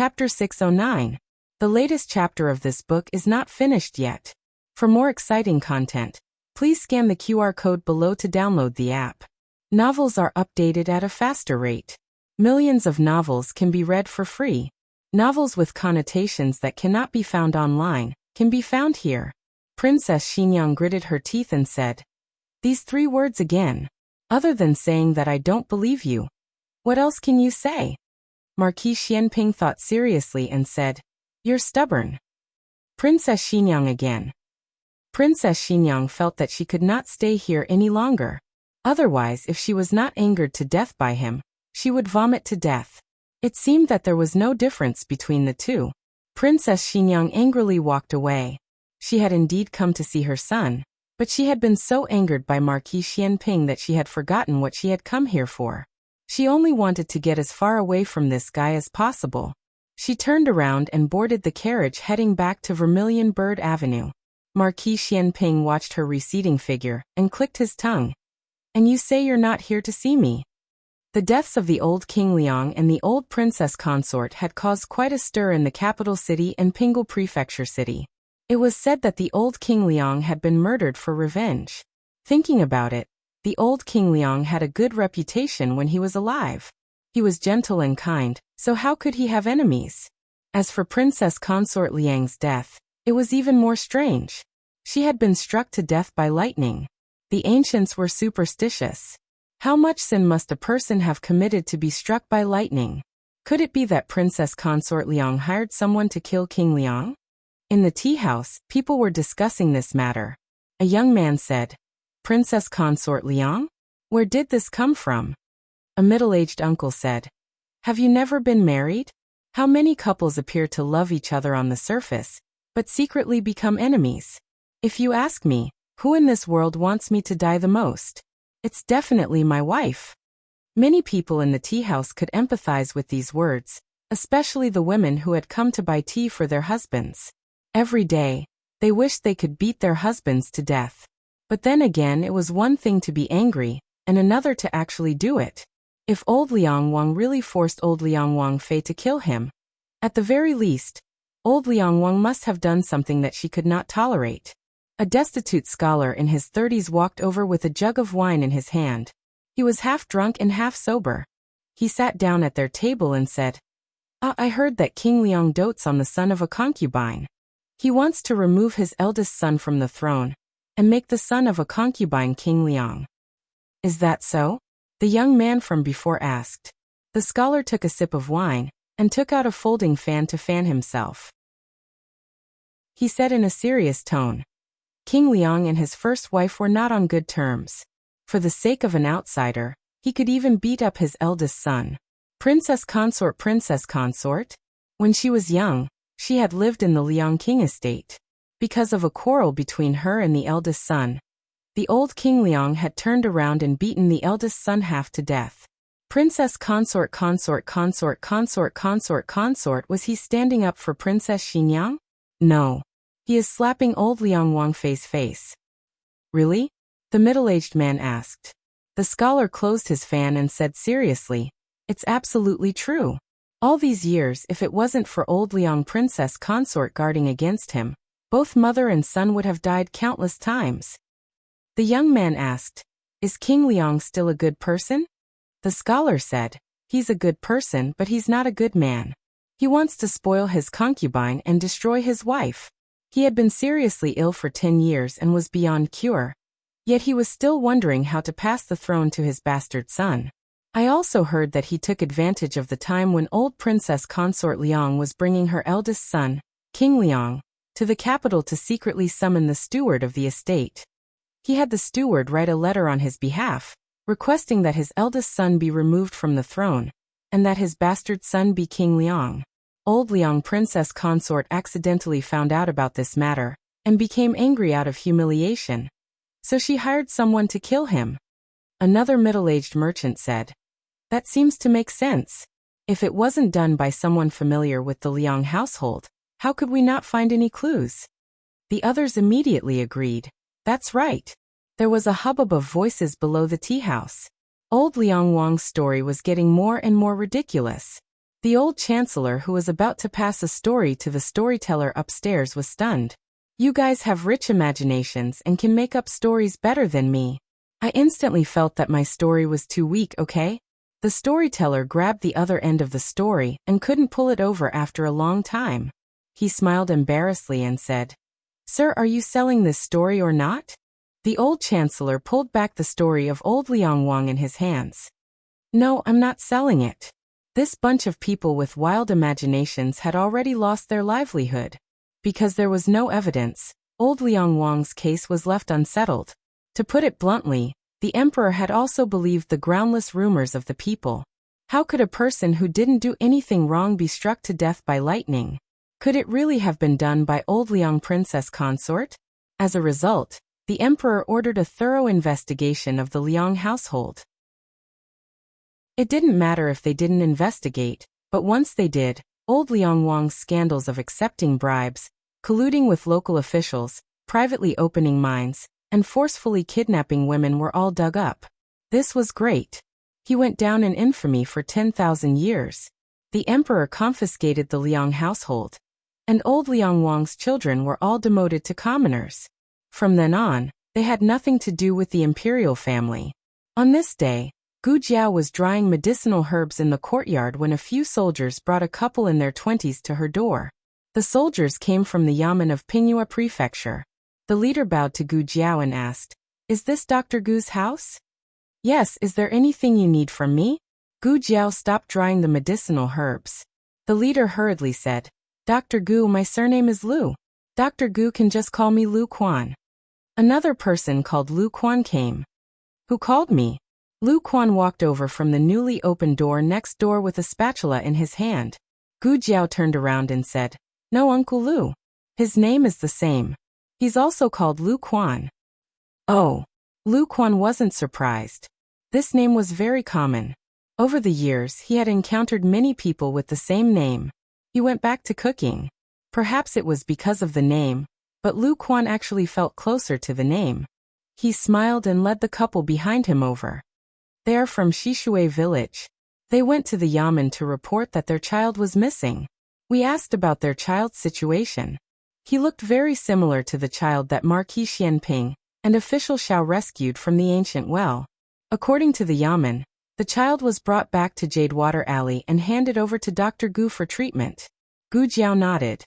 Chapter 609. The latest chapter of this book is not finished yet. For more exciting content, please scan the QR code below to download the app. Novels are updated at a faster rate. Millions of novels can be read for free. Novels with connotations that cannot be found online can be found here. Princess Xingyang gritted her teeth and said, "These 3 words again. Other than saying that I don't believe you. What else can you say?" Marquis Xianping thought seriously and said, "You're stubborn." Princess Xingyang again. Princess Xingyang felt that she could not stay here any longer. Otherwise, if she was not angered to death by him, she would vomit to death. It seemed that there was no difference between the two. Princess Xingyang angrily walked away. She had indeed come to see her son, but she had been so angered by Marquis Xianping that she had forgotten what she had come here for. She only wanted to get as far away from this guy as possible. She turned around and boarded the carriage heading back to Vermilion Bird Avenue. Marquis Xianping watched her receding figure and clicked his tongue. "And you say you're not here to see me?" The deaths of the old King Liang and the old princess consort had caused quite a stir in the capital city and Pingle Prefecture City. It was said that the old King Liang had been murdered for revenge. Thinking about it, the old King Liang had a good reputation when he was alive. He was gentle and kind, so how could he have enemies? As for Princess Consort Liang's death, it was even more strange. She had been struck to death by lightning. The ancients were superstitious. How much sin must a person have committed to be struck by lightning? Could it be that Princess Consort Liang hired someone to kill King Liang? In the tea house, people were discussing this matter. A young man said, "Princess Consort Liang? Where did this come from?" A middle-aged uncle said, "Have you never been married? How many couples appear to love each other on the surface, but secretly become enemies? If you ask me, who in this world wants me to die the most? It's definitely my wife." Many people in the tea house could empathize with these words, especially the women who had come to buy tea for their husbands. Every day, they wished they could beat their husbands to death. But then again, it was one thing to be angry, and another to actually do it. If old Liang Wang really forced old Liang Wang Fei to kill him, at the very least, old Liang Wang must have done something that she could not tolerate. A destitute scholar in his 30s walked over with a jug of wine in his hand. He was half drunk and half sober. He sat down at their table and said, I heard that King Liang dotes on the son of a concubine. He wants to remove his eldest son from the throne and make the son of a concubine King Liang. Is that so? The young man from before asked. The scholar took a sip of wine and took out a folding fan to fan himself. He said in a serious tone, King Liang and his first wife were not on good terms. For the sake of an outsider, he could even beat up his eldest son. Princess Consort. When she was young, she had lived in the Liang King estate. Because of a quarrel between her and the eldest son, the old King Liang had turned around and beaten the eldest son half to death. Princess Consort. Was he standing up for Princess Xingyang? No. He is slapping old Liang Wangfei's face. Really? The middle-aged man asked. The scholar closed his fan and said seriously, It's absolutely true. All these years, if it wasn't for old Liang Princess Consort guarding against him, both mother and son would have died countless times. The young man asked, Is King Liang still a good person? The scholar said, He's a good person, but he's not a good man. He wants to spoil his concubine and destroy his wife. He had been seriously ill for 10 years and was beyond cure. Yet he was still wondering how to pass the throne to his bastard son. I also heard that he took advantage of the time when old Princess Consort Liang was bringing her eldest son, King Liang, to the capital to secretly summon the steward of the estate. He had the steward write a letter on his behalf, requesting that his eldest son be removed from the throne, and that his bastard son be King Liang. Old Liang Princess Consort accidentally found out about this matter, and became angry out of humiliation. So she hired someone to kill him. Another middle-aged merchant said, That seems to make sense. If it wasn't done by someone familiar with the Liang household, how could we not find any clues? The others immediately agreed. That's right. There was a hubbub of voices below the tea house. Old Liang Wang's story was getting more and more ridiculous. The old chancellor, who was about to pass a story to the storyteller upstairs, was stunned. "You guys have rich imaginations and can make up stories better than me." I instantly felt that my story was too weak, okay? The storyteller grabbed the other end of the story and couldn't pull it over after a long time. He smiled embarrassedly and said, "Sir, are you selling this story or not?" The old chancellor pulled back the story of old Liang Wang in his hands. "No, I'm not selling it." This bunch of people with wild imaginations had already lost their livelihood. Because there was no evidence, old Liang Wang's case was left unsettled. To put it bluntly, the emperor had also believed the groundless rumors of the people. How could a person who didn't do anything wrong be struck to death by lightning? Could it really have been done by old Liang princess consort? As a result, the emperor ordered a thorough investigation of the Liang household. It didn't matter if they didn't investigate, but once they did, old Liang Wang's scandals of accepting bribes, colluding with local officials, privately opening mines, and forcefully kidnapping women were all dug up. This was great. He went down in infamy for 10,000 years. The emperor confiscated the Liang household, and old Liang Wang's children were all demoted to commoners. From then on, they had nothing to do with the imperial family. On this day, Gu Jiao was drying medicinal herbs in the courtyard when a few soldiers brought a couple in their 20s to her door. The soldiers came from the yamen of Pingyue Prefecture. The leader bowed to Gu Jiao and asked, "Is this Dr. Gu's house?" "Yes, is there anything you need from me?" Gu Jiao stopped drying the medicinal herbs. The leader hurriedly said, "Dr. Gu, my surname is Lu. Dr. Gu can just call me Lu Quan." Another person called Lu Quan came. "Who called me?" Lu Quan walked over from the newly opened door next door with a spatula in his hand. Gu Jiao turned around and said, "No, Uncle Lu. His name is the same. He's also called Lu Quan." Oh. Lu Quan wasn't surprised. This name was very common. Over the years, he had encountered many people with the same name. He went back to cooking. Perhaps it was because of the name, but Lu Quan actually felt closer to the name. He smiled and led the couple behind him over. They are from Shishui village. They went to the yamen to report that their child was missing. We asked about their child's situation. He looked very similar to the child that Marquis Xianping and official Xiao rescued from the ancient well. According to the yamen, the child was brought back to Jadewater Alley and handed over to Dr. Gu for treatment. Gu Jiao nodded.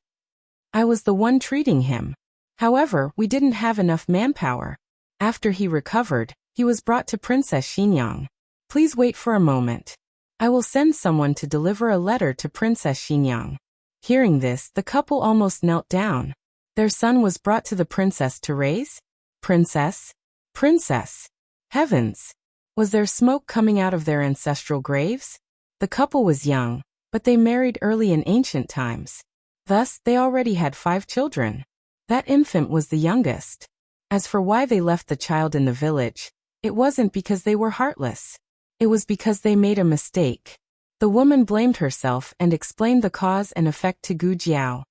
"I was the one treating him. However, we didn't have enough manpower. After he recovered, he was brought to Princess Xinyang. Please wait for a moment. I will send someone to deliver a letter to Princess Xinyang." Hearing this, the couple almost knelt down. Their son was brought to the princess to raise? Princess? Princess! Heavens! Was there smoke coming out of their ancestral graves? The couple was young, but they married early in ancient times. Thus, they already had 5 children. That infant was the youngest. As for why they left the child in the village, it wasn't because they were heartless. It was because they made a mistake. The woman blamed herself and explained the cause and effect to Gu Jiao.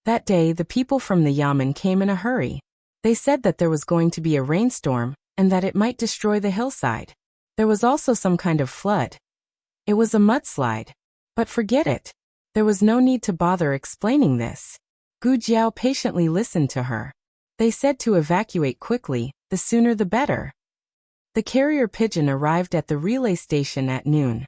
That day, the people from the yamen came in a hurry. They said that there was going to be a rainstorm and that it might destroy the hillside. There was also some kind of flood. It was a mudslide. But forget it. There was no need to bother explaining this. Gu Jiao patiently listened to her. They said to evacuate quickly, the sooner the better. The carrier pigeon arrived at the relay station at noon.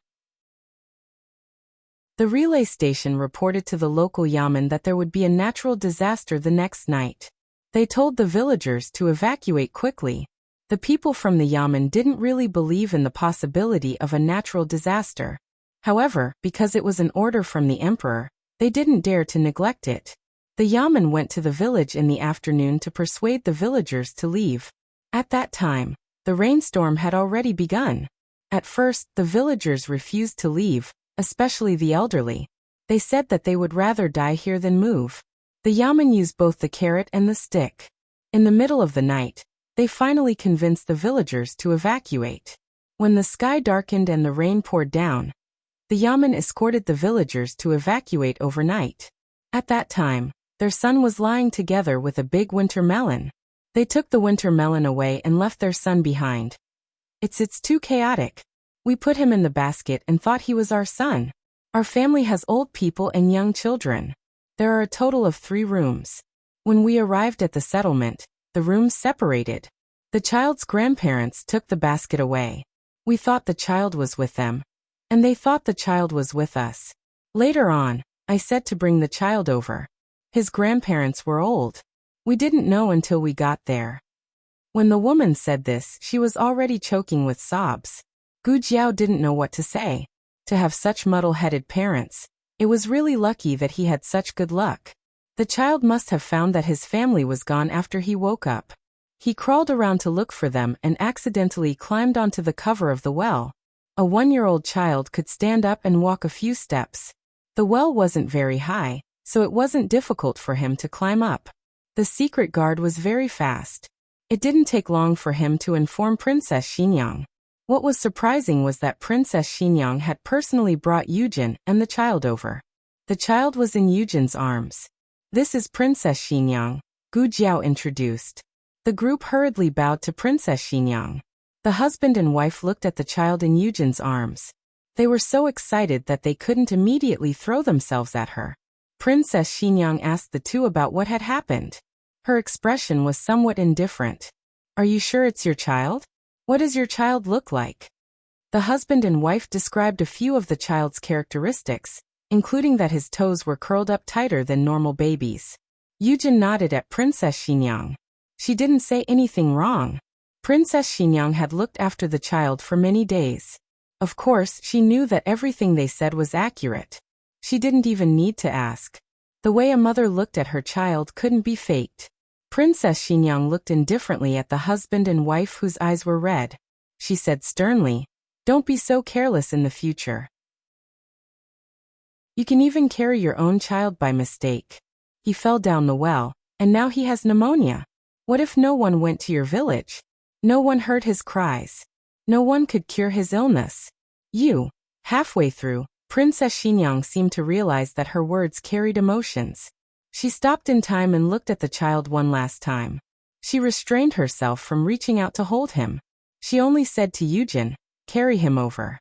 The relay station reported to the local yamen that there would be a natural disaster the next night. They told the villagers to evacuate quickly. The people from the yamen didn't really believe in the possibility of a natural disaster. However, because it was an order from the emperor, they didn't dare to neglect it. The yamen went to the village in the afternoon to persuade the villagers to leave. At that time, the rainstorm had already begun. At first, the villagers refused to leave, especially the elderly. They said that they would rather die here than move. The yamen used both the carrot and the stick. In the middle of the night, they finally convinced the villagers to evacuate. When the sky darkened and the rain poured down, the yamen escorted the villagers to evacuate overnight. At that time, their son was lying together with a big winter melon. They took the winter melon away and left their son behind. It's too chaotic. We put him in the basket and thought he was our son. Our family has old people and young children. There are a total of 3 rooms. When we arrived at the settlement, the rooms separated. The child's grandparents took the basket away. We thought the child was with them, and they thought the child was with us. Later on, I said to bring the child over. His grandparents were old. We didn't know until we got there. When the woman said this, she was already choking with sobs. Gu Jiao didn't know what to say. To have such muddle-headed parents, it was really lucky that he had such good luck. The child must have found that his family was gone after he woke up. He crawled around to look for them and accidentally climbed onto the cover of the well. A 1-year-old child could stand up and walk a few steps. The well wasn't very high, so it wasn't difficult for him to climb up. The secret guard was very fast. It didn't take long for him to inform Princess Xinyang. What was surprising was that Princess Xinyang had personally brought Yujin and the child over. The child was in Yujin's arms. "This is Princess Xinyang," Gu Jiao introduced. The group hurriedly bowed to Princess Xinyang. The husband and wife looked at the child in Yujin's arms. They were so excited that they couldn't immediately throw themselves at her. Princess Xinyang asked the two about what had happened. Her expression was somewhat indifferent. "Are you sure it's your child? What does your child look like?" The husband and wife described a few of the child's characteristics, including that his toes were curled up tighter than normal babies. Yujin nodded at Princess Xinyang. She didn't say anything wrong. Princess Xinyang had looked after the child for many days. Of course, she knew that everything they said was accurate. She didn't even need to ask. The way a mother looked at her child couldn't be faked. Princess Xinyang looked indifferently at the husband and wife whose eyes were red. She said sternly, "Don't be so careless in the future. You can even carry your own child by mistake. He fell down the well, and now he has pneumonia. What if no one went to your village? No one heard his cries. No one could cure his illness. You." Halfway through, Princess Xinyang seemed to realize that her words carried emotions. She stopped in time and looked at the child one last time. She restrained herself from reaching out to hold him. She only said to Yujin, "Carry him over."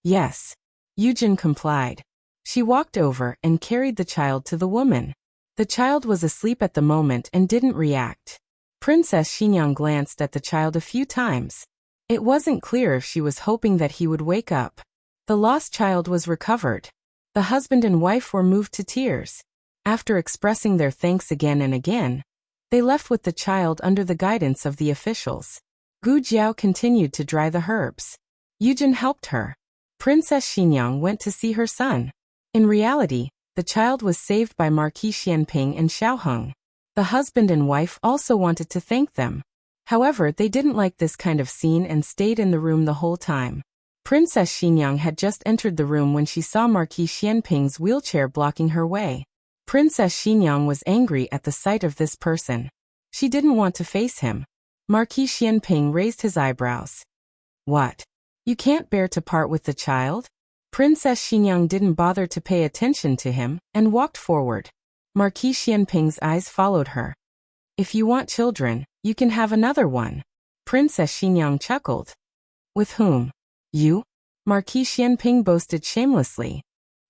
Yes. Yujin complied. She walked over and carried the child to the woman. The child was asleep at the moment and didn't react. Princess Xinyang glanced at the child a few times. It wasn't clear if she was hoping that he would wake up. The lost child was recovered. The husband and wife were moved to tears. After expressing their thanks again and again, they left with the child under the guidance of the officials. Gu Jiao continued to dry the herbs. Yujin helped her. Princess Xinyang went to see her son. In reality, the child was saved by Marquis Xianping and Xiaoheng. The husband and wife also wanted to thank them. However, they didn't like this kind of scene and stayed in the room the whole time. Princess Xinyang had just entered the room when she saw Marquis Xianping's wheelchair blocking her way. Princess Xinyang was angry at the sight of this person. She didn't want to face him. Marquis Xianping raised his eyebrows. "What? You can't bear to part with the child?" Princess Xinyang didn't bother to pay attention to him and walked forward. Marquis Xianping's eyes followed her. "If you want children, you can have another one." Princess Xinyang chuckled. "With whom? You?" Marquis Xianping boasted shamelessly.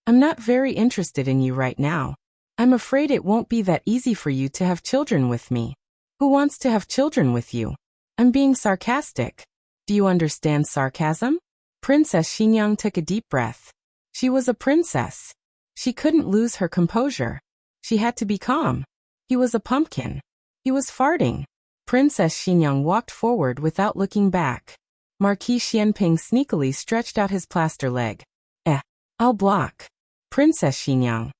"I'm not very interested in you right now. I'm afraid it won't be that easy for you to have children with me." "Who wants to have children with you?" "I'm being sarcastic." "Do you understand sarcasm?" Princess Xinyang took a deep breath. She was a princess. She couldn't lose her composure. She had to be calm. He was a pumpkin. He was farting. Princess Xinyang walked forward without looking back. Marquis Xianping sneakily stretched out his plaster leg. I'll block." Princess Xinyang.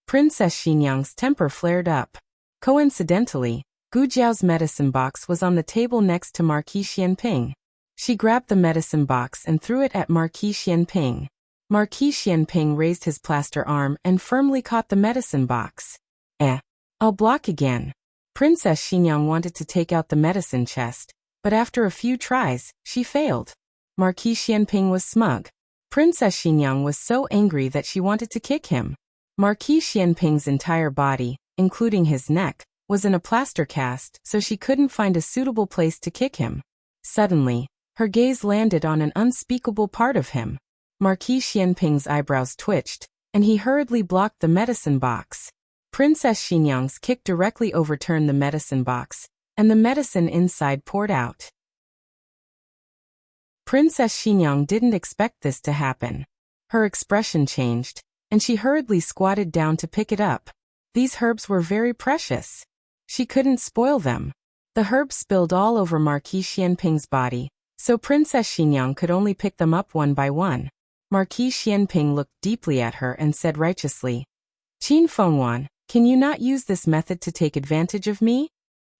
Princess Xinyang's temper flared up. Coincidentally, Gu Jiao's medicine box was on the table next to Marquis Xianping. She grabbed the medicine box and threw it at Marquis Xianping. Marquis Xianping raised his plaster arm and firmly caught the medicine box. I'll block again." Princess Xinyang wanted to take out the medicine chest, but after a few tries, she failed. Marquis Xianping was smug. Princess Xinyang was so angry that she wanted to kick him. Marquis Xianping's entire body, including his neck, was in a plaster cast, so she couldn't find a suitable place to kick him. Suddenly, her gaze landed on an unspeakable part of him. Marquis Xianping's eyebrows twitched, and he hurriedly blocked the medicine box. Princess Xinyang's kick directly overturned the medicine box, and the medicine inside poured out. Princess Xinyang didn't expect this to happen. Her expression changed, and she hurriedly squatted down to pick it up. These herbs were very precious. She couldn't spoil them. The herbs spilled all over Marquis Xianping's body, so Princess Xinyang could only pick them up one by one. Marquis Xianping looked deeply at her and said righteously, "Qin Fengwan, can you not use this method to take advantage of me?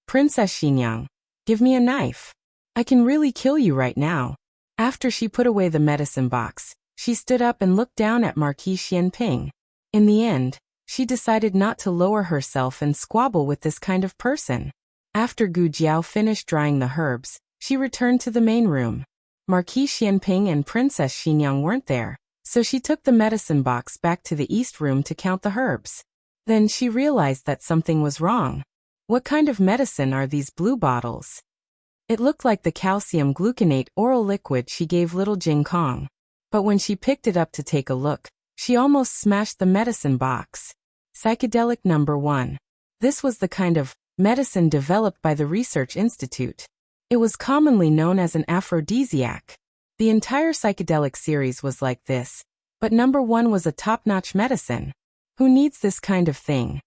Princess Xinyang, give me a knife. I can really kill you right now." After she put away the medicine box, she stood up and looked down at Marquis Xianping. In the end, she decided not to lower herself and squabble with this kind of person. After Gu Jiao finished drying the herbs, she returned to the main room. Marquis Xianping and Princess Xinyang weren't there, so she took the medicine box back to the east room to count the herbs. Then she realized that something was wrong. What kind of medicine are these blue bottles? It looked like the calcium gluconate oral liquid she gave little Jing Kong. But when she picked it up to take a look, she almost smashed the medicine box. Psychedelic number 1. This was the kind of medicine developed by the Research Institute. It was commonly known as an aphrodisiac. The entire psychedelic series was like this, but number 1 was a top-notch medicine. Who needs this kind of thing?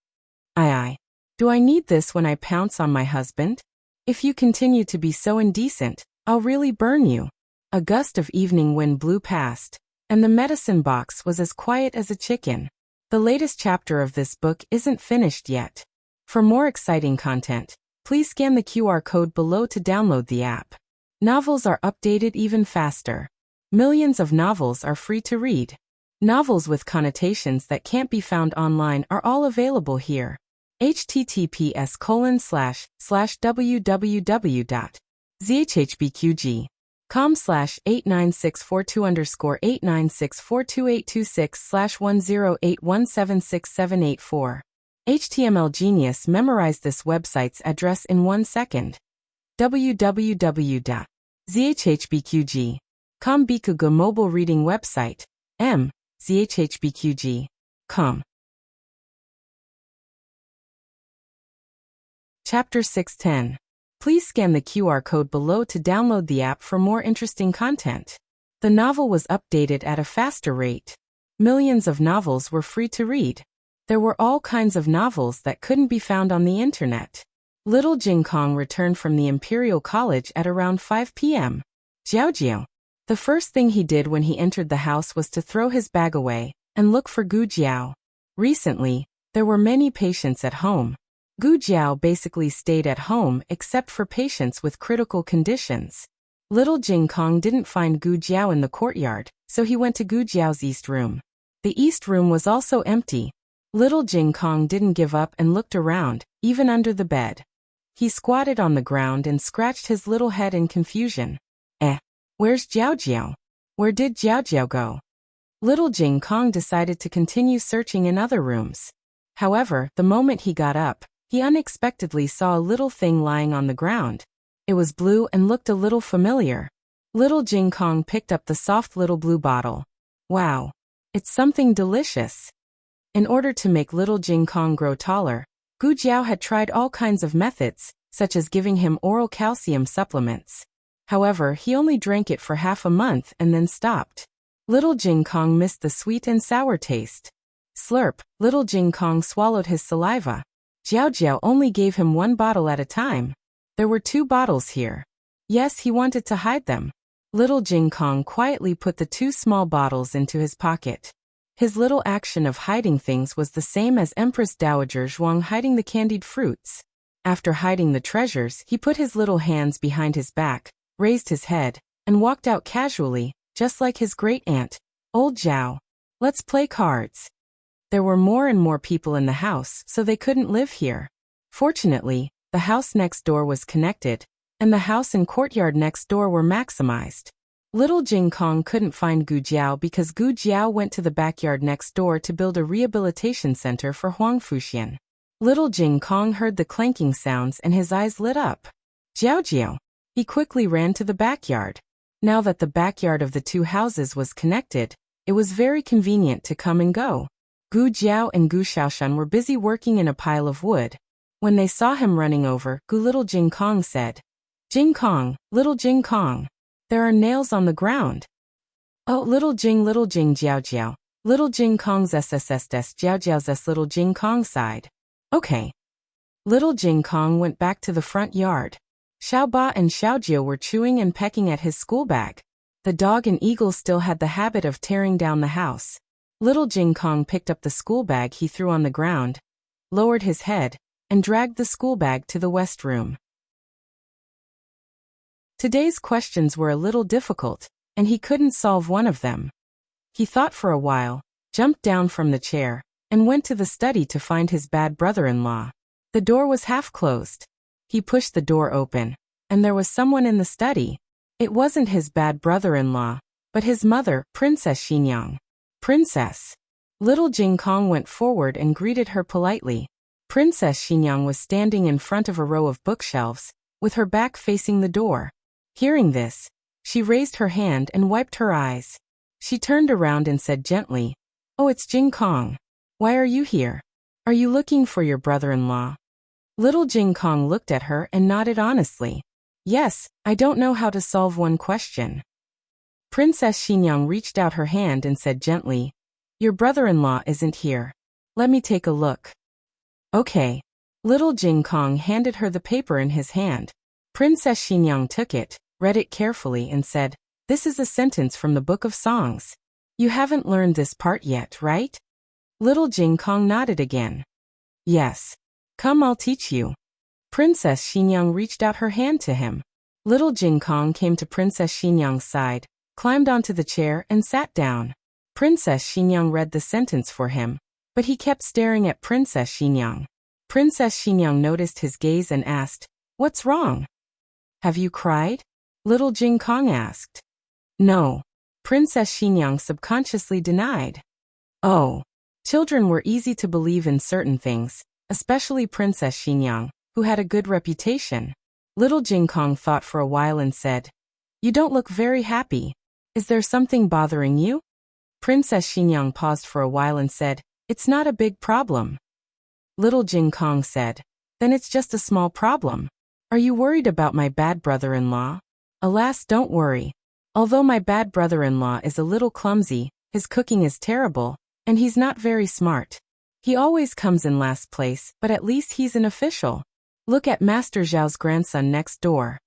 Do I need this when I pounce on my husband? If you continue to be so indecent, I'll really burn you. A gust of evening wind blew past, and the medicine box was as quiet as a chicken. The latest chapter of this book isn't finished yet. For more exciting content, please scan the QR code below to download the app. Novels are updated even faster. Millions of novels are free to read. Novels with connotations that can't be found online are all available here. https://www.zhhbqg.com/89642_8964226/1081766784. HTML Genius memorized this website's address in 1 second. www.zhhbqg.com Bikugo mobile reading website. zhhbqg.com. Chapter 610. Please scan the QR code below to download the app for more interesting content. The novel was updated at a faster rate. Millions of novels were free to read. There were all kinds of novels that couldn't be found on the internet. Little Jing Kong returned from the Imperial College at around 5 p.m. Jiao. The first thing he did when he entered the house was to throw his bag away and look for Gu Jiao. Recently, there were many patients at home. Gu Jiao basically stayed at home except for patients with critical conditions. Little Jing Kong didn't find Gu Jiao in the courtyard, so he went to Gu Jiao's east room. The east room was also empty. Little Jing Kong didn't give up and looked around, even under the bed. He squatted on the ground and scratched his little head in confusion. Where's Jiao Jiao? Where did Jiao Jiao go? Little Jing Kong decided to continue searching in other rooms. However, the moment he got up, he unexpectedly saw a little thing lying on the ground. It was blue and looked a little familiar. Little Jing Kong picked up the soft little blue bottle. Wow! It's something delicious. In order to make little Jing Kong grow taller, Gu Jiao had tried all kinds of methods, such as giving him oral calcium supplements. However, he only drank it for half a month and then stopped. Little Jing Kong missed the sweet and sour taste. Slurp, little Jing Kong swallowed his saliva. Jiao Jiao only gave him 1 bottle at a time. There were 2 bottles here. Yes, he wanted to hide them. Little Jing Kong quietly put the 2 small bottles into his pocket. His little action of hiding things was the same as Empress Dowager Zhuang hiding the candied fruits. After hiding the treasures, he put his little hands behind his back, raised his head, and walked out casually, just like his great-aunt, Old Zhao. Let's play cards. There were more and more people in the house, so they couldn't live here. Fortunately, the house next door was connected, and the house and courtyard next door were maximized. Little Jing Kong couldn't find Gu Jiao because Gu Jiao went to the backyard next door to build a rehabilitation center for Huang Fuxian. Little Jing Kong heard the clanking sounds and his eyes lit up. Jiao Jiao! He quickly ran to the backyard. Now that the backyard of the two houses was connected, it was very convenient to come and go. Gu Jiao and Gu Xiaoshan were busy working in a pile of wood. When they saw him running over, Gu Little Jing Kong said, "Jing Kong, Little Jing Kong, there are nails on the ground." "Oh, Little Jing Jiao Jiao, Little Jing Kong's SSS Jiao Jiao's Little Jing Kong sighed. "Okay." Little Jing Kong went back to the front yard. Xiao Ba and Xiao Jiao were chewing and pecking at his school bag. The dog and eagle still had the habit of tearing down the house. Little Jing Kong picked up the school bag he threw on the ground, lowered his head, and dragged the school bag to the west room. Today's questions were a little difficult, and he couldn't solve one of them. He thought for a while, jumped down from the chair, and went to the study to find his bad brother-in-law. The door was half closed. He pushed the door open, and there was someone in the study. It wasn't his bad brother-in-law, but his mother, Princess Xinyang. "Princess." Little Jing Kong went forward and greeted her politely. Princess Xinyang was standing in front of a row of bookshelves, with her back facing the door. Hearing this, she raised her hand and wiped her eyes. She turned around and said gently, "Oh, it's Jing Kong. Why are you here? Are you looking for your brother-in-law?" Little Jing Kong looked at her and nodded honestly. "Yes, I don't know how to solve one question." Princess Xinyang reached out her hand and said gently, "Your brother-in-law isn't here. Let me take a look." "Okay." Little Jing Kong handed her the paper in his hand. Princess Xinyang took it, read it carefully and said, "This is a sentence from the Book of Songs. You haven't learned this part yet, right?" Little Jing Kong nodded again. "Yes. Come, I'll teach you." Princess Xinyang reached out her hand to him. Little Jing Kong came to Princess Xinyang's side, climbed onto the chair and sat down. Princess Xinyang read the sentence for him, but he kept staring at Princess Xinyang. Princess Xinyang noticed his gaze and asked, "What's wrong? Have you cried?" Little Jing Kong asked. "No." Princess Xinyang subconsciously denied. Oh. Children were easy to believe in certain things, especially Princess Xinyang, who had a good reputation. Little Jing Kong thought for a while and said, "You don't look very happy. Is there something bothering you?" Princess Xinyang paused for a while and said, "It's not a big problem." Little Jing Kong said, "Then it's just a small problem. Are you worried about my bad brother-in-law?" "Alas, don't worry. Although my bad brother-in-law is a little clumsy, his cooking is terrible, and he's not very smart. He always comes in last place, but at least he's an official. Look at Master Zhao's grandson next door.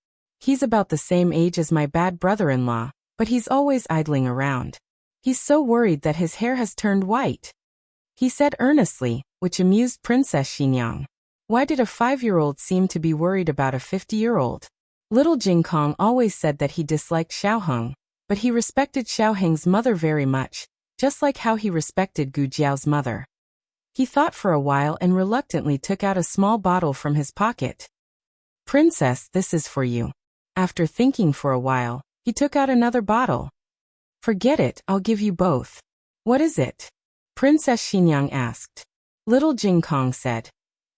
He's about the same age as my bad brother-in-law, but he's always idling around. He's so worried that his hair has turned white," he said earnestly, which amused Princess Xinyang. Why did a 5-year-old seem to be worried about a 50-year-old? Little Jing Kong always said that he disliked Xiaoheng, but he respected Xiaoheng's mother very much, just like how he respected Gu Jiao's mother. He thought for a while and reluctantly took out a small bottle from his pocket. "Princess, this is for you." After thinking for a while, he took out another bottle. "Forget it, I'll give you both." "What is it?" Princess Xinyang asked. Little Jing Kong said,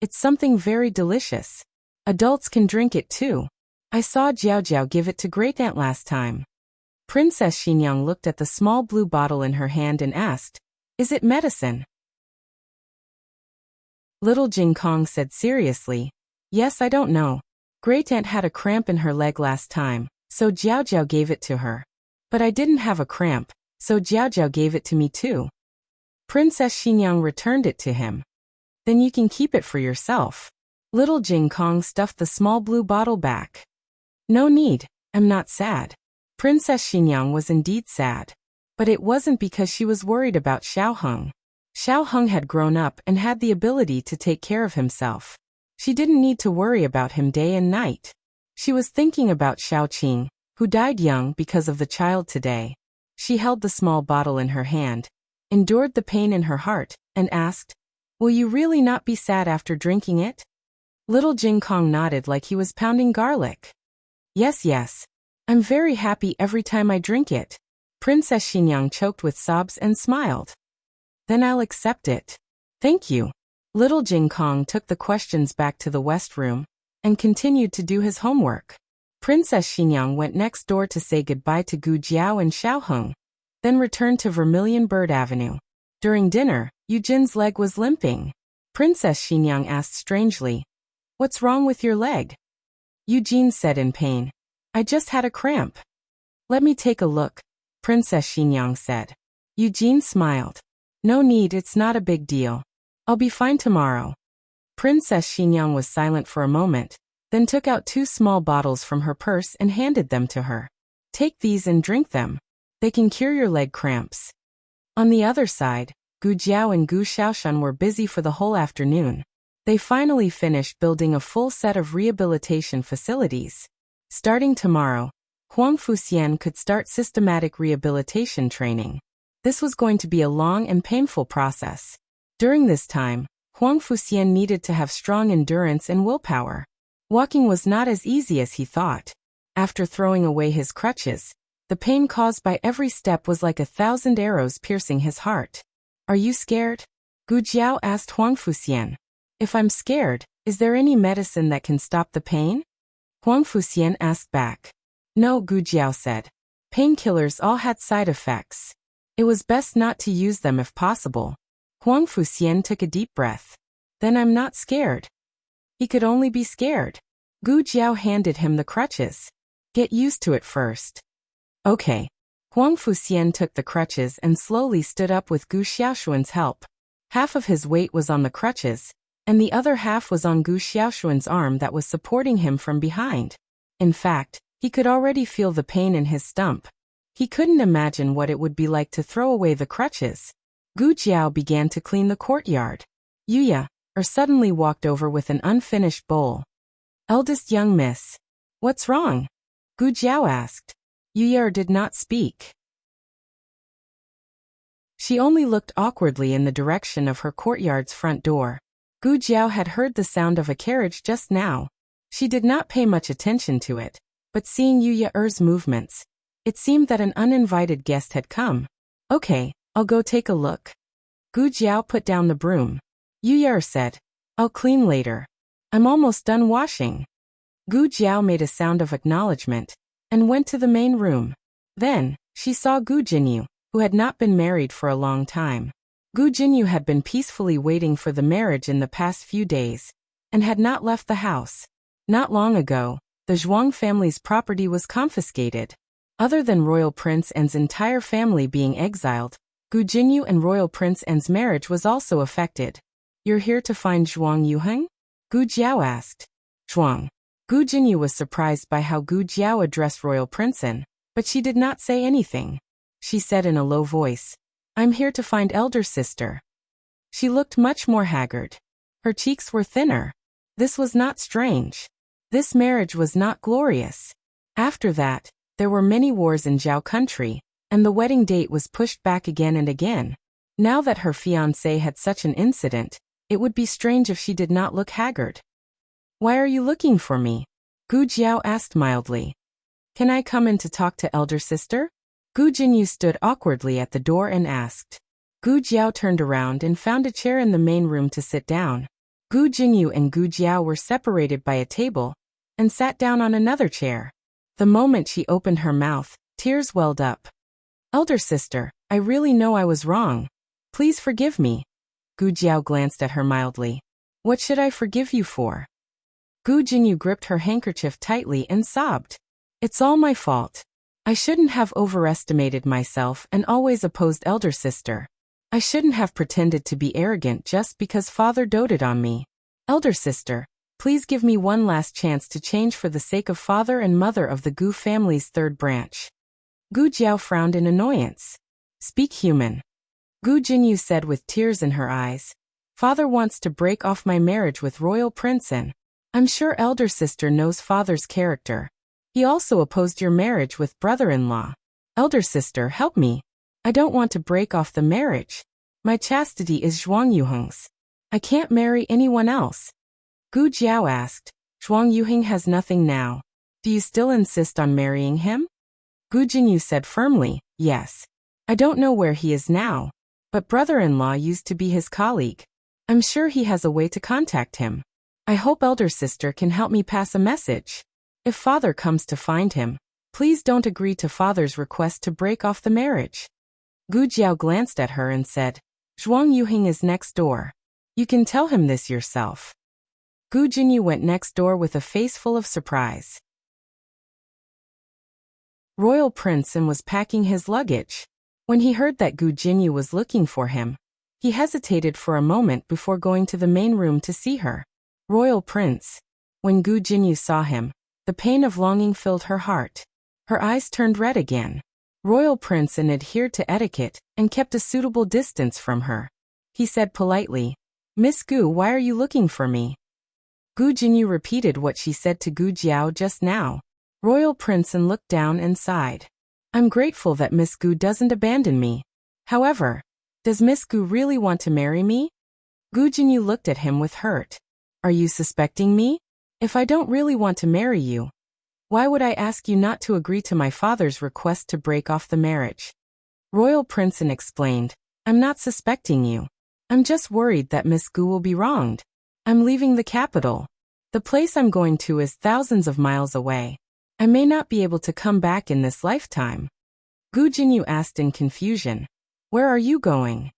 "It's something very delicious. Adults can drink it too. I saw Jiao Jiao give it to Great Aunt last time." Princess Xinyang looked at the small blue bottle in her hand and asked, "Is it medicine?" Little Jing Kong said seriously, "Yes, I don't know. Great Aunt had a cramp in her leg last time, so Jiao Jiao gave it to her. But I didn't have a cramp, so Jiao Jiao gave it to me too." Princess Xinyang returned it to him. "Then you can keep it for yourself." Little Jing Kong stuffed the small blue bottle back. "No need, I'm not sad." Princess Xinyang was indeed sad. But it wasn't because she was worried about Xiaoheng. Xiaoheng had grown up and had the ability to take care of himself. She didn't need to worry about him day and night. She was thinking about Xiaoqing, who died young because of the child today. She held the small bottle in her hand, endured the pain in her heart, and asked, "Will you really not be sad after drinking it?" Little Jing Kong nodded like he was pounding garlic. Yes, yes. I'm very happy every time I drink it." Princess Xinyang choked with sobs and smiled. "Then I'll accept it. Thank you." Little Jing Kong took the questions back to the West Room and continued to do his homework. Princess Xinyang went next door to say goodbye to Gu Jiao and Xiaoheng, then returned to Vermilion Bird Avenue. During dinner, Yujin's leg was limping. Princess Xinyang asked strangely, "What's wrong with your leg?" Eugene said in pain, "I just had a cramp." "Let me take a look," Princess Xinyang said. Eugene smiled. "No need, it's not a big deal. I'll be fine tomorrow." Princess Xinyang was silent for a moment, then took out 2 small bottles from her purse and handed them to her. "Take these and drink them. They can cure your leg cramps." On the other side, Gu Jiao and Gu Xiaoshan were busy for the whole afternoon. They finally finished building a full set of rehabilitation facilities. Starting tomorrow, Huang Fuxian could start systematic rehabilitation training. This was going to be a long and painful process. During this time, Huang Fuxian needed to have strong endurance and willpower. Walking was not as easy as he thought. After throwing away his crutches, the pain caused by every step was like 1,000 arrows piercing his heart. "Are you scared?" Gu Jiao asked Huang Fuxian. "If I'm scared, is there any medicine that can stop the pain?" Huang Fuxian asked back. "No," Gu Jiao said. "Painkillers all had side effects. It was best not to use them if possible." Huang Fuxian took a deep breath. "Then I'm not scared." He could only be scared. Gu Jiao handed him the crutches. "Get used to it first." "Okay." Huang Fuxian took the crutches and slowly stood up with Gu Xiaoshuan's help. Half of his weight was on the crutches, and the other half was on Gu Xiaoshuan's arm that was supporting him from behind. In fact, he could already feel the pain in his stump. He couldn't imagine what it would be like to throw away the crutches. Gu Jiao began to clean the courtyard. Yuya suddenly walked over with an unfinished bowl. "Eldest young miss. What's wrong?" Gu Jiao asked. Yuya did not speak. She only looked awkwardly in the direction of her courtyard's front door. Gu Jiao had heard the sound of a carriage just now. She did not pay much attention to it, but seeing Yuya's movements, it seemed that an uninvited guest had come. "Okay, I'll go take a look." Gu Jiao put down the broom. Yuya said, "I'll clean later. I'm almost done washing." Gu Jiao made a sound of acknowledgement and went to the main room. Then, she saw Gu Jinyu, who had not been married for a long time. Gu Jinyu had been peacefully waiting for the marriage in the past few days, and had not left the house. Not long ago, the Zhuang family's property was confiscated. Other than Royal Prince An's entire family being exiled, Gu Jinyu and Royal Prince An's marriage was also affected. "You're here to find Zhuang Yuheng?" Gu Jiao asked. "Zhuang." Gu Jinyu was surprised by how Gu Jiao addressed Royal Prince An, but she did not say anything. She said in a low voice, "I'm here to find elder sister." She looked much more haggard. Her cheeks were thinner. This was not strange. This marriage was not glorious. After that, there were many wars in Zhao country, and the wedding date was pushed back again and again. Now that her fiancé had such an incident, it would be strange if she did not look haggard. "Why are you looking for me?" Gu Jiao asked mildly. "Can I come in to talk to elder sister?" Gu Jinyu stood awkwardly at the door and asked. Gu Jiao turned around and found a chair in the main room to sit down. Gu Jinyu and Gu Jiao were separated by a table, and sat down on another chair. The moment she opened her mouth, tears welled up. "Elder sister, I really know I was wrong. Please forgive me." Gu Jiao glanced at her mildly. "What should I forgive you for?" Gu Jinyu gripped her handkerchief tightly and sobbed. "It's all my fault. I shouldn't have overestimated myself and always opposed elder sister. I shouldn't have pretended to be arrogant just because father doted on me. Elder sister, please give me one last chance to change for the sake of father and mother of the Gu family's third branch." Gu Jiao frowned in annoyance. "Speak human." Gu Jinyu said with tears in her eyes. "Father wants to break off my marriage with Royal Prince An. I'm sure elder sister knows father's character. He also opposed your marriage with brother-in-law. Elder sister, help me. I don't want to break off the marriage. My chastity is Zhuang Yuheng's. I can't marry anyone else." Gu Jiao asked, "Zhuang Yuheng has nothing now. Do you still insist on marrying him?" Gu Jinyu said firmly, "Yes. I don't know where he is now, but brother-in-law used to be his colleague. I'm sure he has a way to contact him. I hope elder sister can help me pass a message." If father comes to find him, please don't agree to father's request to break off the marriage. Gu Jiao glanced at her and said, Zhuang Yuhing is next door. You can tell him this yourself. Gu Jinyu went next door with a face full of surprise. Royal Prince and was packing his luggage. When he heard that Gu Jinyu was looking for him, he hesitated for a moment before going to the main room to see her. Royal Prince. When Gu Jinyu saw him, the pain of longing filled her heart. Her eyes turned red again. Royal Prince adhered to etiquette and kept a suitable distance from her. He said politely, Miss Gu, why are you looking for me? Gu Jinyu repeated what she said to Gu Jiao just now. Royal Prince looked down and sighed. I'm grateful that Miss Gu doesn't abandon me. However, does Miss Gu really want to marry me? Gu Jinyu looked at him with hurt. Are you suspecting me? If I don't really want to marry you, why would I ask you not to agree to my father's request to break off the marriage? Royal Prince explained, I'm not suspecting you. I'm just worried that Miss Gu will be wronged. I'm leaving the capital. The place I'm going to is thousands of miles away. I may not be able to come back in this lifetime. Gu Jinyu asked in confusion, Where are you going?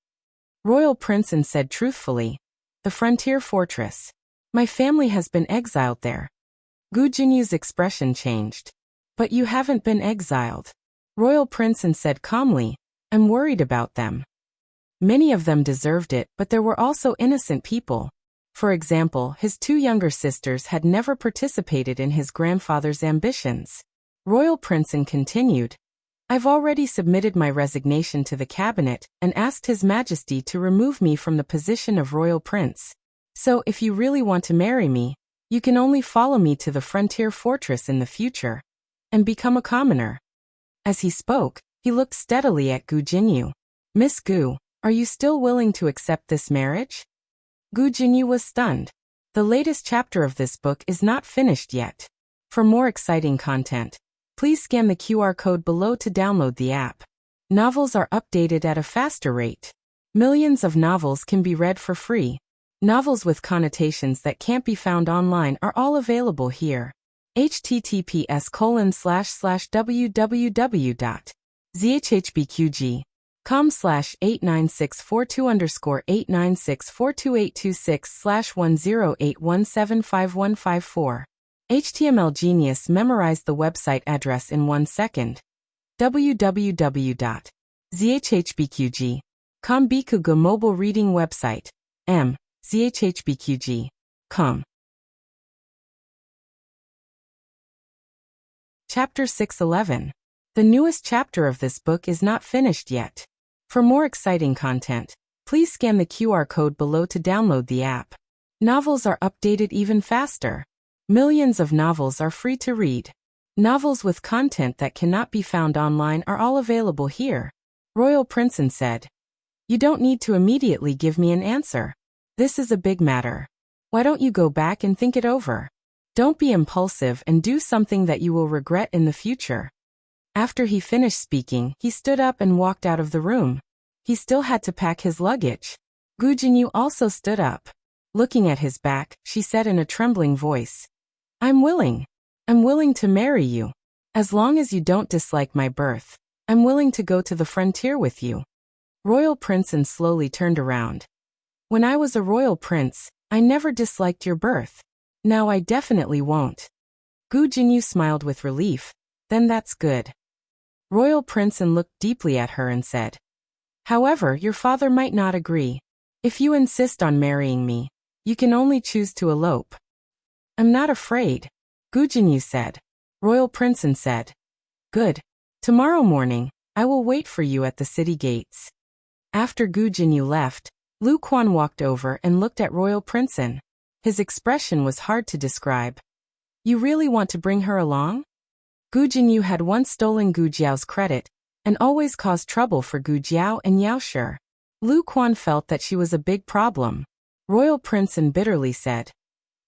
Royal Prince said truthfully, The frontier fortress. My family has been exiled there. Gu Jinyu's expression changed. But you haven't been exiled. Royal Prince said calmly, I'm worried about them. Many of them deserved it, but there were also innocent people. For example, his two younger sisters had never participated in his grandfather's ambitions. Royal Prince continued, I've already submitted my resignation to the cabinet and asked His Majesty to remove me from the position of Royal Prince. So if you really want to marry me, you can only follow me to the frontier fortress in the future and become a commoner. As he spoke, he looked steadily at Gu Jinyu. Miss Gu, are you still willing to accept this marriage? Gu Jinyu was stunned. The latest chapter of this book is not finished yet. For more exciting content, please scan the QR code below to download the app. Novels are updated at a faster rate. Millions of novels can be read for free. Novels with connotations that can't be found online are all available here. https://www.zhbqg.com/89642_8964286/1081755154. HTML Genius memorized the website address in 1 second. www.zhbqg.com Bikugo mobile reading website. zhbqg.com. Chapter 611. The newest chapter of this book is not finished yet. For more exciting content, please scan the QR code below to download the app. Novels are updated even faster. Millions of novels are free to read. Novels with content that cannot be found online are all available here. Royal Prince said, You don't need to immediately give me an answer. This is a big matter. Why don't you go back and think it over? Don't be impulsive and do something that you will regret in the future. After he finished speaking, he stood up and walked out of the room. He still had to pack his luggage. Gu Jinyu also stood up. Looking at his back, she said in a trembling voice, I'm willing. I'm willing to marry you. As long as you don't dislike my birth, I'm willing to go to the frontier with you. Royal Prince slowly turned around. When I was a royal prince, I never disliked your birth. Now I definitely won't. Gu Jinyu smiled with relief. Then that's good. Royal Prince looked deeply at her and said, However, your father might not agree. If you insist on marrying me, you can only choose to elope. I'm not afraid, Gu Jinyu said. Royal Prince said, Good. Tomorrow morning, I will wait for you at the city gates. After Gu Jinyu left, Lu Quan walked over and looked at Royal Prince. His expression was hard to describe. You really want to bring her along? Gu Jinyu had once stolen Gu Jiao's credit and always caused trouble for Gu Jiao and Yao Shi. Lu Quan felt that she was a big problem. Royal Prince bitterly said,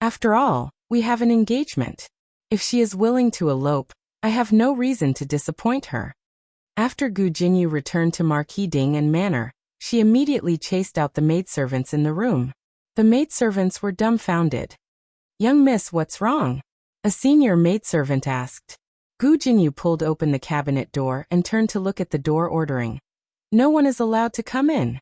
After all, we have an engagement. If she is willing to elope, I have no reason to disappoint her. After Gu Jinyu returned to Marquis Ding and Manor, she immediately chased out the maidservants in the room. The maidservants were dumbfounded. Young miss, what's wrong? A senior maidservant asked. Gu Jinyu pulled open the cabinet door and turned to look at the door, ordering, "No one is allowed to come in."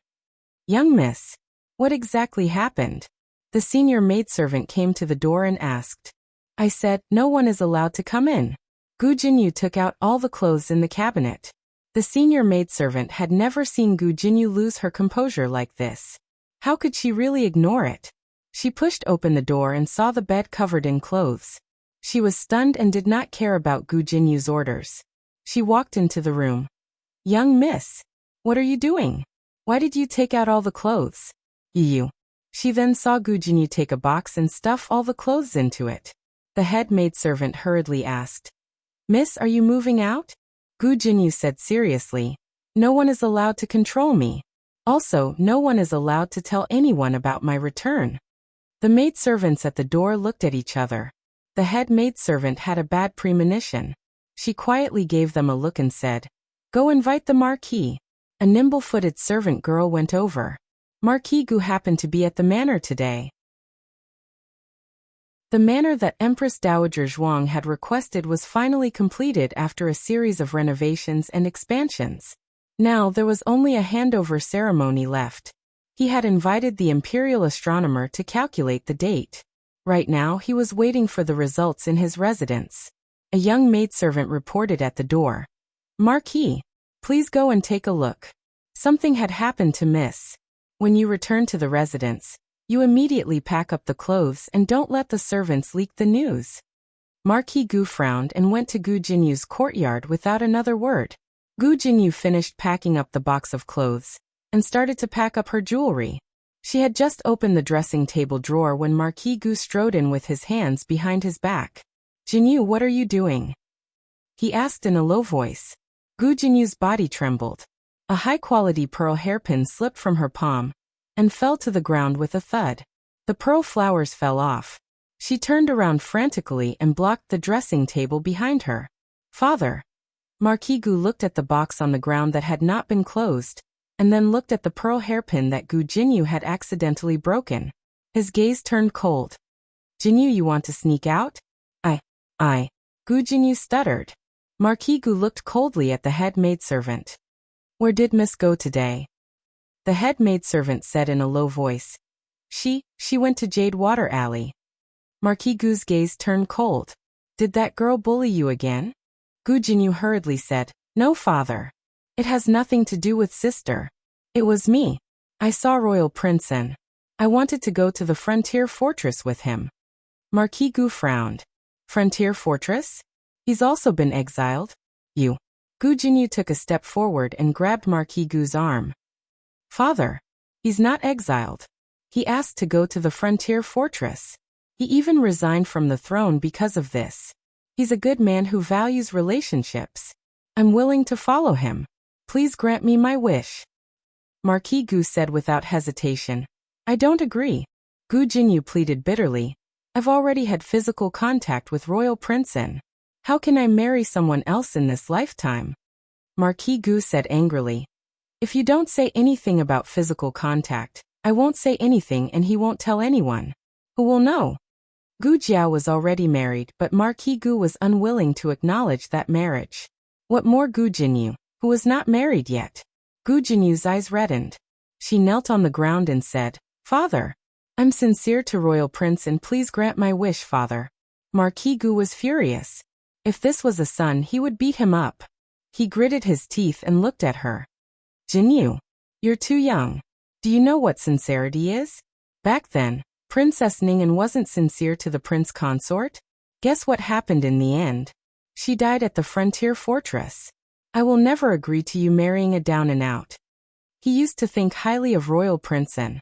"Young miss, what exactly happened?" The senior maidservant came to the door and asked. "I said, no one is allowed to come in." Gu Jinyu took out all the clothes in the cabinet. The senior maidservant had never seen Gu Jinyu lose her composure like this. How could she really ignore it? She pushed open the door and saw the bed covered in clothes. She was stunned and did not care about Gu Jinyu's orders. She walked into the room. "Young miss, what are you doing? Why did you take out all the clothes?" "You." She then saw Gu Jinyu take a box and stuff all the clothes into it. The head maidservant hurriedly asked, "Miss, are you moving out?" Gu Jinyu said seriously, "No one is allowed to control me. Also, no one is allowed to tell anyone about my return." The maidservants at the door looked at each other. The head maidservant had a bad premonition. She quietly gave them a look and said, "Go invite the Marquis." A nimble-footed servant girl went over. Marquis Gu happened to be at the manor today. The manor that Empress Dowager Zhuang had requested was finally completed after a series of renovations and expansions. Now there was only a handover ceremony left. He had invited the imperial astronomer to calculate the date. Right now he was waiting for the results in his residence. A young maidservant reported at the door. "Marquis, please go and take a look. Something had happened to Miss. When you return to the residence, you immediately pack up the clothes and don't let the servants leak the news." Marquis Gu frowned and went to Gu Jinyu's courtyard without another word. Gu Jinyu finished packing up the box of clothes and started to pack up her jewelry. She had just opened the dressing table drawer when Marquis Gu strode in with his hands behind his back. "Jinyu, what are you doing?" he asked in a low voice. Gu Jinyu's body trembled. A high-quality pearl hairpin slipped from her palm and fell to the ground with a thud. The pearl flowers fell off. She turned around frantically and blocked the dressing table behind her. "Father." Marquis Gu looked at the box on the ground that had not been closed, and then looked at the pearl hairpin that Gu Jinyu had accidentally broken. His gaze turned cold. "Jinyu, you want to sneak out?" I. Gu Jinyu stuttered. Marquis Gu looked coldly at the head maidservant. "Where did Miss go today?" The head maidservant said in a low voice. She went to Jade Water Alley." Marquis Gu's gaze turned cold. "Did that girl bully you again?" Gu Jinyu hurriedly said, "No, father. It has nothing to do with sister. It was me. I saw Royal Prince and I wanted to go to the frontier fortress with him." Marquis Gu frowned. "Frontier fortress? He's also been exiled?" "You." Gu Jinyu took a step forward and grabbed Marquis Gu's arm. "Father, he's not exiled. He asked to go to the frontier fortress. He even resigned from the throne because of this. He's a good man who values relationships. I'm willing to follow him. Please grant me my wish." Marquis Gu said without hesitation. "I don't agree." Gu Jinyu pleaded bitterly. "I've already had physical contact with Royal Prince and how can I marry someone else in this lifetime?" Marquis Gu said angrily. "If you don't say anything about physical contact, I won't say anything and he won't tell anyone. Who will know?" Gu Jiao was already married, but Marquis Gu was unwilling to acknowledge that marriage. What more Gu Jinyu, who was not married yet? Gu Jinyu's eyes reddened. She knelt on the ground and said, "Father, I'm sincere to Royal Prince and please grant my wish, father." Marquis Gu was furious. If this was a son, he would beat him up. He gritted his teeth and looked at her. "Jinyu, you're too young. Do you know what sincerity is? Back then, Princess Ning'an wasn't sincere to the prince consort. Guess what happened in the end? She died at the frontier fortress. I will never agree to you marrying a down and out." He used to think highly of Royal Prince and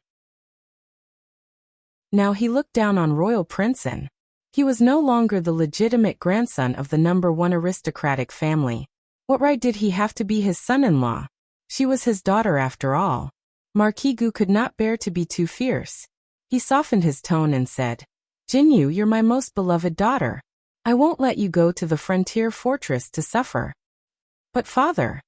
now he looked down on Royal Prince and he was no longer the legitimate grandson of the #1 aristocratic family. What right did he have to be his son-in-law? She was his daughter after all. Marquis Gu could not bear to be too fierce. He softened his tone and said, "Jinyu, you're my most beloved daughter. I won't let you go to the frontier fortress to suffer." "But father."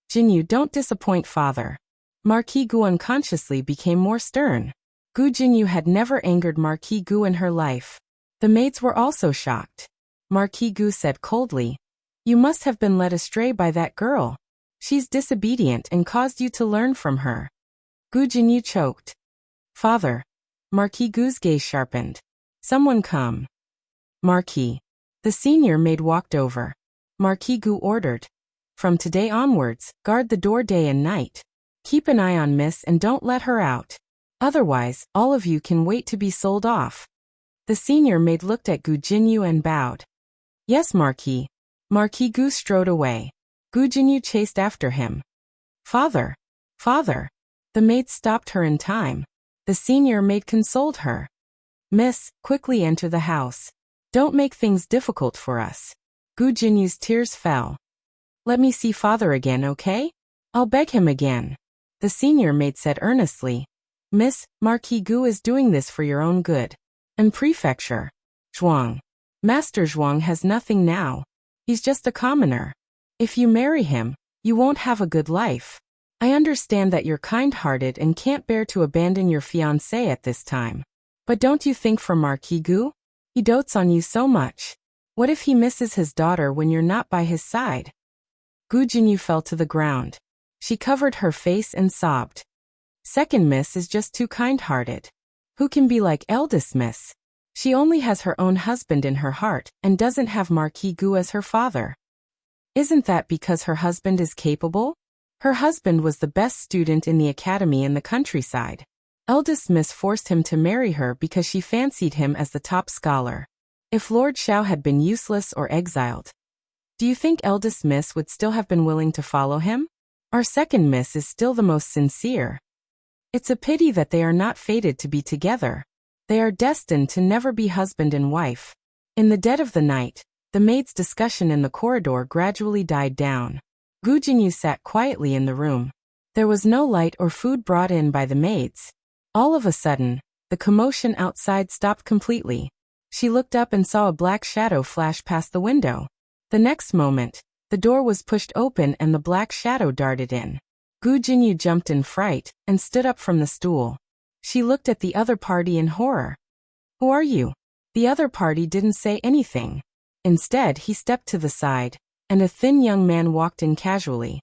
"Jinyu, don't disappoint father." Marquis Gu unconsciously became more stern. Gu Jinyu had never angered Marquis Gu in her life. The maids were also shocked. Marquis Gu said coldly. You must have been led astray by that girl. She's disobedient and caused you to learn from her. Gu Jinyu choked. Father. Marquis Gu's gaze sharpened. Someone come. Marquis. The senior maid walked over. Marquis Gu ordered. From today onwards, guard the door day and night. Keep an eye on Miss and don't let her out. Otherwise, all of you can wait to be sold off. The senior maid looked at Gu Jinyu and bowed. Yes, Marquis. Marquis Gu strode away. Gu Jinyu chased after him. Father. Father. The maid stopped her in time. The senior maid consoled her. Miss, quickly enter the house. Don't make things difficult for us. Gu Jinyu's tears fell. Let me see father again, okay? I'll beg him again. The senior maid said earnestly. Miss, Marquis Gu is doing this for your own good. And prefecture. Zhuang. Master Zhuang has nothing now. He's just a commoner. If you marry him, you won't have a good life. I understand that you're kind-hearted and can't bear to abandon your fiancé at this time. But don't you think for Marquis Gu? He dotes on you so much. What if he misses his daughter when you're not by his side? Gu Jinyu fell to the ground. She covered her face and sobbed. Second miss is just too kind-hearted. Who can be like eldest miss? She only has her own husband in her heart and doesn't have Marquis Gu as her father. Isn't that because her husband is capable? Her husband was the best student in the academy in the countryside. Eldest miss forced him to marry her because she fancied him as the top scholar. If Lord Xiao had been useless or exiled, do you think eldest miss would still have been willing to follow him? Our second miss is still the most sincere. It's a pity that they are not fated to be together. They are destined to never be husband and wife. In the dead of the night, the maids' discussion in the corridor gradually died down. Gu Jinyu sat quietly in the room. There was no light or food brought in by the maids. All of a sudden, the commotion outside stopped completely. She looked up and saw a black shadow flash past the window. The next moment, the door was pushed open and the black shadow darted in. Gu Jinyu jumped in fright and stood up from the stool. She looked at the other party in horror. Who are you? The other party didn't say anything. Instead, he stepped to the side, and a thin young man walked in casually.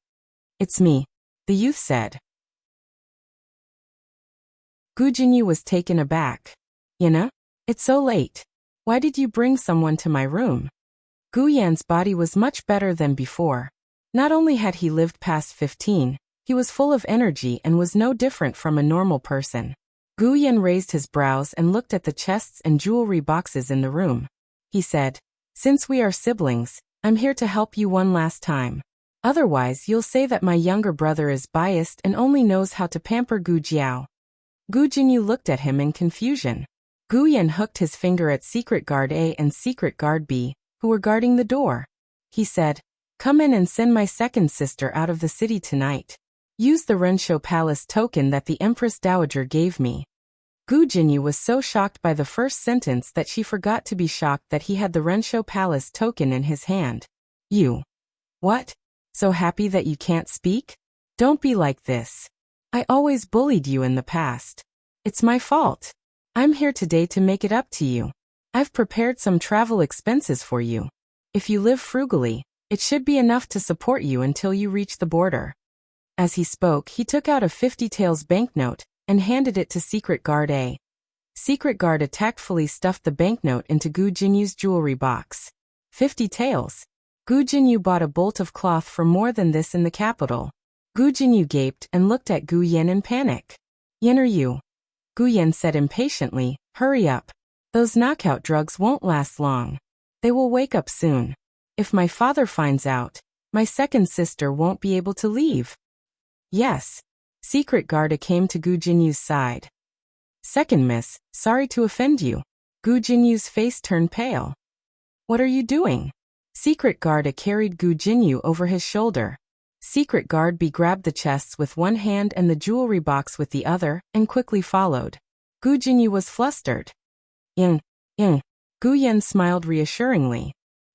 It's me, the youth said. Gu Jinyu was taken aback. Yana? It's so late. Why did you bring someone to my room? Gu Yan's body was much better than before. Not only had he lived past 15, he was full of energy and was no different from a normal person. Gu Yan raised his brows and looked at the chests and jewelry boxes in the room. He said, Since we are siblings, I'm here to help you one last time. Otherwise, you'll say that my younger brother is biased and only knows how to pamper Gu Jiao. Gu Jinyu looked at him in confusion. Gu Yan hooked his finger at Secret Guard A and Secret Guard B, who were guarding the door. He said, Come in and send my second sister out of the city tonight. Use the Renshou Palace token that the Empress Dowager gave me. Gu Jinyu was so shocked by the first sentence that she forgot to be shocked that he had the Renshou Palace token in his hand. You. What? So happy that you can't speak? Don't be like this. I always bullied you in the past. It's my fault. I'm here today to make it up to you. I've prepared some travel expenses for you. If you live frugally, it should be enough to support you until you reach the border. As he spoke, he took out a 50 taels banknote and handed it to Secret Guard A. Secret Guard A tactfully stuffed the banknote into Gu Jinyu's jewelry box. 50 taels. Gu Jinyu bought a bolt of cloth for more than this in the capital. Gu Jinyu gaped and looked at Gu Yan in panic. Yen are you? Gu Yan said impatiently, Hurry up. Those knockout drugs won't last long. They will wake up soon. If my father finds out, my second sister won't be able to leave. Yes. Secret Guard A came to Gu Jinyu's side. Second miss, sorry to offend you. Gu Jinyu's face turned pale. What are you doing? Secret Guard A carried Gu Jinyu over his shoulder. Secret Guard B grabbed the chests with one hand and the jewelry box with the other, and quickly followed. Gu Jinyu was flustered. Gu Yan smiled reassuringly.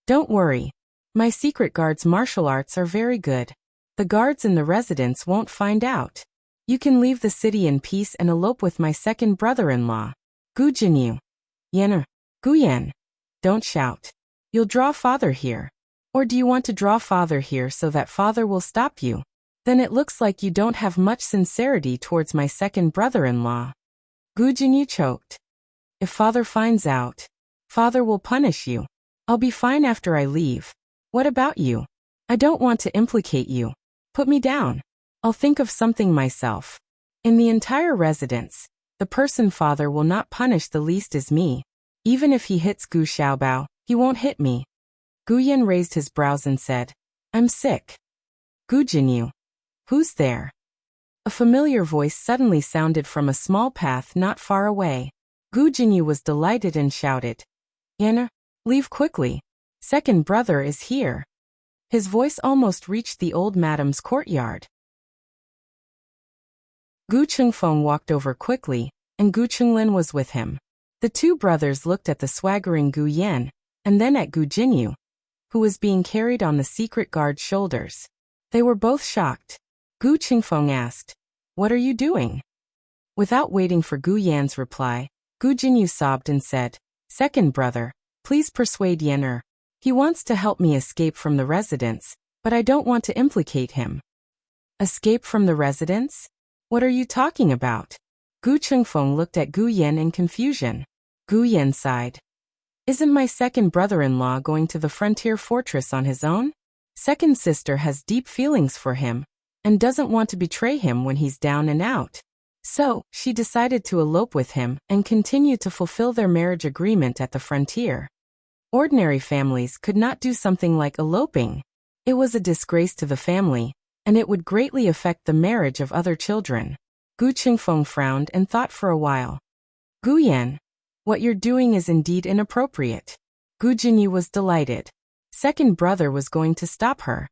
Don't worry. My Secret Guard's martial arts are very good. The guards in the residence won't find out. You can leave the city in peace and elope with my second brother-in-law. Gu Jinyu. Gu Yan. Don't shout. You'll draw father here. Or do you want to draw father here so that father will stop you? Then it looks like you don't have much sincerity towards my second brother-in-law. Gu Jinyu choked. If father finds out, father will punish you. I'll be fine after I leave. What about you? I don't want to implicate you. Put me down. I'll think of something myself. In the entire residence, the person father will not punish the least is me. Even if he hits Gu Xiaobao, he won't hit me. Gu Yan raised his brows and said, I'm sick. Gu Jinyu. Who's there? A familiar voice suddenly sounded from a small path not far away. Gu Jinyu was delighted and shouted, Yan, leave quickly. Second brother is here. His voice almost reached the old madam's courtyard. Gu Chengfeng walked over quickly, and Gu Chenglin was with him. The two brothers looked at the swaggering Gu Yan, and then at Gu Jinyu, who was being carried on the secret guard's shoulders. They were both shocked. Gu Chengfeng asked, What are you doing? Without waiting for Gu Yan's reply, Gu Jinyu sobbed and said, Second brother, please persuade Yan. He wants to help me escape from the residence, but I don't want to implicate him. Escape from the residence? What are you talking about? Gu Chengfeng looked at Gu Yan in confusion. Gu Yan sighed. Isn't my second brother-in-law going to the frontier fortress on his own? Second sister has deep feelings for him, and doesn't want to betray him when he's down and out. So, she decided to elope with him and continue to fulfill their marriage agreement at the frontier. Ordinary families could not do something like eloping. It was a disgrace to the family, and it would greatly affect the marriage of other children. Gu Chengfeng frowned and thought for a while. Gu Yan, what you're doing is indeed inappropriate. Gu Jinyu was delighted. Second brother was going to stop her.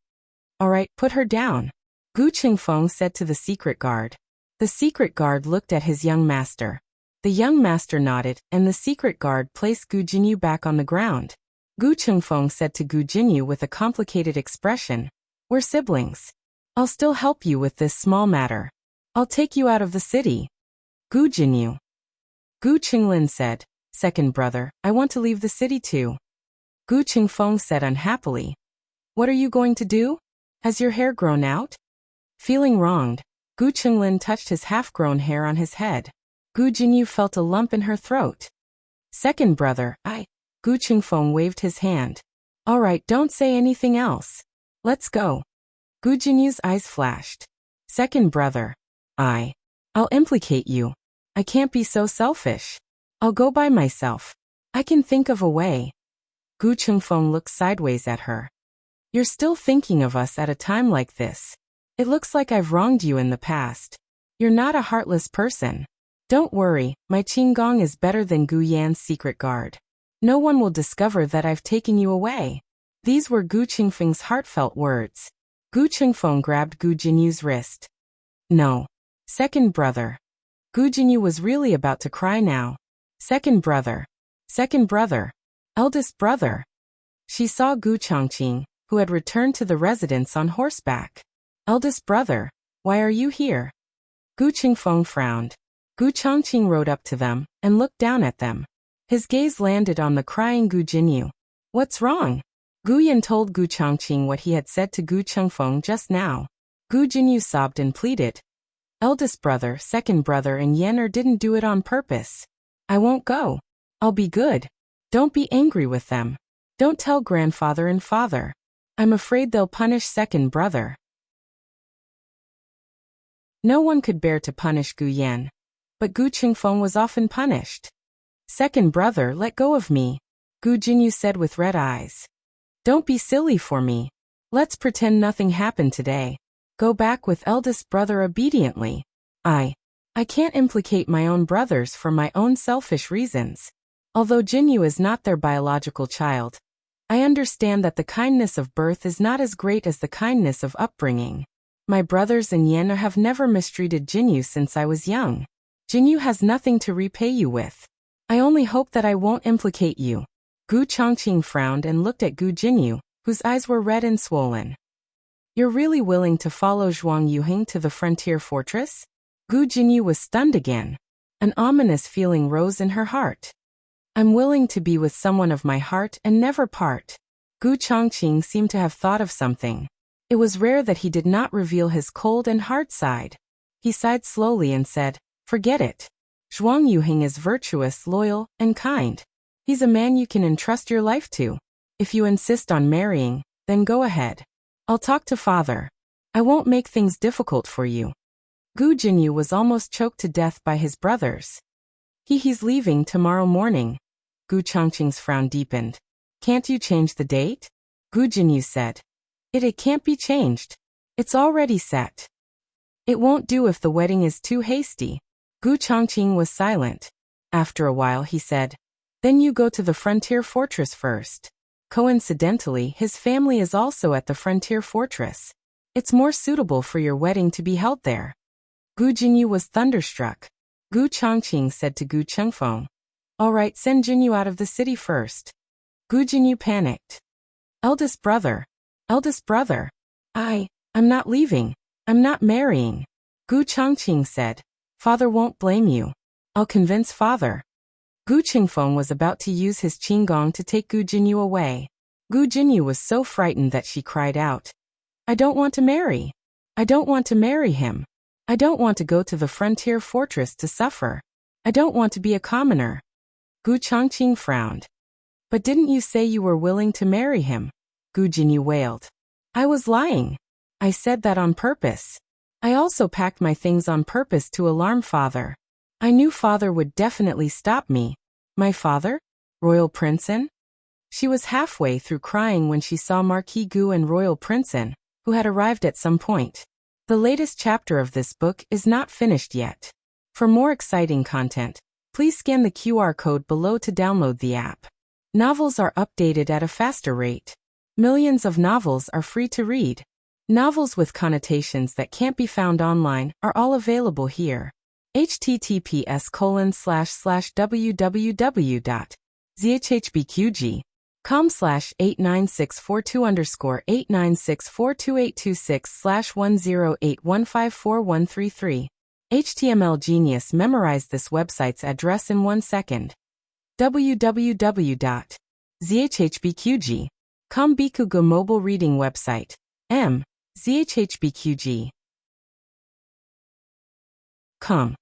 All right, put her down, Gu Chengfeng said to the secret guard. The secret guard looked at his young master. The young master nodded, and the secret guard placed Gu Jinyu back on the ground. Gu Chengfeng said to Gu Jinyu with a complicated expression, We're siblings. I'll still help you with this small matter. I'll take you out of the city. Gu Jinyu. Gu Chenglin said, Second brother, I want to leave the city too. Gu Chengfeng said unhappily, What are you going to do? Has your hair grown out? Feeling wronged, Gu Chenglin touched his half-grown hair on his head. Gu Jinyu felt a lump in her throat. Second brother, Gu Chengfeng waved his hand. All right, don't say anything else. Let's go. Gu Jinyu's eyes flashed. Second brother, I'll implicate you. I can't be so selfish. I'll go by myself. I can think of a way. Gu Chengfeng looked sideways at her. You're still thinking of us at a time like this. It looks like I've wronged you in the past. You're not a heartless person. Don't worry, my Qinggong is better than Gu Yan's secret guard. No one will discover that I've taken you away. These were Gu Chengfeng's heartfelt words. Gu Chengfeng grabbed Gu Jinyu's wrist. No. Second brother. Gu Jinyu was really about to cry now. Second brother. Second brother. Eldest brother. She saw Gu Chongqing, who had returned to the residence on horseback. Eldest brother, why are you here? Gu Chengfeng frowned. Gu Chongqing rode up to them and looked down at them. His gaze landed on the crying Gu Jinyu. What's wrong? Gu Yan told Gu Chongqing what he had said to Gu Chengfeng just now. Gu Jinyu sobbed and pleaded. Eldest brother, second brother and Yan didn't do it on purpose. I won't go. I'll be good. Don't be angry with them. Don't tell grandfather and father. I'm afraid they'll punish second brother. No one could bear to punish Gu Yan, but Gu Chengfeng was often punished. Second brother, let go of me, Gu Jinyu said with red eyes. Don't be silly for me. Let's pretend nothing happened today. Go back with eldest brother obediently. I can't implicate my own brothers for my own selfish reasons. Although Jinyu is not their biological child, I understand that the kindness of birth is not as great as the kindness of upbringing. My brothers and Yan have never mistreated Jinyu since I was young. Jinyu has nothing to repay you with. I only hope that I won't implicate you. Gu Chongqing frowned and looked at Gu Jinyu, whose eyes were red and swollen. You're really willing to follow Zhuang Yuheng to the frontier fortress? Gu Jinyu was stunned again. An ominous feeling rose in her heart. I'm willing to be with someone of my heart and never part. Gu Chongqing seemed to have thought of something. It was rare that he did not reveal his cold and hard side. He sighed slowly and said, "Forget it. Zhuang Yuheng is virtuous, loyal, and kind. He's a man you can entrust your life to. If you insist on marrying, then go ahead. I'll talk to father. I won't make things difficult for you." Gu Jinyu was almost choked to death by his brothers. He's leaving tomorrow morning. Gu Chongqing's frown deepened. "Can't you change the date?" Gu Jinyu said. It can't be changed. It's already set. It won't do if the wedding is too hasty." Gu Chongqing was silent. After a while he said, "Then you go to the frontier fortress first. Coincidentally, his family is also at the frontier fortress. It's more suitable for your wedding to be held there." Gu Jinyu was thunderstruck. Gu Chongqing said to Gu Chengfeng, "All right, send Jinyu out of the city first." Gu Jinyu panicked. Eldest brother. I'm not leaving. I'm not marrying." Gu Chongqing said, "Father won't blame you. I'll convince father." Gu Chengfeng was about to use his qinggong to take Gu Jinyu away. Gu Jinyu was so frightened that she cried out, "I don't want to marry. I don't want to marry him. I don't want to go to the frontier fortress to suffer. I don't want to be a commoner." Gu Chongqing frowned. "But didn't you say you were willing to marry him?" Gu Jinyu wailed. "I was lying. I said that on purpose. I also packed my things on purpose to alarm father. I knew father would definitely stop me." "My father? Royal Princein?" She was halfway through crying when she saw Marquis Gu and Royal Princein, who had arrived at some point. The latest chapter of this book is not finished yet. For more exciting content, please scan the QR code below to download the app. Novels are updated at a faster rate. Millions of novels are free to read. Novels with connotations that can't be found online are all available here. https://www.zhbqg.com/89642_8964286/10815433. HTML Genius memorized this website's address in 1 second. www.zhbqg. Bikugo mobile reading website. zhbqg. Com.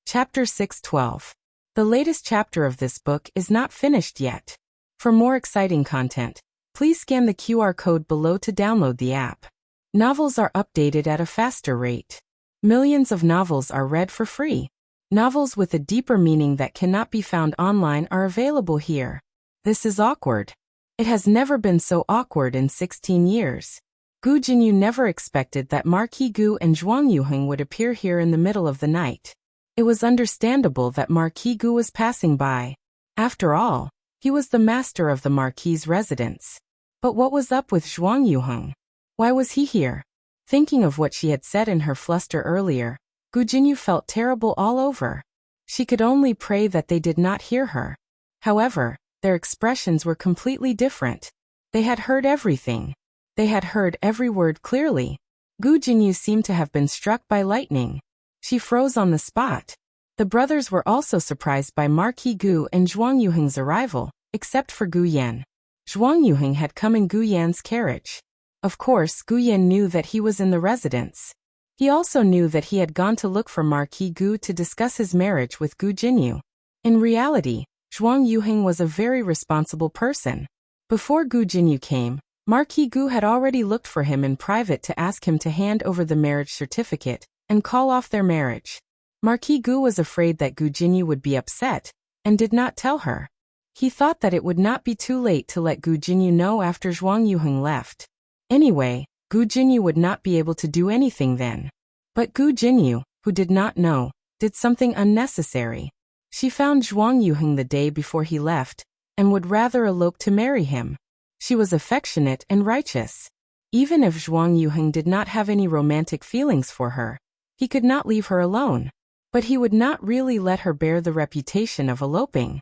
Chapter 612. The latest chapter of this book is not finished yet. For more exciting content, please scan the QR code below to download the app. Novels are updated at a faster rate. Millions of novels are read for free. Novels with a deeper meaning that cannot be found online are available here. This is awkward. It has never been so awkward in 16 years. Gu Jinyu never expected that Marquis Gu and Zhuang Yuheng would appear here in the middle of the night. It was understandable that Marquis Gu was passing by. After all, he was the master of the Marquis's residence. But what was up with Zhuang Yuheng? Why was he here? Thinking of what she had said in her fluster earlier, Gu Jinyu felt terrible all over. She could only pray that they did not hear her. However, their expressions were completely different. They had heard everything. They had heard every word clearly. Gu Jinyu seemed to have been struck by lightning. She froze on the spot. The brothers were also surprised by Marquis Gu and Zhuang Yuheng's arrival, except for Gu Yan. Zhuang Yuheng had come in Gu Yan's carriage. Of course, Gu Yan knew that he was in the residence. He also knew that he had gone to look for Marquis Gu to discuss his marriage with Gu Jinyu. In reality, Zhuang Yuheng was a very responsible person. Before Gu Jinyu came, Marquis Gu had already looked for him in private to ask him to hand over the marriage certificate and call off their marriage. Marquis Gu was afraid that Gu Jinyu would be upset, and did not tell her. He thought that it would not be too late to let Gu Jinyu know after Zhuang Yuheng left. Anyway, Gu Jinyu would not be able to do anything then. But Gu Jinyu, who did not know, did something unnecessary. She found Zhuang Yuheng the day before he left, and would rather elope to marry him. She was affectionate and righteous. Even if Zhuang Yuheng did not have any romantic feelings for her, he could not leave her alone. But he would not really let her bear the reputation of eloping.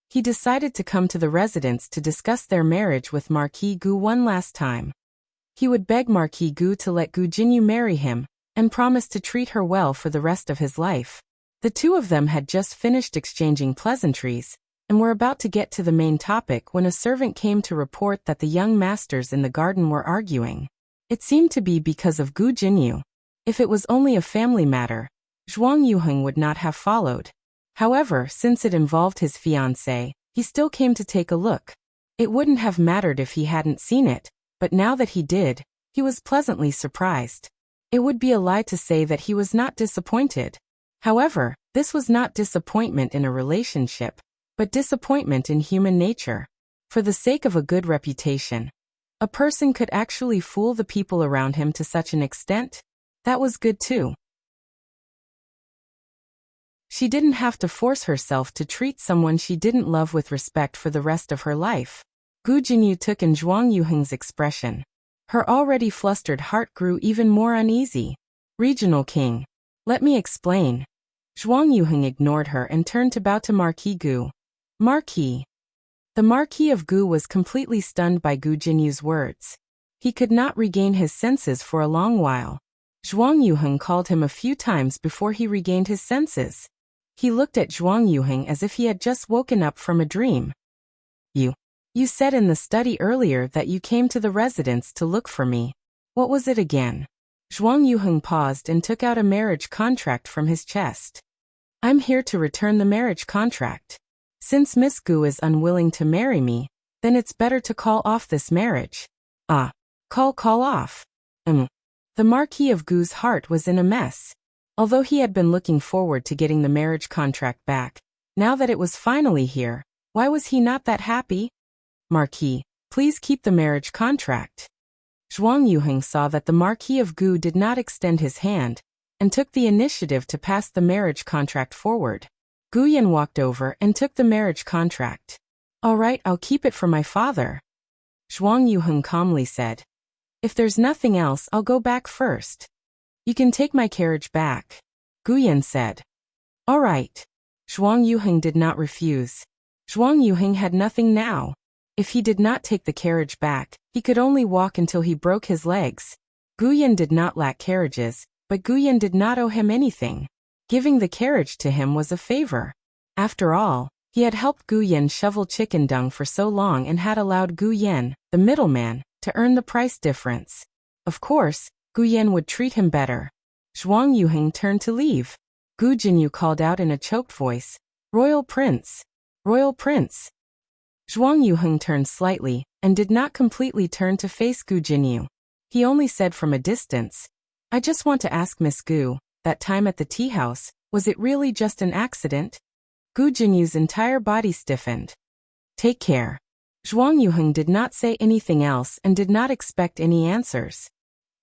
He decided to come to the residence to discuss their marriage with Marquis Gu one last time. He would beg Marquis Gu to let Gu Jinyu marry him, and promised to treat her well for the rest of his life. The two of them had just finished exchanging pleasantries, and were about to get to the main topic when a servant came to report that the young masters in the garden were arguing. It seemed to be because of Gu Jinyu. If it was only a family matter, Zhuang Yuheng would not have followed. However, since it involved his fiancée, he still came to take a look. It wouldn't have mattered if he hadn't seen it, but now that he did, he was pleasantly surprised. It would be a lie to say that he was not disappointed. However, this was not disappointment in a relationship, but disappointment in human nature. For the sake of a good reputation, a person could actually fool the people around him to such an extent? That was good too. She didn't have to force herself to treat someone she didn't love with respect for the rest of her life. Gu Jinyu took in Zhuang Yuheng's expression. Her already flustered heart grew even more uneasy. Regional King. Let me explain. Zhuang Yuheng ignored her and turned to bow to Marquis Gu. Marquis. The Marquis of Gu was completely stunned by Gu Jinyu's words. He could not regain his senses for a long while. Zhuang Yuheng called him a few times before he regained his senses. He looked at Zhuang Yuheng as if he had just woken up from a dream. You said in the study earlier that you came to the residence to look for me. What was it again? Zhuang Yuheng paused and took out a marriage contract from his chest. I'm here to return the marriage contract. Since Miss Gu is unwilling to marry me, then it's better to call off this marriage. Call off. The Marquis of Gu's heart was in a mess. Although he had been looking forward to getting the marriage contract back, now that it was finally here, why was he not that happy? Marquis, please keep the marriage contract. Zhuang Yuheng saw that the Marquis of Gu did not extend his hand, and took the initiative to pass the marriage contract forward. Gu Yan walked over and took the marriage contract. All right, I'll keep it for my father. Zhuang Yuheng calmly said. If there's nothing else, I'll go back first. You can take my carriage back, Gu Yan said. All right. Zhuang Yuheng did not refuse. Zhuang Yuheng had nothing now. If he did not take the carriage back, he could only walk until he broke his legs. Gu Yan did not lack carriages, but Gu Yan did not owe him anything. Giving the carriage to him was a favor. After all, he had helped Gu Yan shovel chicken dung for so long and had allowed Gu Yan, the middleman, to earn the price difference. Of course, Gu Yan would treat him better. Zhuang Yuheng turned to leave. Gu Jinyu called out in a choked voice, Royal Prince! Royal Prince! Zhuang Yuheng turned slightly, and did not completely turn to face Gu Jinyu. He only said from a distance, I just want to ask Miss Gu, that time at the tea house, was it really just an accident? Gu Jinyu's entire body stiffened. Take care. Zhuang Yuheng did not say anything else and did not expect any answers.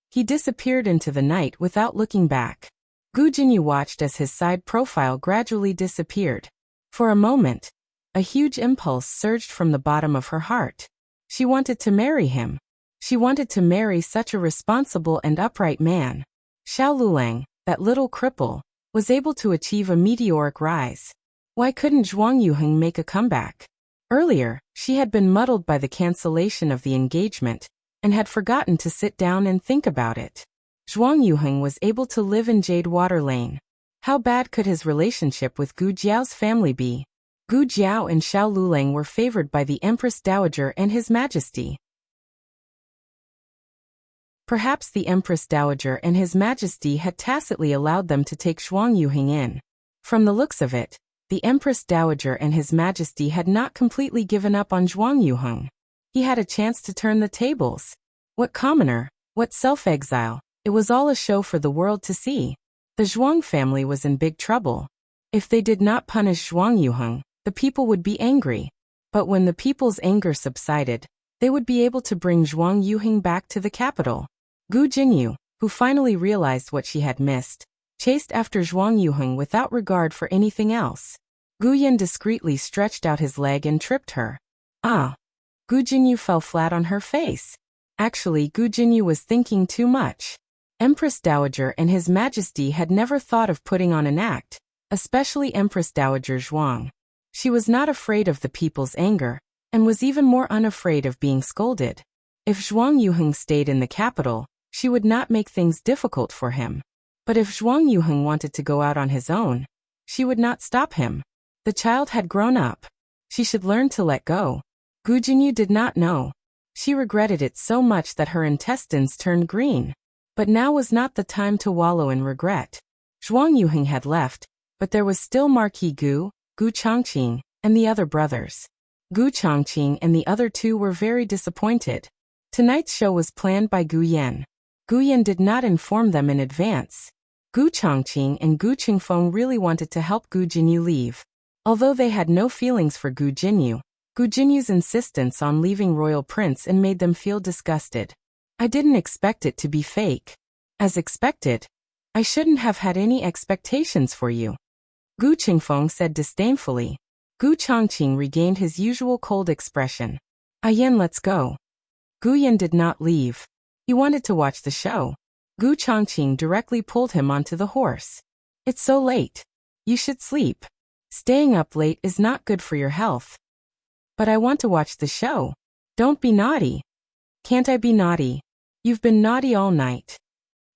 He disappeared into the night without looking back. Gu Jinyu watched as his side profile gradually disappeared. For a moment, a huge impulse surged from the bottom of her heart. She wanted to marry him. She wanted to marry such a responsible and upright man. Xiao Lulang, that little cripple, was able to achieve a meteoric rise. Why couldn't Zhuang Yuheng make a comeback? Earlier, she had been muddled by the cancellation of the engagement, and had forgotten to sit down and think about it. Zhuang Yuheng was able to live in Jade Water Lane. How bad could his relationship with Gu Jiao's family be? Gu Jiao and Xiao Lulang were favored by the Empress Dowager and His Majesty. Perhaps the Empress Dowager and His Majesty had tacitly allowed them to take Zhuang Yuheng in. From the looks of it, the Empress Dowager and His Majesty had not completely given up on Zhuang Yuheng. He had a chance to turn the tables. What commoner, what self-exile, it was all a show for the world to see. The Zhuang family was in big trouble. If they did not punish Zhuang Yuheng, the people would be angry. But when the people's anger subsided, they would be able to bring Zhuang Yuheng back to the capital. Gu Jinyu, who finally realized what she had missed, chased after Zhuang Yuheng without regard for anything else. Gu Yan discreetly stretched out his leg and tripped her. Gu Jinyu fell flat on her face. Actually, Gu Jinyu was thinking too much. Empress Dowager and His Majesty had never thought of putting on an act, especially Empress Dowager Zhuang. She was not afraid of the people's anger, and was even more unafraid of being scolded. If Zhuang Yuheng stayed in the capital, she would not make things difficult for him. But if Zhuang Yuheng wanted to go out on his own, she would not stop him. The child had grown up. She should learn to let go. Gu Jinyu did not know. She regretted it so much that her intestines turned green. But now was not the time to wallow in regret. Zhuang Yuheng had left, but there was still Marquis Gu, Gu Chongqing, and the other brothers. Gu Chongqing and the other two were very disappointed. Tonight's show was planned by Gu Yan. Gu Yan did not inform them in advance. Gu Chongqing and Gu Qingfeng really wanted to help Gu Jinyu leave. Although they had no feelings for Gu Jinyu's insistence on leaving Royal Prince and made them feel disgusted. I didn't expect it to be fake. As expected. I shouldn't have had any expectations for you. Gu Qingfeng said disdainfully. Gu Chongqing regained his usual cold expression. Yan, let's go. Gu Yan did not leave. He wanted to watch the show. Gu Chongqing directly pulled him onto the horse. It's so late. You should sleep. Staying up late is not good for your health. But I want to watch the show. Don't be naughty. Can't I be naughty? You've been naughty all night.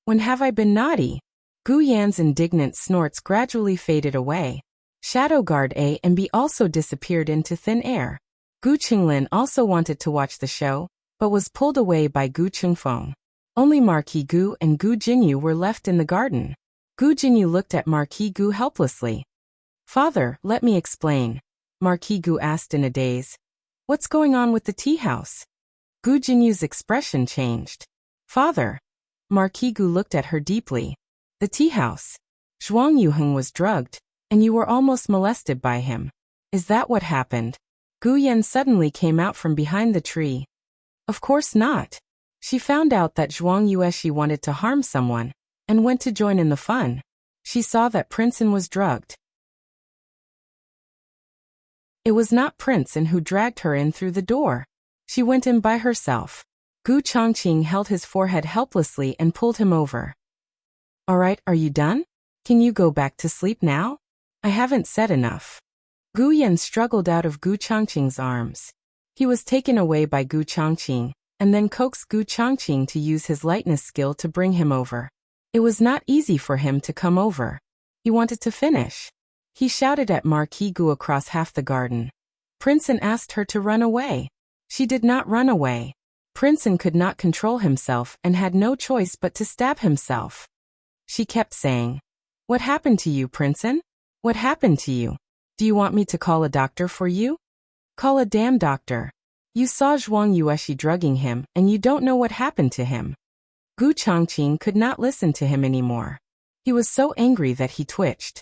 When have I been naughty? Gu Yan's indignant snorts gradually faded away. Shadow Guard A and B also disappeared into thin air. Gu Qinglin also wanted to watch the show, but was pulled away by Gu Qingfeng. Only Marquis Gu and Gu Jinyu were left in the garden. Gu Jinyu looked at Marquis Gu helplessly. Father, let me explain. Marquis Gu asked in a daze. What's going on with the tea house? Gu Jinyu's expression changed. Father. Marquis Gu looked at her deeply. The tea house. Zhuang Yuheng was drugged, and you were almost molested by him. Is that what happened? Gu Yan suddenly came out from behind the tree. Of course not. She found out that Zhuang Yueshi wanted to harm someone, and went to join in the fun. She saw that Princeton was drugged. It was not Princeton who dragged her in through the door. She went in by herself. Gu Chongqing held his forehead helplessly and pulled him over. All right, are you done? Can you go back to sleep now? I haven't said enough. Gu Yan struggled out of Gu Chongqing's arms. He was taken away by Gu Chongqing, and then coaxed Gu Chongqing to use his lightness skill to bring him over. It was not easy for him to come over. He wanted to finish. He shouted at Marquis Gu across half the garden. Princeton asked her to run away. She did not run away. Princeton could not control himself and had no choice but to stab himself. She kept saying, What happened to you, Princeton? What happened to you? Do you want me to call a doctor for you? Call a damn doctor. You saw Zhuang Yueshi drugging him and you don't know what happened to him. Gu Chongqing could not listen to him anymore. He was so angry that he twitched.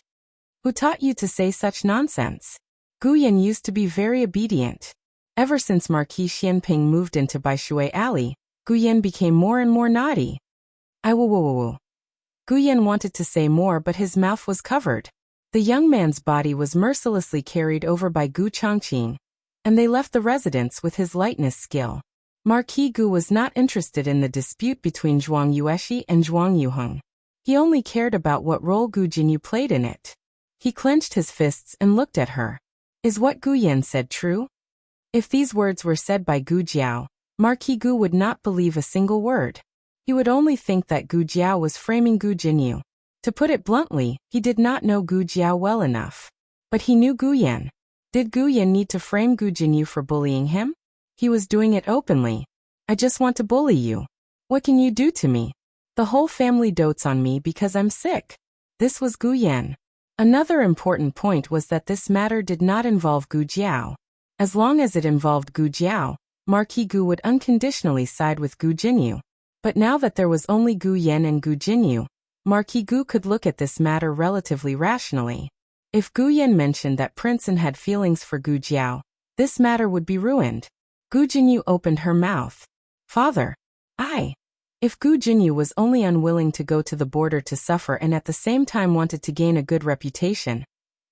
Who taught you to say such nonsense? Gu Yan used to be very obedient. Ever since Marquis Xianping moved into Baishui Alley, Gu Yan became more and more naughty. Gu Yan wanted to say more but his mouth was covered. The young man's body was mercilessly carried over by Gu Chongqing, and they left the residence with his lightness skill. Marquis Gu was not interested in the dispute between Zhuang Yueshi and Zhuang Yuheng. He only cared about what role Gu Jinyu played in it. He clenched his fists and looked at her. Is what Gu Yan said true? If these words were said by Gu Jiao, Marquis Gu would not believe a single word. He would only think that Gu Jiao was framing Gu Jinyu. To put it bluntly, he did not know Gu Jiao well enough. But he knew Gu Yan. Did Gu Yan need to frame Gu Jinyu for bullying him? He was doing it openly. I just want to bully you. What can you do to me? The whole family dotes on me because I'm sick. This was Gu Yan. Another important point was that this matter did not involve Gu Jiao. As long as it involved Gu Jiao, Marquis Gu would unconditionally side with Gu Jinyu. But now that there was only Gu Yan and Gu Jinyu, Marquis Gu could look at this matter relatively rationally. If Gu Yan mentioned that Princeton had feelings for Gu Jiao, this matter would be ruined. Gu Jinyu opened her mouth. Father. If Gu Jinyu was only unwilling to go to the border to suffer and at the same time wanted to gain a good reputation,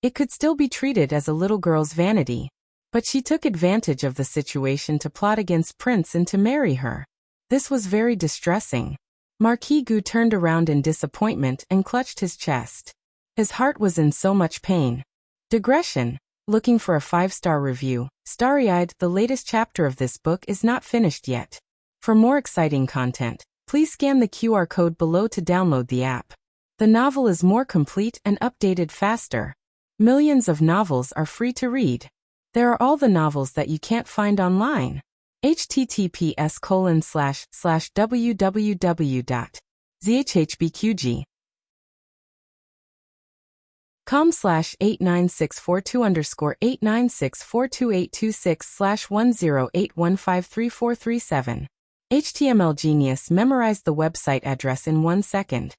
it could still be treated as a little girl's vanity. But she took advantage of the situation to plot against Prince and to marry her. This was very distressing. Marquis Gu turned around in disappointment and clutched his chest. His heart was in so much pain. Digression. Looking for a 5-star review. Starry-eyed, the latest chapter of this book is not finished yet. For more exciting content, please scan the QR code below to download the app. The novel is more complete and updated faster. Millions of novels are free to read. There are all the novels that you can't find online. https://www.zhbqg.com/89642_896422826/108153437. HTML Genius memorized the website address in 1 second.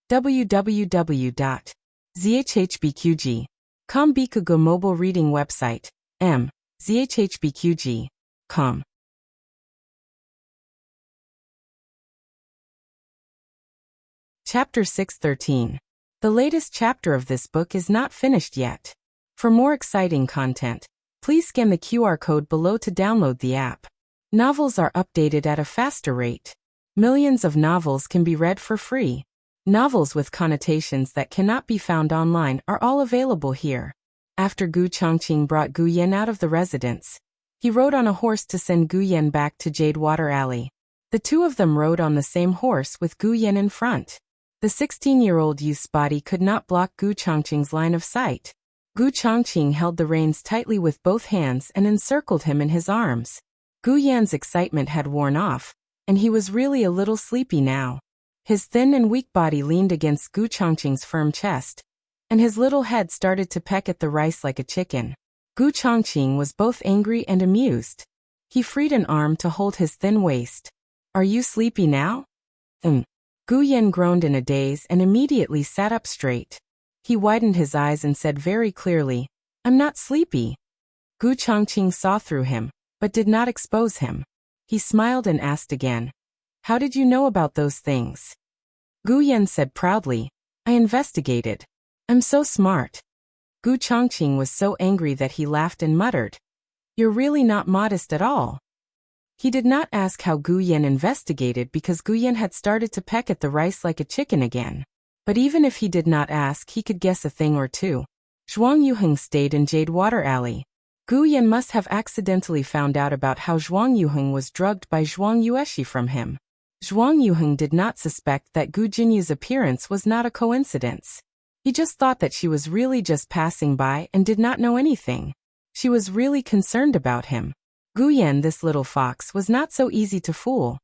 www.zhbqg.com Bikugo mobile reading website. zhbqg.com. Chapter 613. The latest chapter of this book is not finished yet. For more exciting content, please scan the QR code below to download the app. Novels are updated at a faster rate. Millions of novels can be read for free. Novels with connotations that cannot be found online are all available here. After Gu Chongqing brought Gu Yan out of the residence, he rode on a horse to send Gu Yan back to Jade Water Alley. The two of them rode on the same horse with Gu Yan in front. The 16-year-old youth's body could not block Gu Chongqing's line of sight. Gu Chongqing held the reins tightly with both hands and encircled him in his arms. Gu Yan's excitement had worn off, and he was really a little sleepy now. His thin and weak body leaned against Gu Chongqing's firm chest, and his little head started to peck at the rice like a chicken. Gu Chongqing was both angry and amused. He freed an arm to hold his thin waist. "Are you sleepy now?" Gu Yan groaned in a daze and immediately sat up straight. He widened his eyes and said very clearly, "I'm not sleepy." Gu Chongqing saw through him, but did not expose him. He smiled and asked again, "How did you know about those things?" Gu Yan said proudly, "I investigated. I'm so smart." Gu Chongqing was so angry that he laughed and muttered, "You're really not modest at all." He did not ask how Gu Yan investigated because Gu Yan had started to peck at the rice like a chicken again. But even if he did not ask, he could guess a thing or two. Zhuang Yuheng stayed in Jade Water Alley. Gu Yan must have accidentally found out about how Zhuang Yuheng was drugged by Zhuang Yueshi from him. Zhuang Yuheng did not suspect that Gu Jinyu's appearance was not a coincidence. He just thought that she was really just passing by and did not know anything. She was really concerned about him. Gu Yan, this little fox, was not so easy to fool.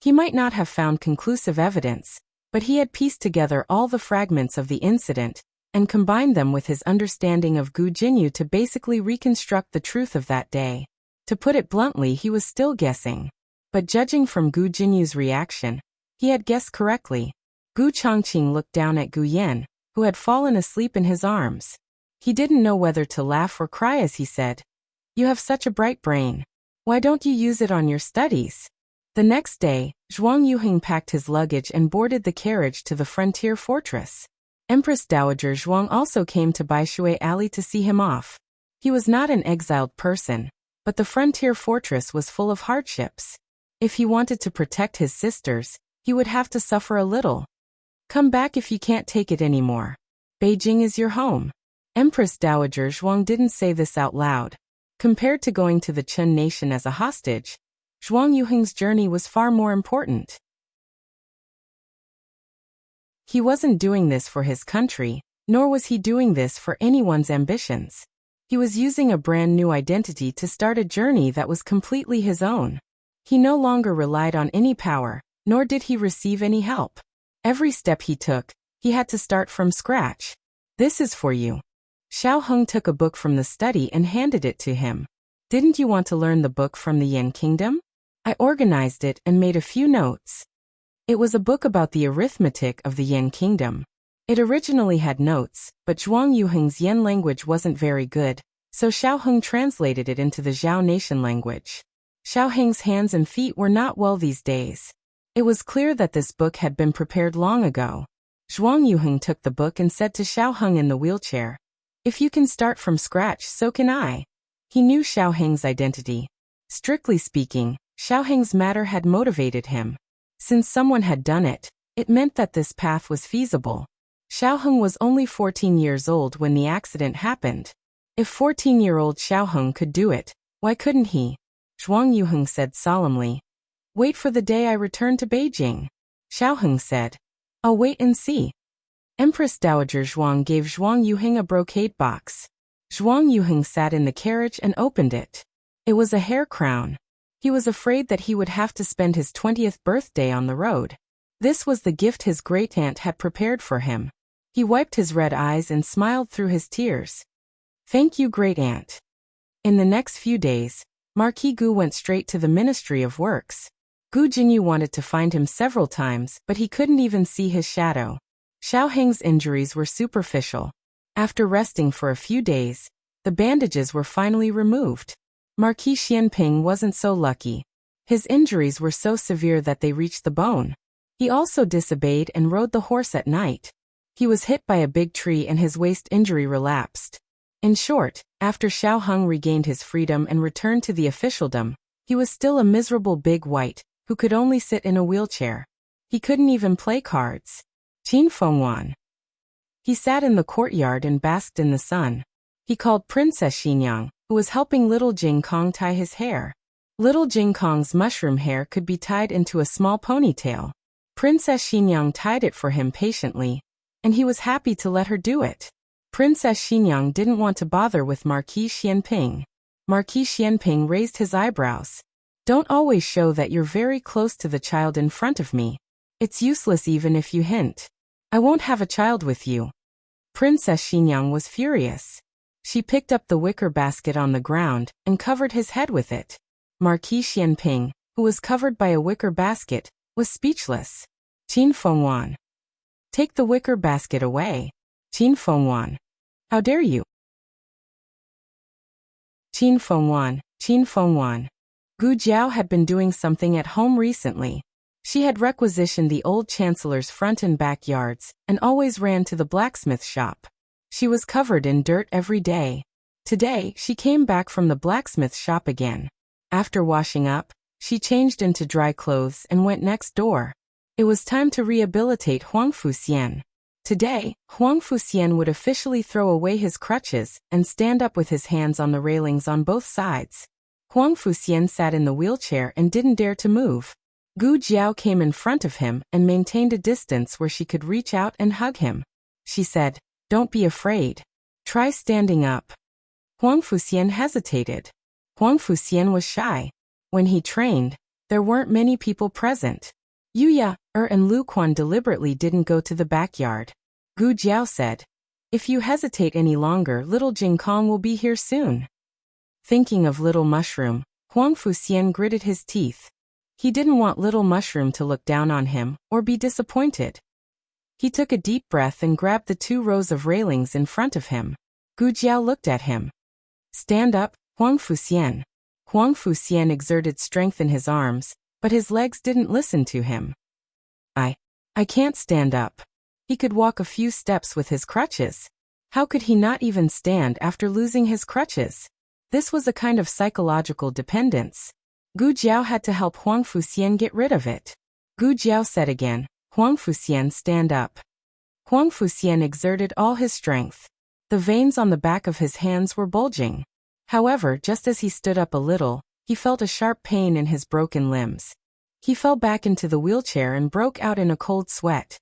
He might not have found conclusive evidence, but he had pieced together all the fragments of the incident and combined them with his understanding of Gu Jinyu to basically reconstruct the truth of that day. To put it bluntly, he was still guessing. But judging from Gu Jinyu's reaction, he had guessed correctly. Gu Chongqing looked down at Gu Yan, who had fallen asleep in his arms. He didn't know whether to laugh or cry as he said, "You have such a bright brain. Why don't you use it on your studies?" The next day, Zhuang Yuheng packed his luggage and boarded the carriage to the frontier fortress. Empress Dowager Zhuang also came to Baishui Alley to see him off. He was not an exiled person, but the frontier fortress was full of hardships. If he wanted to protect his sisters, he would have to suffer a little. "Come back if you can't take it anymore. Beijing is your home." Empress Dowager Zhuang didn't say this out loud. Compared to going to the Chen nation as a hostage, Zhuang Yuheng's journey was far more important. He wasn't doing this for his country, nor was he doing this for anyone's ambitions. He was using a brand new identity to start a journey that was completely his own. He no longer relied on any power, nor did he receive any help. Every step he took, he had to start from scratch. "This is for you." Xiao Heng took a book from the study and handed it to him. "Didn't you want to learn the book from the Yan Kingdom? I organized it and made a few notes." It was a book about the arithmetic of the Yan Kingdom. It originally had notes, but Zhuang Yuheng's Yan language wasn't very good, so Xiao Heng translated it into the Zhao nation language. Xiao Heng's hands and feet were not well these days. It was clear that this book had been prepared long ago. Zhuang Yuheng took the book and said to Xiao Heng in the wheelchair, "If you can start from scratch, so can I." He knew Xiao Heng's identity. Strictly speaking, Xiao Heng's matter had motivated him. Since someone had done it, it meant that this path was feasible. Xiao Heng was only 14 years old when the accident happened. If 14-year-old Xiao Heng could do it, why couldn't he? Zhuang Yuheng said solemnly. "Wait for the day I return to Beijing." Xiao Heng said, "I'll wait and see." Empress Dowager Zhuang gave Zhuang Yuheng a brocade box. Zhuang Yuheng sat in the carriage and opened it. It was a hair crown. He was afraid that he would have to spend his 20th birthday on the road. This was the gift his great-aunt had prepared for him. He wiped his red eyes and smiled through his tears. Thank you, great-aunt. In the next few days, Marquis Gu went straight to the Ministry of Works. Gu Jinyu wanted to find him several times, but he couldn't even see his shadow. Xiao Heng's injuries were superficial. After resting for a few days, the bandages were finally removed. Marquis Xianping wasn't so lucky. His injuries were so severe that they reached the bone. He also disobeyed and rode the horse at night. He was hit by a big tree and his waist injury relapsed. In short, after Xiao Heng regained his freedom and returned to the officialdom, he was still a miserable big white, who could only sit in a wheelchair. He couldn't even play cards. Qin Fengwan. He sat in the courtyard and basked in the sun. He called Princess Xinyang, who was helping little Jing Kong tie his hair. Little Jing Kong's mushroom hair could be tied into a small ponytail. Princess Xinyang tied it for him patiently, and he was happy to let her do it. Princess Xinyang didn't want to bother with Marquis Xianping. Marquis Xianping raised his eyebrows. Don't always show that you're very close to the child in front of me. It's useless even if you hint. I won't have a child with you. Princess Xinyang was furious. She picked up the wicker basket on the ground and covered his head with it. Marquis Xianping, who was covered by a wicker basket, was speechless. Qin Fengwan. Take the wicker basket away. Qin Fengwan. How dare you? Qin Fengwan, Qin Fengwan. Gu Jiao had been doing something at home recently. She had requisitioned the old chancellor's front and backyards, and always ran to the blacksmith shop. She was covered in dirt every day. Today, she came back from the blacksmith shop again. After washing up, she changed into dry clothes and went next door. It was time to rehabilitate Huang Fuxian. Today, Huang Fuxian would officially throw away his crutches and stand up with his hands on the railings on both sides. Huang Fuxian sat in the wheelchair and didn't dare to move. Gu Jiao came in front of him and maintained a distance where she could reach out and hug him. She said, "Don't be afraid. Try standing up." Huang Fuxian hesitated. Huang Fuxian was shy. When he trained, there weren't many people present. Yuya, and Lu Quan deliberately didn't go to the backyard. Gu Jiao said, "If you hesitate any longer, little Jing Kong will be here soon." Thinking of little mushroom, Huang Fuxian gritted his teeth. He didn't want little mushroom to look down on him or be disappointed. He took a deep breath and grabbed the 2 rows of railings in front of him. Gu Jiao looked at him. "Stand up, Huang Fuxian." Huang Fuxian exerted strength in his arms, but his legs didn't listen to him. I can't stand up." He could walk a few steps with his crutches. How could he not even stand after losing his crutches? This was a kind of psychological dependence. Gu Jiao had to help Huang Fuxian get rid of it. Gu Jiao said again, "Huang Fuxian, stand up." Huang Fuxian exerted all his strength. The veins on the back of his hands were bulging. However, just as he stood up a little, he felt a sharp pain in his broken limbs. He fell back into the wheelchair and broke out in a cold sweat.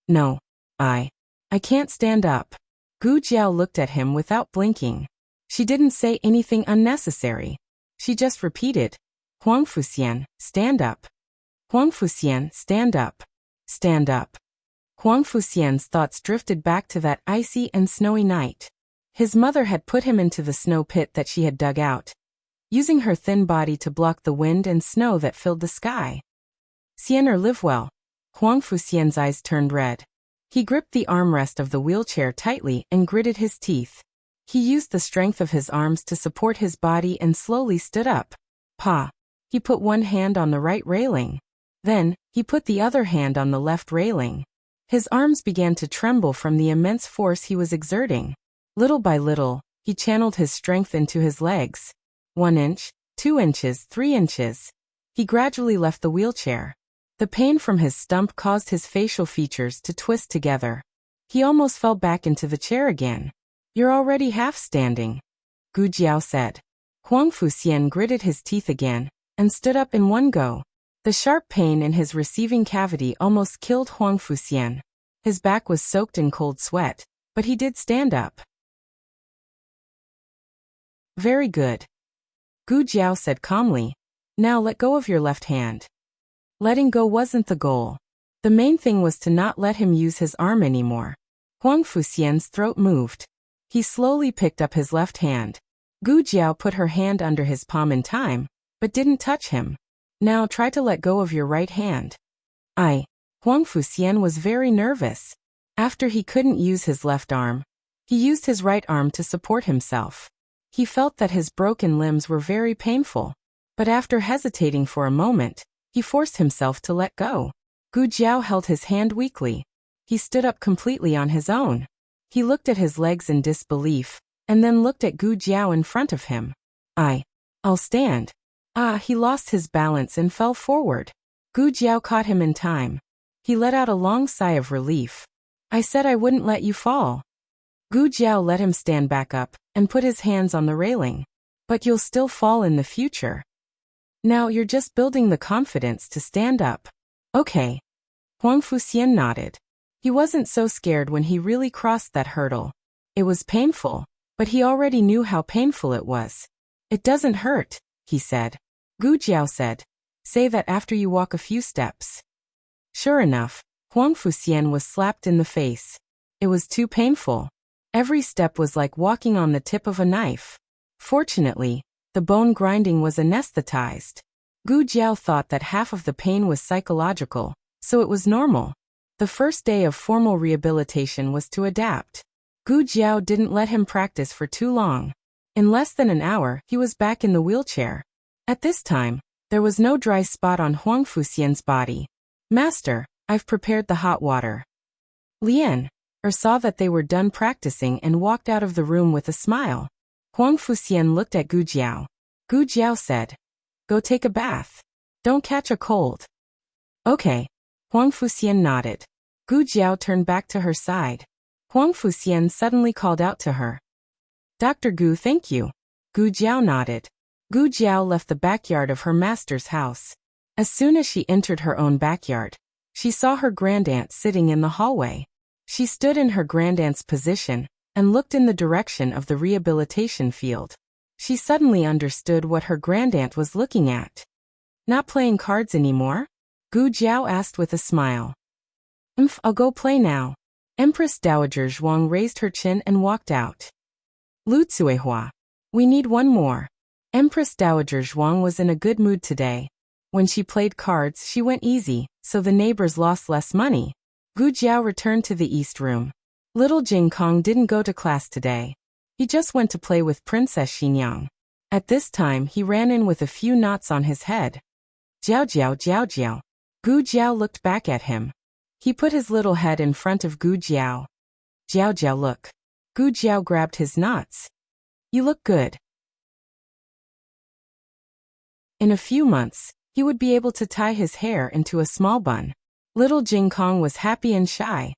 "No, I can't stand up." Gu Jiao looked at him without blinking. She didn't say anything unnecessary. She just repeated, "Huang Fuxian, stand up. Huang Fuxian, stand up. Stand up." Huang Fuxian's thoughts drifted back to that icy and snowy night. His mother had put him into the snow pit that she had dug out, using her thin body to block the wind and snow that filled the sky. "Sienner, live well." Huang Fuxian's eyes turned red. He gripped the armrest of the wheelchair tightly and gritted his teeth. He used the strength of his arms to support his body and slowly stood up. Pa. He put one hand on the right railing. Then, he put the other hand on the left railing. His arms began to tremble from the immense force he was exerting. Little by little, he channeled his strength into his legs. 1 inch, 2 inches, 3 inches. He gradually left the wheelchair. The pain from his stump caused his facial features to twist together. He almost fell back into the chair again. "You're already half standing," Gu Jiao said. Huang Fuxian gritted his teeth again and stood up in one go. The sharp pain in his receiving cavity almost killed Huang Fuxian. His back was soaked in cold sweat, but he did stand up. Very good. Gu Jiao said calmly. Now let go of your left hand. Letting go wasn't the goal. The main thing was to not let him use his arm anymore. Huang Fuxian's throat moved. He slowly picked up his left hand. Gu Jiao put her hand under his palm in time, but didn't touch him. Now try to let go of your right hand. Huang Fuxian was very nervous. After he couldn't use his left arm, he used his right arm to support himself. He felt that his broken limbs were very painful, but after hesitating for a moment, he forced himself to let go. Gu Jiao held his hand weakly. He stood up completely on his own. He looked at his legs in disbelief, and then looked at Gu Jiao in front of him. I'll stand. He lost his balance and fell forward. Gu Jiao caught him in time. He let out a long sigh of relief. I said I wouldn't let you fall. Gu Jiao let him stand back up and put his hands on the railing. But you'll still fall in the future. Now you're just building the confidence to stand up. Okay. Huang Fuxian nodded. He wasn't so scared when he really crossed that hurdle. It was painful, but he already knew how painful it was. It doesn't hurt, he said. Gu Jiao said. Say that after you walk a few steps. Sure enough, Huang Fuxian was slapped in the face. It was too painful. Every step was like walking on the tip of a knife. Fortunately, the bone grinding was anesthetized. Gu Jiao thought that half of the pain was psychological, so it was normal. The first day of formal rehabilitation was to adapt. Gu Jiao didn't let him practice for too long. In less than an hour, he was back in the wheelchair. At this time, there was no dry spot on Huang Fuxian's body. Master, I've prepared the hot water. Lien saw that they were done practicing and walked out of the room with a smile. Huang Fuxian looked at Gu Jiao. Gu Jiao said, Go take a bath. Don't catch a cold. Okay. Huang Fuxian nodded. Gu Jiao turned back to her side. Huang Fuxian suddenly called out to her. Dr. Gu, thank you. Gu Jiao nodded. Gu Jiao left the backyard of her master's house. As soon as she entered her own backyard, she saw her grandaunt sitting in the hallway. She stood in her grandaunt's position and looked in the direction of the rehabilitation field. She suddenly understood what her grandaunt was looking at. Not playing cards anymore? Gu Jiao asked with a smile. I'll go play now. Empress Dowager Zhuang raised her chin and walked out. Lu Cuihua. We need one more. Empress Dowager Zhuang was in a good mood today. When she played cards, she went easy, so the neighbors lost less money. Gu Jiao returned to the east room. Little Jing Kong didn't go to class today. He just went to play with Princess Xinyang. At this time, he ran in with a few knots on his head. Jiao Jiao Jiao Jiao. Gu Jiao looked back at him. He put his little head in front of Gu Jiao. Jiao Jiao, look. Gu Jiao grabbed his knots. You look good. In a few months, he would be able to tie his hair into a small bun. Little Jing Kong was happy and shy.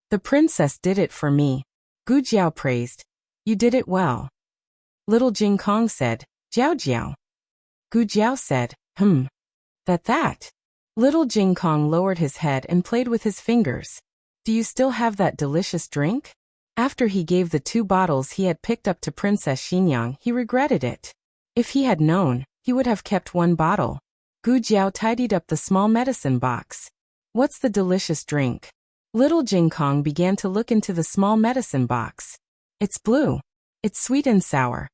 The princess did it for me. Gu Jiao praised. You did it well. Little Jing Kong said, Jiao Jiao. Gu Jiao said, That. Little Jing Kong lowered his head and played with his fingers. Do you still have that delicious drink? After he gave the 2 bottles he had picked up to Princess Xinyang, he regretted it. If he had known, he would have kept 1 bottle. Gu Jiao tidied up the small medicine box. What's the delicious drink? Little Jing Kong began to look into the small medicine box. It's blue. It's sweet and sour.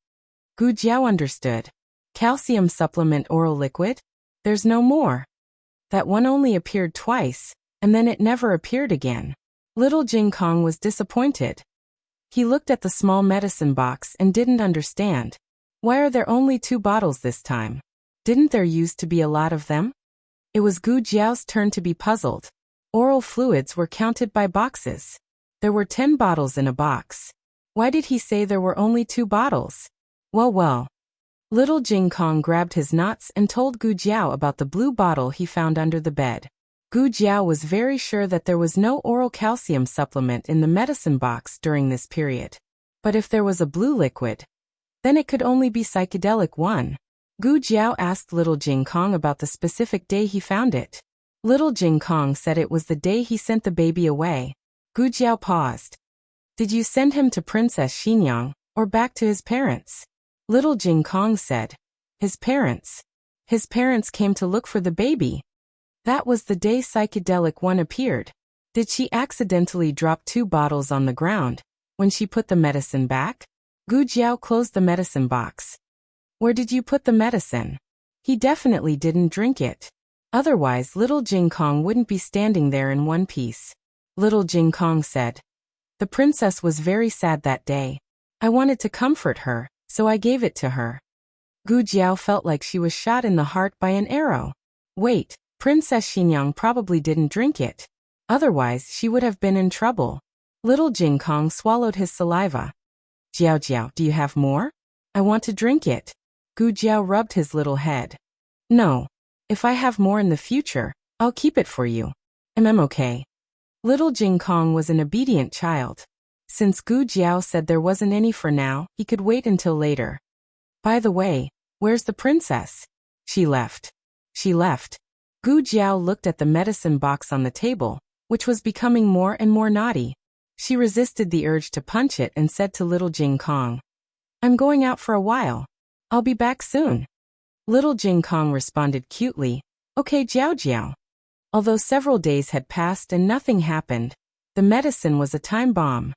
Gu Jiao understood. Calcium supplement oral liquid? There's no more. That one only appeared twice, and then it never appeared again. Little Jing Kong was disappointed. He looked at the small medicine box and didn't understand. Why are there only 2 bottles this time? Didn't there used to be a lot of them? It was Gu Jiao's turn to be puzzled. Oral fluids were counted by boxes. There were 10 bottles in a box. Why did he say there were only 2 bottles? Well. Little Jing Kong grabbed his knots and told Gu Jiao about the blue bottle he found under the bed. Gu Jiao was very sure that there was no oral calcium supplement in the medicine box during this period. But if there was a blue liquid, then it could only be psychedelic 1. Gu Jiao asked Little Jing Kong about the specific day he found it. Little Jing Kong said it was the day he sent the baby away, Gu Jiao paused. Did you send him to Princess Xinyang, or back to his parents? Little Jing Kong said. His parents. His parents came to look for the baby. That was the day Psychedelic One appeared. Did she accidentally drop 2 bottles on the ground when she put the medicine back? Gu Jiao closed the medicine box. Where did you put the medicine? He definitely didn't drink it. Otherwise, little Jing Kong wouldn't be standing there in one piece. Little Jing Kong said. The princess was very sad that day. I wanted to comfort her, so I gave it to her. Gu Jiao felt like she was shot in the heart by an arrow. Wait, Princess Xinyang probably didn't drink it. Otherwise, she would have been in trouble. Little Jing Kong swallowed his saliva. Jiao Jiao, do you have more? I want to drink it. Gu Jiao rubbed his little head. No. If I have more in the future, I'll keep it for you. Okay. Little Jing Kong was an obedient child. Since Gu Jiao said there wasn't any for now, he could wait until later. By the way, where's the princess? She left. She left. Gu Jiao looked at the medicine box on the table, which was becoming more and more naughty. She resisted the urge to punch it and said to little Jing Kong, I'm going out for a while. I'll be back soon. Little Jing Kong responded cutely, Okay Jiao Jiao. Although several days had passed and nothing happened, the medicine was a time bomb.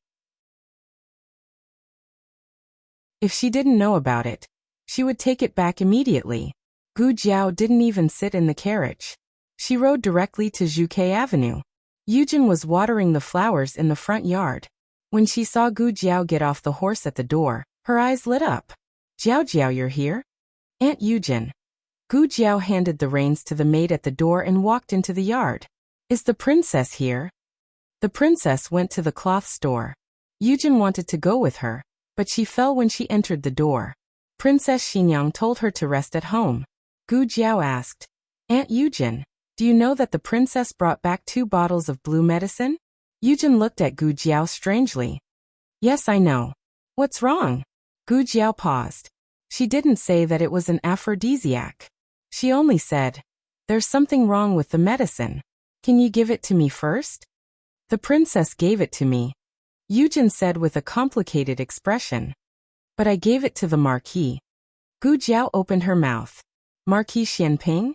If she didn't know about it, she would take it back immediately. Gu Jiao didn't even sit in the carriage. She rode directly to Zhuke Avenue. Yujin was watering the flowers in the front yard. When she saw Gu Jiao get off the horse at the door, her eyes lit up. Jiao Jiao, you're here? Aunt Yujin. Gu Jiao handed the reins to the maid at the door and walked into the yard. Is the princess here? The princess went to the cloth store. Yujin wanted to go with her, but she fell when she entered the door. Princess Xinyang told her to rest at home. Gu Jiao asked, Aunt Yujin, do you know that the princess brought back 2 bottles of blue medicine? Yujin looked at Gu Jiao strangely. Yes, I know. What's wrong? Gu Jiao paused. She didn't say that it was an aphrodisiac. She only said, There's something wrong with the medicine. Can you give it to me first? The princess gave it to me. Yujin said with a complicated expression. But I gave it to the Marquis. Gu Jiao opened her mouth. Marquis Xianping?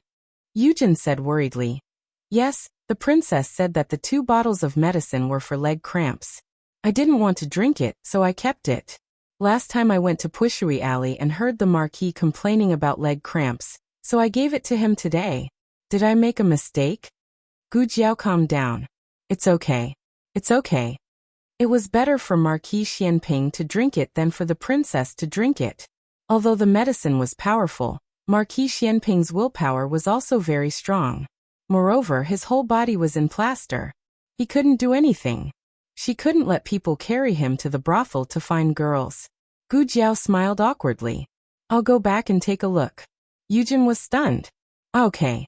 Yujin said worriedly. Yes, the princess said that the 2 bottles of medicine were for leg cramps. I didn't want to drink it, so I kept it. Last time I went to Pushui Alley and heard the Marquis complaining about leg cramps, so I gave it to him today. Did I make a mistake? Gu Jiao calmed down. It's okay. It's okay. It was better for Marquis Xianping to drink it than for the princess to drink it. Although the medicine was powerful, Marquis Xianping's willpower was also very strong. Moreover, his whole body was in plaster. He couldn't do anything. She couldn't let people carry him to the brothel to find girls. Gu Jiao smiled awkwardly. I'll go back and take a look. Yujin was stunned. Okay.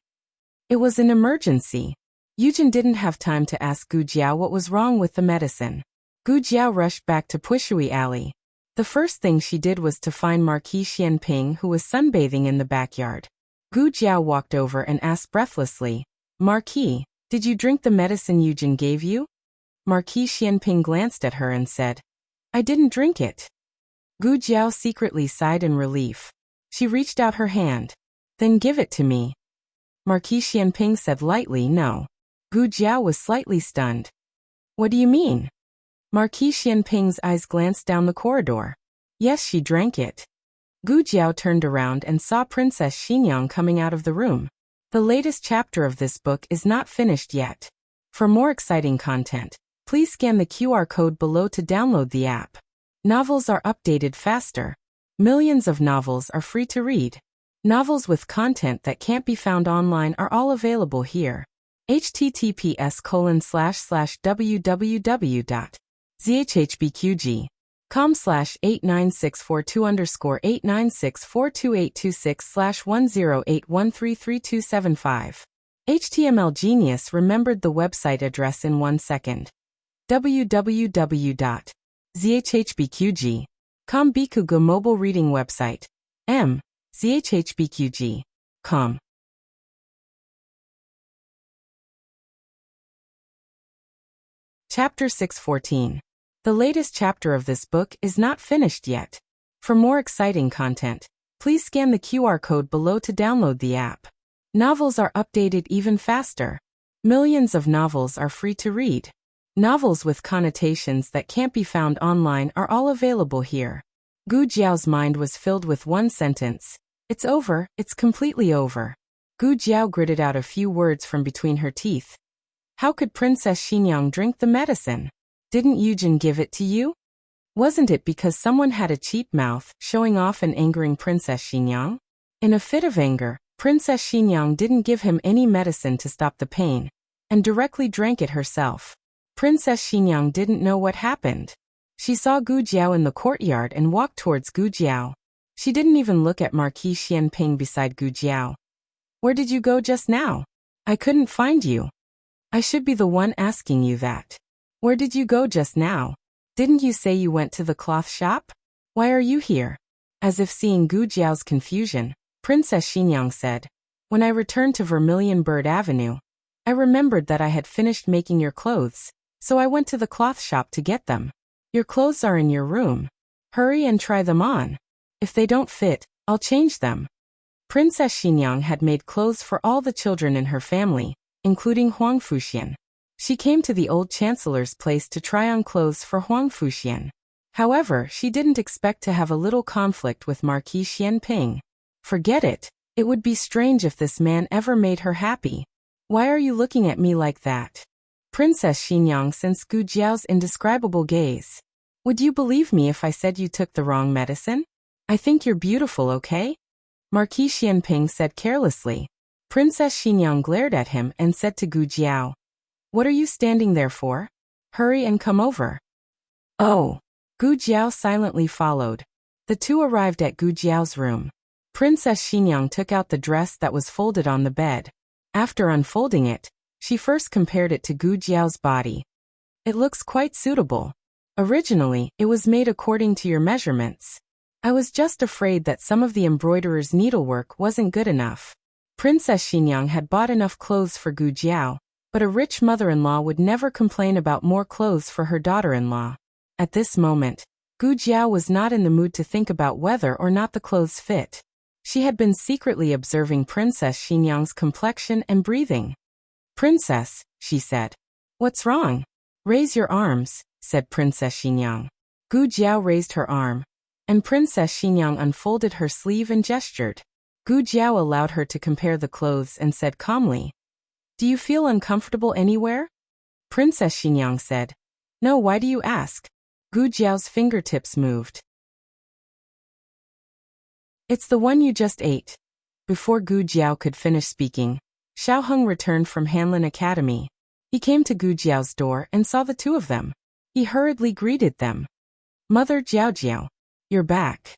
It was an emergency. Yujin didn't have time to ask Gu Jiao what was wrong with the medicine. Gu Jiao rushed back to Pushui Alley. The first thing she did was to find Marquis Xianping, who was sunbathing in the backyard. Gu Jiao walked over and asked breathlessly, Marquis, did you drink the medicine Yujin gave you? Marquis Xianping glanced at her and said, I didn't drink it. Gu Jiao secretly sighed in relief. She reached out her hand. Then give it to me. Marquis Xianping said lightly no. Gu Jiao was slightly stunned. What do you mean? Marquis Xianping's eyes glanced down the corridor. Yes, she drank it. Gu Jiao turned around and saw Princess Xinyang coming out of the room. The latest chapter of this book is not finished yet. For more exciting content, please scan the QR code below to download the app. Novels are updated faster. Millions of novels are free to read. Novels with content that can't be found online are all available here. https://www.zhbqg.com/89642_8964226/1081333275. HTML Genius remembered the website address in 1 second. www.zhbqg.com Bikugo mobile reading website. zhbqg.com Chapter 614. The latest chapter of this book is not finished yet. For more exciting content, please scan the QR code below to download the app. Novels are updated even faster. Millions of novels are free to read. Novels with connotations that can't be found online are all available here. Gu Jiao's mind was filled with one sentence. It's over, it's completely over. Gu Jiao gritted out a few words from between her teeth. How could Princess Xinyang drink the medicine? Didn't Yujin give it to you? Wasn't it because someone had a cheap mouth, showing off and angering Princess Xinyang? In a fit of anger, Princess Xinyang didn't give him any medicine to stop the pain, and directly drank it herself. Princess Xinyang didn't know what happened. She saw Gu Jiao in the courtyard and walked towards Gu Jiao. She didn't even look at Marquis Xianping beside Gu Jiao. Where did you go just now? I couldn't find you. I should be the one asking you that. Where did you go just now? Didn't you say you went to the cloth shop? Why are you here? As if seeing Gu Jiao's confusion, Princess Xinyang said, When I returned to Vermilion Bird Avenue, I remembered that I had finished making your clothes, so I went to the cloth shop to get them. Your clothes are in your room. Hurry and try them on. If they don't fit, I'll change them. Princess Xinyang had made clothes for all the children in her family, including Huang Fuxian. She came to the old chancellor's place to try on clothes for Huang Fuxian. However, she didn't expect to have a little conflict with Marquis Xianping. Forget it. It would be strange if this man ever made her happy. Why are you looking at me like that? Princess Xinyang sensed Gu Jiao's indescribable gaze. Would you believe me if I said you took the wrong medicine? I think you're beautiful, okay? Marquis Xianping said carelessly. Princess Xinyang glared at him and said to Gu Jiao, What are you standing there for? Hurry and come over. Oh. Gu Jiao silently followed. The two arrived at Gu Jiao's room. Princess Xinyang took out the dress that was folded on the bed. After unfolding it, she first compared it to Gu Jiao's body. It looks quite suitable. Originally, it was made according to your measurements. I was just afraid that some of the embroiderer's needlework wasn't good enough. Princess Xinyang had bought enough clothes for Gu Jiao, but a rich mother-in-law would never complain about more clothes for her daughter-in-law. At this moment, Gu Jiao was not in the mood to think about whether or not the clothes fit. She had been secretly observing Princess Xinyang's complexion and breathing. Princess, she said. What's wrong? Raise your arms, said Princess Xinyang. Gu Jiao raised her arm, and Princess Xinyang unfolded her sleeve and gestured. Gu Jiao allowed her to compare the clothes and said calmly, Do you feel uncomfortable anywhere? Princess Xinyang said, No, why do you ask? Gu Jiao's fingertips moved. It's the one you just ate. Before Gu Jiao could finish speaking, Xiao Heng returned from Hanlin Academy. He came to Gu Jiao's door and saw the two of them. He hurriedly greeted them. Mother Jiao Jiao, you're back.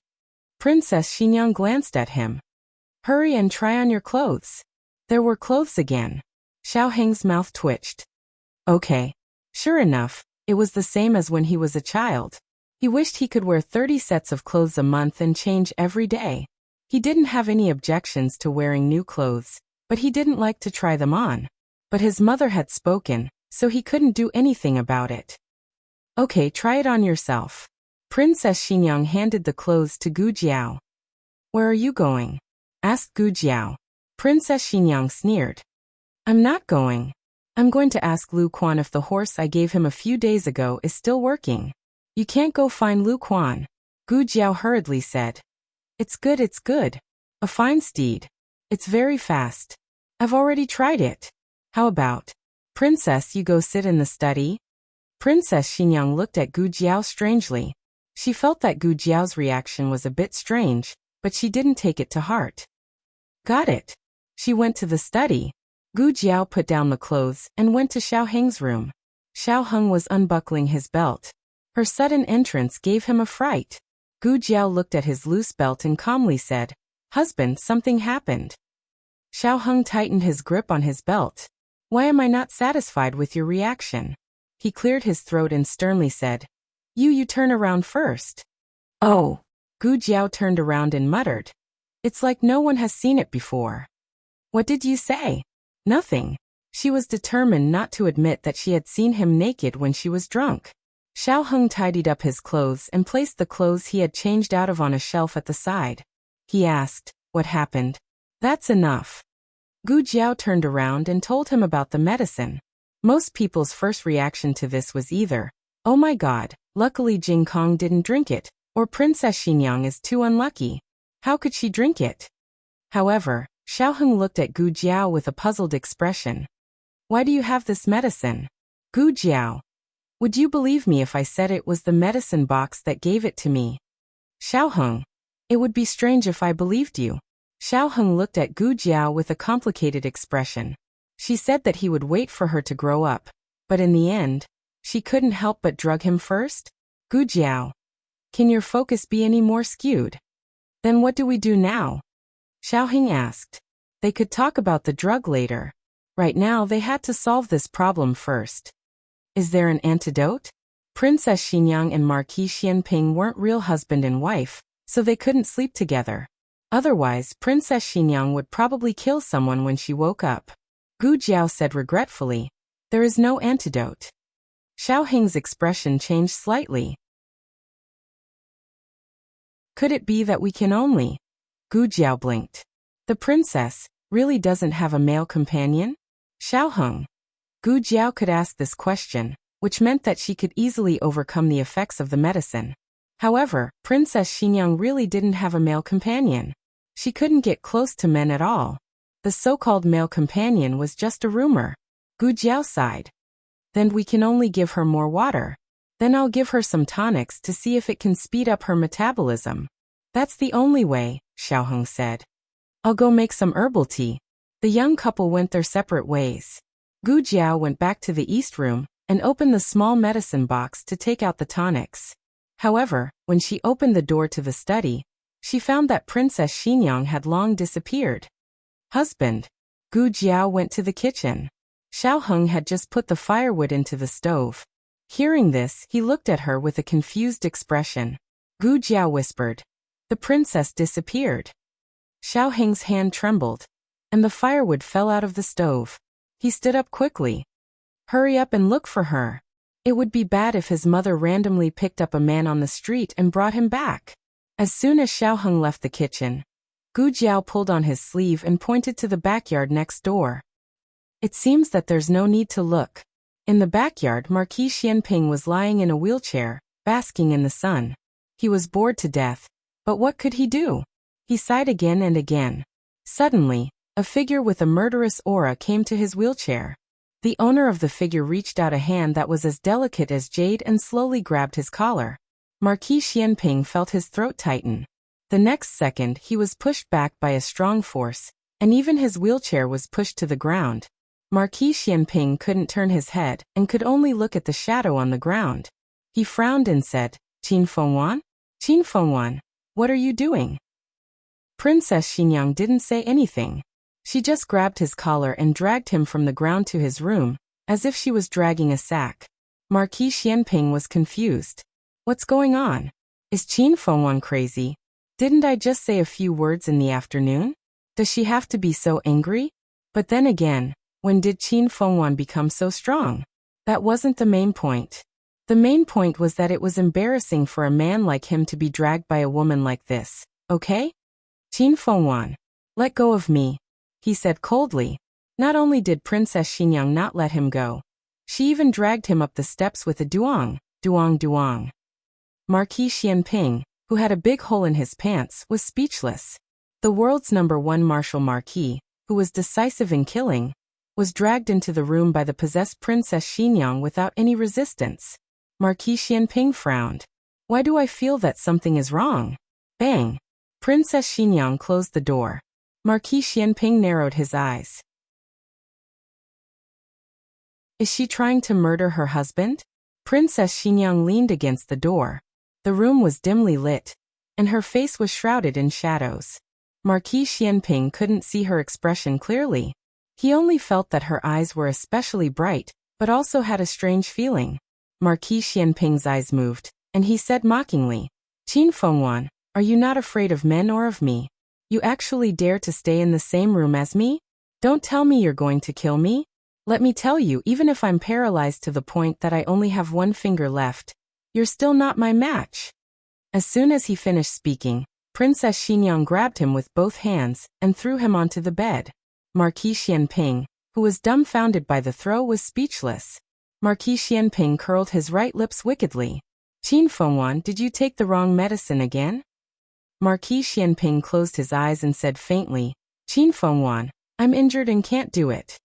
Princess Xinyang glanced at him. Hurry and try on your clothes. There were clothes again. Xiao Heng's mouth twitched. Okay. Sure enough, it was the same as when he was a child. He wished he could wear 30 sets of clothes a month and change every day. He didn't have any objections to wearing new clothes, but he didn't like to try them on. But his mother had spoken, so he couldn't do anything about it. Okay, try it on yourself. Princess Xinyang handed the clothes to Gu Jiao. Where are you going? Asked Gu Jiao. Princess Xinyang sneered. I'm not going. I'm going to ask Lu Quan if the horse I gave him a few days ago is still working. You can't go find Lu Quan. Gu Jiao hurriedly said. It's good, it's good. A fine steed. It's very fast. I've already tried it. How about, Princess, you go sit in the study? Princess Xinyang looked at Gu Jiao strangely. She felt that Gu Jiao's reaction was a bit strange, but she didn't take it to heart. Got it. She went to the study. Gu Jiao put down the clothes and went to Xiao Heng's room. Xiao Heng was unbuckling his belt. Her sudden entrance gave him a fright. Gu Jiao looked at his loose belt and calmly said, Husband, something happened. Xiao Heng tightened his grip on his belt. Why am I not satisfied with your reaction? He cleared his throat and sternly said, You turn around first. Oh. Gu Jiao turned around and muttered. It's like no one has seen it before. What did you say? Nothing. She was determined not to admit that she had seen him naked when she was drunk. Xiao Heng tidied up his clothes and placed the clothes he had changed out of on a shelf at the side. He asked, "What happened?" "That's enough." Gu Jiao turned around and told him about the medicine. Most people's first reaction to this was either, "Oh my god, luckily Jing Kong didn't drink it," or "Princess Xinyang is too unlucky. How could she drink it?" However, Xiao Heng looked at Gu Jiao with a puzzled expression. "Why do you have this medicine?" "Gu Jiao, would you believe me if I said it was the medicine box that gave it to me?" "Xiao Heng, it would be strange if I believed you." Xiao Heng looked at Gu Jiao with a complicated expression. She said that he would wait for her to grow up, but in the end, she couldn't help but drug him first? "Gu Jiao, can your focus be any more skewed?" "Then what do we do now?" Xiao Heng asked. They could talk about the drug later. Right now they had to solve this problem first. Is there an antidote? Princess Xinyang and Marquis Xianping weren't real husband and wife, so they couldn't sleep together. Otherwise, Princess Xinyang would probably kill someone when she woke up. Gu Jiao said regretfully, "There is no antidote." Xiao Heng's expression changed slightly. "Could it be that we can only—" Gu Jiao blinked. "The princess really doesn't have a male companion?" Xiao Heng. Gu Jiao could ask this question, which meant that she could easily overcome the effects of the medicine. However, Princess Xinyang really didn't have a male companion. She couldn't get close to men at all. The so-called male companion was just a rumor. Gu Jiao sighed. "Then we can only give her more water. Then I'll give her some tonics to see if it can speed up her metabolism." "That's the only way," Xiao Heng said. "I'll go make some herbal tea." The young couple went their separate ways. Gu Jiao went back to the east room and opened the small medicine box to take out the tonics. However, when she opened the door to the study, she found that Princess Xinyang had long disappeared. "Husband." Gu Jiao went to the kitchen. Xiao Heng had just put the firewood into the stove. Hearing this, he looked at her with a confused expression. Gu Jiao whispered, "The princess disappeared." Xiao Heng's hand trembled, and the firewood fell out of the stove. He stood up quickly. "Hurry up and look for her. It would be bad if his mother randomly picked up a man on the street and brought him back." As soon as Xiao Heng left the kitchen, Gu Jiao pulled on his sleeve and pointed to the backyard next door. "It seems that there's no need to look." In the backyard, Marquis Xianping was lying in a wheelchair, basking in the sun. He was bored to death, but what could he do? He sighed again and again. Suddenly, a figure with a murderous aura came to his wheelchair. The owner of the figure reached out a hand that was as delicate as jade and slowly grabbed his collar. Marquis Xianping felt his throat tighten. The next second, he was pushed back by a strong force, and even his wheelchair was pushed to the ground. Marquis Xianping couldn't turn his head and could only look at the shadow on the ground. He frowned and said, "Qin Fengwan? Qin Fengwan, what are you doing?" Princess Xinyang didn't say anything. She just grabbed his collar and dragged him from the ground to his room, as if she was dragging a sack. Marquis Xianping was confused. What's going on? Is Qin Fengwan crazy? Didn't I just say a few words in the afternoon? Does she have to be so angry? But then again, when did Qin Fengwan become so strong? That wasn't the main point. The main point was that it was embarrassing for a man like him to be dragged by a woman like this, okay? "Qin Fengwan, let go of me," he said coldly. Not only did Princess Xinyang not let him go, she even dragged him up the steps with a duong, duong duong. Marquis Xianping, who had a big hole in his pants, was speechless. The world's #1 martial marquis, who was decisive in killing, was dragged into the room by the possessed Princess Xinyang without any resistance. Marquis Xianping frowned. "Why do I feel that something is wrong?" Bang! Princess Xinyang closed the door. Marquis Xianping narrowed his eyes. Is she trying to murder her husband? Princess Xinyang leaned against the door. The room was dimly lit, and her face was shrouded in shadows. Marquis Xianping couldn't see her expression clearly. He only felt that her eyes were especially bright, but also had a strange feeling. Marquis Xianping's eyes moved, and he said mockingly, "Qin Fengwan, are you not afraid of men or of me? You actually dare to stay in the same room as me? Don't tell me you're going to kill me? Let me tell you, even if I'm paralyzed to the point that I only have one finger left, you're still not my match." As soon as he finished speaking, Princess Xinyang grabbed him with both hands and threw him onto the bed. Marquis Xianping, who was dumbfounded by the throw, was speechless. Marquis Xianping curled his right lips wickedly. "Qin Fengwan, did you take the wrong medicine again?" Marquis Xianping closed his eyes and said faintly, "Qin Fengwan, I'm injured and can't do it."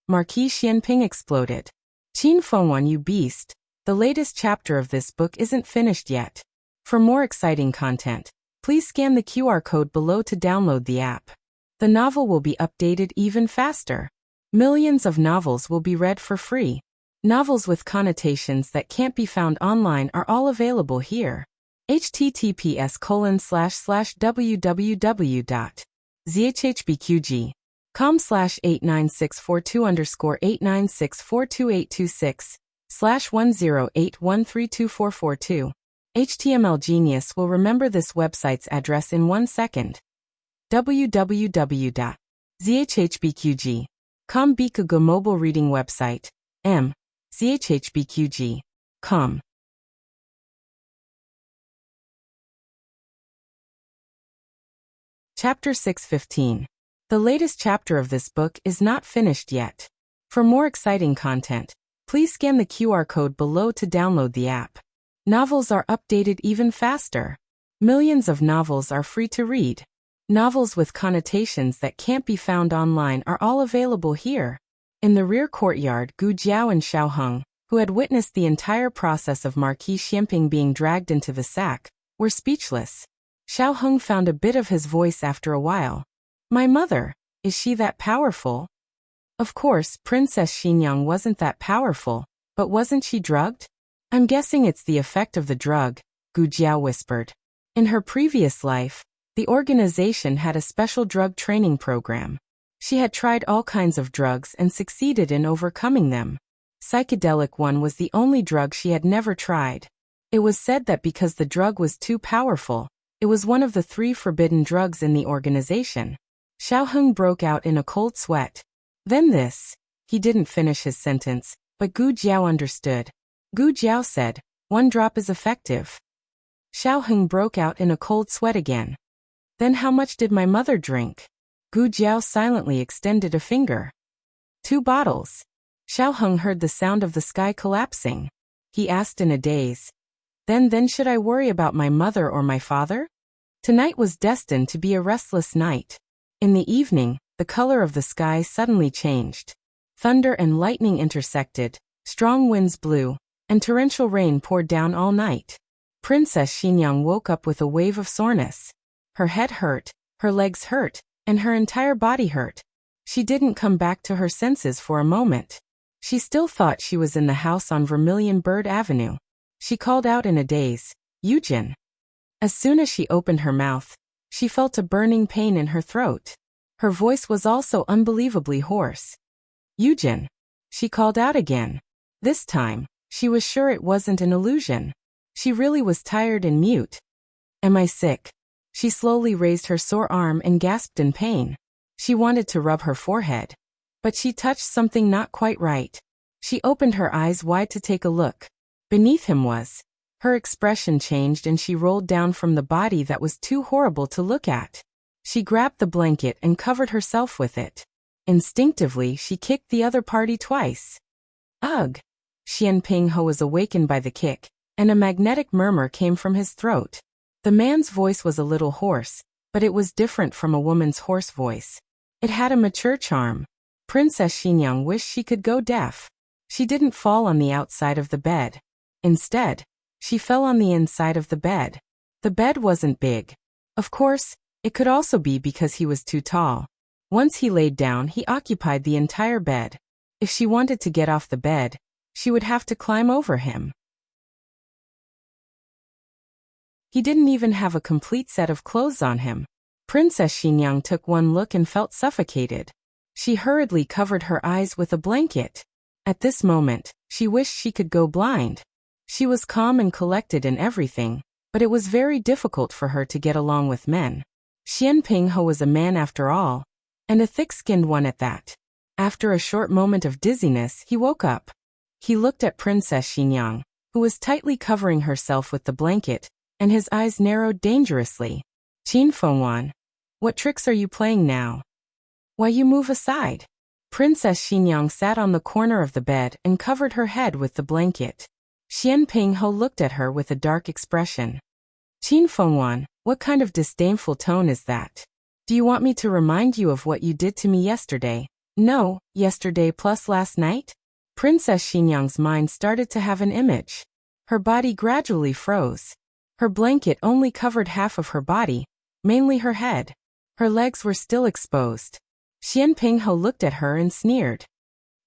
Marquis Xianping exploded. "Qin Fengwan, you beast, the latest chapter of this book isn't finished yet. For more exciting content, please scan the QR code below to download the app. The novel will be updated even faster. Millions of novels will be read for free. Novels with connotations that can't be found online are all available here. https://www.zhhbqg.com/89642_89642826/10813242. HTML Genius will remember this website's address in 1 second. www.zhhbqg.com Bikago mobile reading website. zhhbqg.com. Chapter 615. The latest chapter of this book is not finished yet. For more exciting content, please scan the QR code below to download the app. Novels are updated even faster. Millions of novels are free to read. Novels with connotations that can't be found online are all available here. In the rear courtyard, Gu Jiao and Xiao Heng, who had witnessed the entire process of Marquis Xianping being dragged into the sack, were speechless. Xiao Heng found a bit of his voice after a while. "My mother, is she that powerful?" Of course, Princess Xinyang wasn't that powerful, but wasn't she drugged? "I'm guessing it's the effect of the drug," Gu Jiao whispered. In her previous life, the organization had a special drug training program. She had tried all kinds of drugs and succeeded in overcoming them. Psychedelic one was the only drug she had never tried. It was said that because the drug was too powerful, it was one of the 3 forbidden drugs in the organization. Xiao Heng broke out in a cold sweat. Then this. He didn't finish his sentence, but Gu Jiao understood. Gu Jiao said, "1 drop is effective." Xiao Heng broke out in a cold sweat again. "Then how much did my mother drink?" Gu Jiao silently extended a finger. 2 bottles. Xiao Heng heard the sound of the sky collapsing. He asked in a daze. Then should I worry about my mother or my father? Tonight was destined to be a restless night. In the evening, the color of the sky suddenly changed. Thunder and lightning intersected, strong winds blew, and torrential rain poured down all night. Princess Xinyang woke up with a wave of soreness. Her head hurt, her legs hurt, and her entire body hurt. She didn't come back to her senses for a moment. She still thought she was in the house on Vermilion Bird Avenue. She called out in a daze, "Yujin." As soon as she opened her mouth, she felt a burning pain in her throat. Her voice was also unbelievably hoarse. "Yujin." She called out again. This time, she was sure it wasn't an illusion. She really was tired and mute. "Am I sick?" She slowly raised her sore arm and gasped in pain. She wanted to rub her forehead, but she touched something not quite right. She opened her eyes wide to take a look. Beneath him was. Her expression changed and she rolled down from the body that was too horrible to look at. She grabbed the blanket and covered herself with it. Instinctively, she kicked the other party twice. Ugh! Xianping He was awakened by the kick, and a magnetic murmur came from his throat. The man's voice was a little hoarse, but it was different from a woman's hoarse voice. It had a mature charm. Princess Xinyang wished she could go deaf. She didn't fall on the outside of the bed. Instead, she fell on the inside of the bed. The bed wasn't big. Of course, it could also be because he was too tall. Once he laid down, he occupied the entire bed. If she wanted to get off the bed, she would have to climb over him. He didn't even have a complete set of clothes on him. Princess Xinyang took one look and felt suffocated. She hurriedly covered her eyes with a blanket. At this moment, she wished she could go blind. She was calm and collected in everything, but it was very difficult for her to get along with men. Xianping He was a man after all, and a thick-skinned one at that. After a short moment of dizziness, he woke up. He looked at Princess Xinyang, who was tightly covering herself with the blanket, and his eyes narrowed dangerously. Qin Fengwan, what tricks are you playing now? Why you move aside? Princess Xinyang sat on the corner of the bed and covered her head with the blanket. Xian Pingho looked at her with a dark expression. Qin Fengwan, what kind of disdainful tone is that? Do you want me to remind you of what you did to me yesterday? No, yesterday plus last night? Princess Xinyang's mind started to have an image. Her body gradually froze. Her blanket only covered half of her body, mainly her head. Her legs were still exposed. Xian Pingho looked at her and sneered.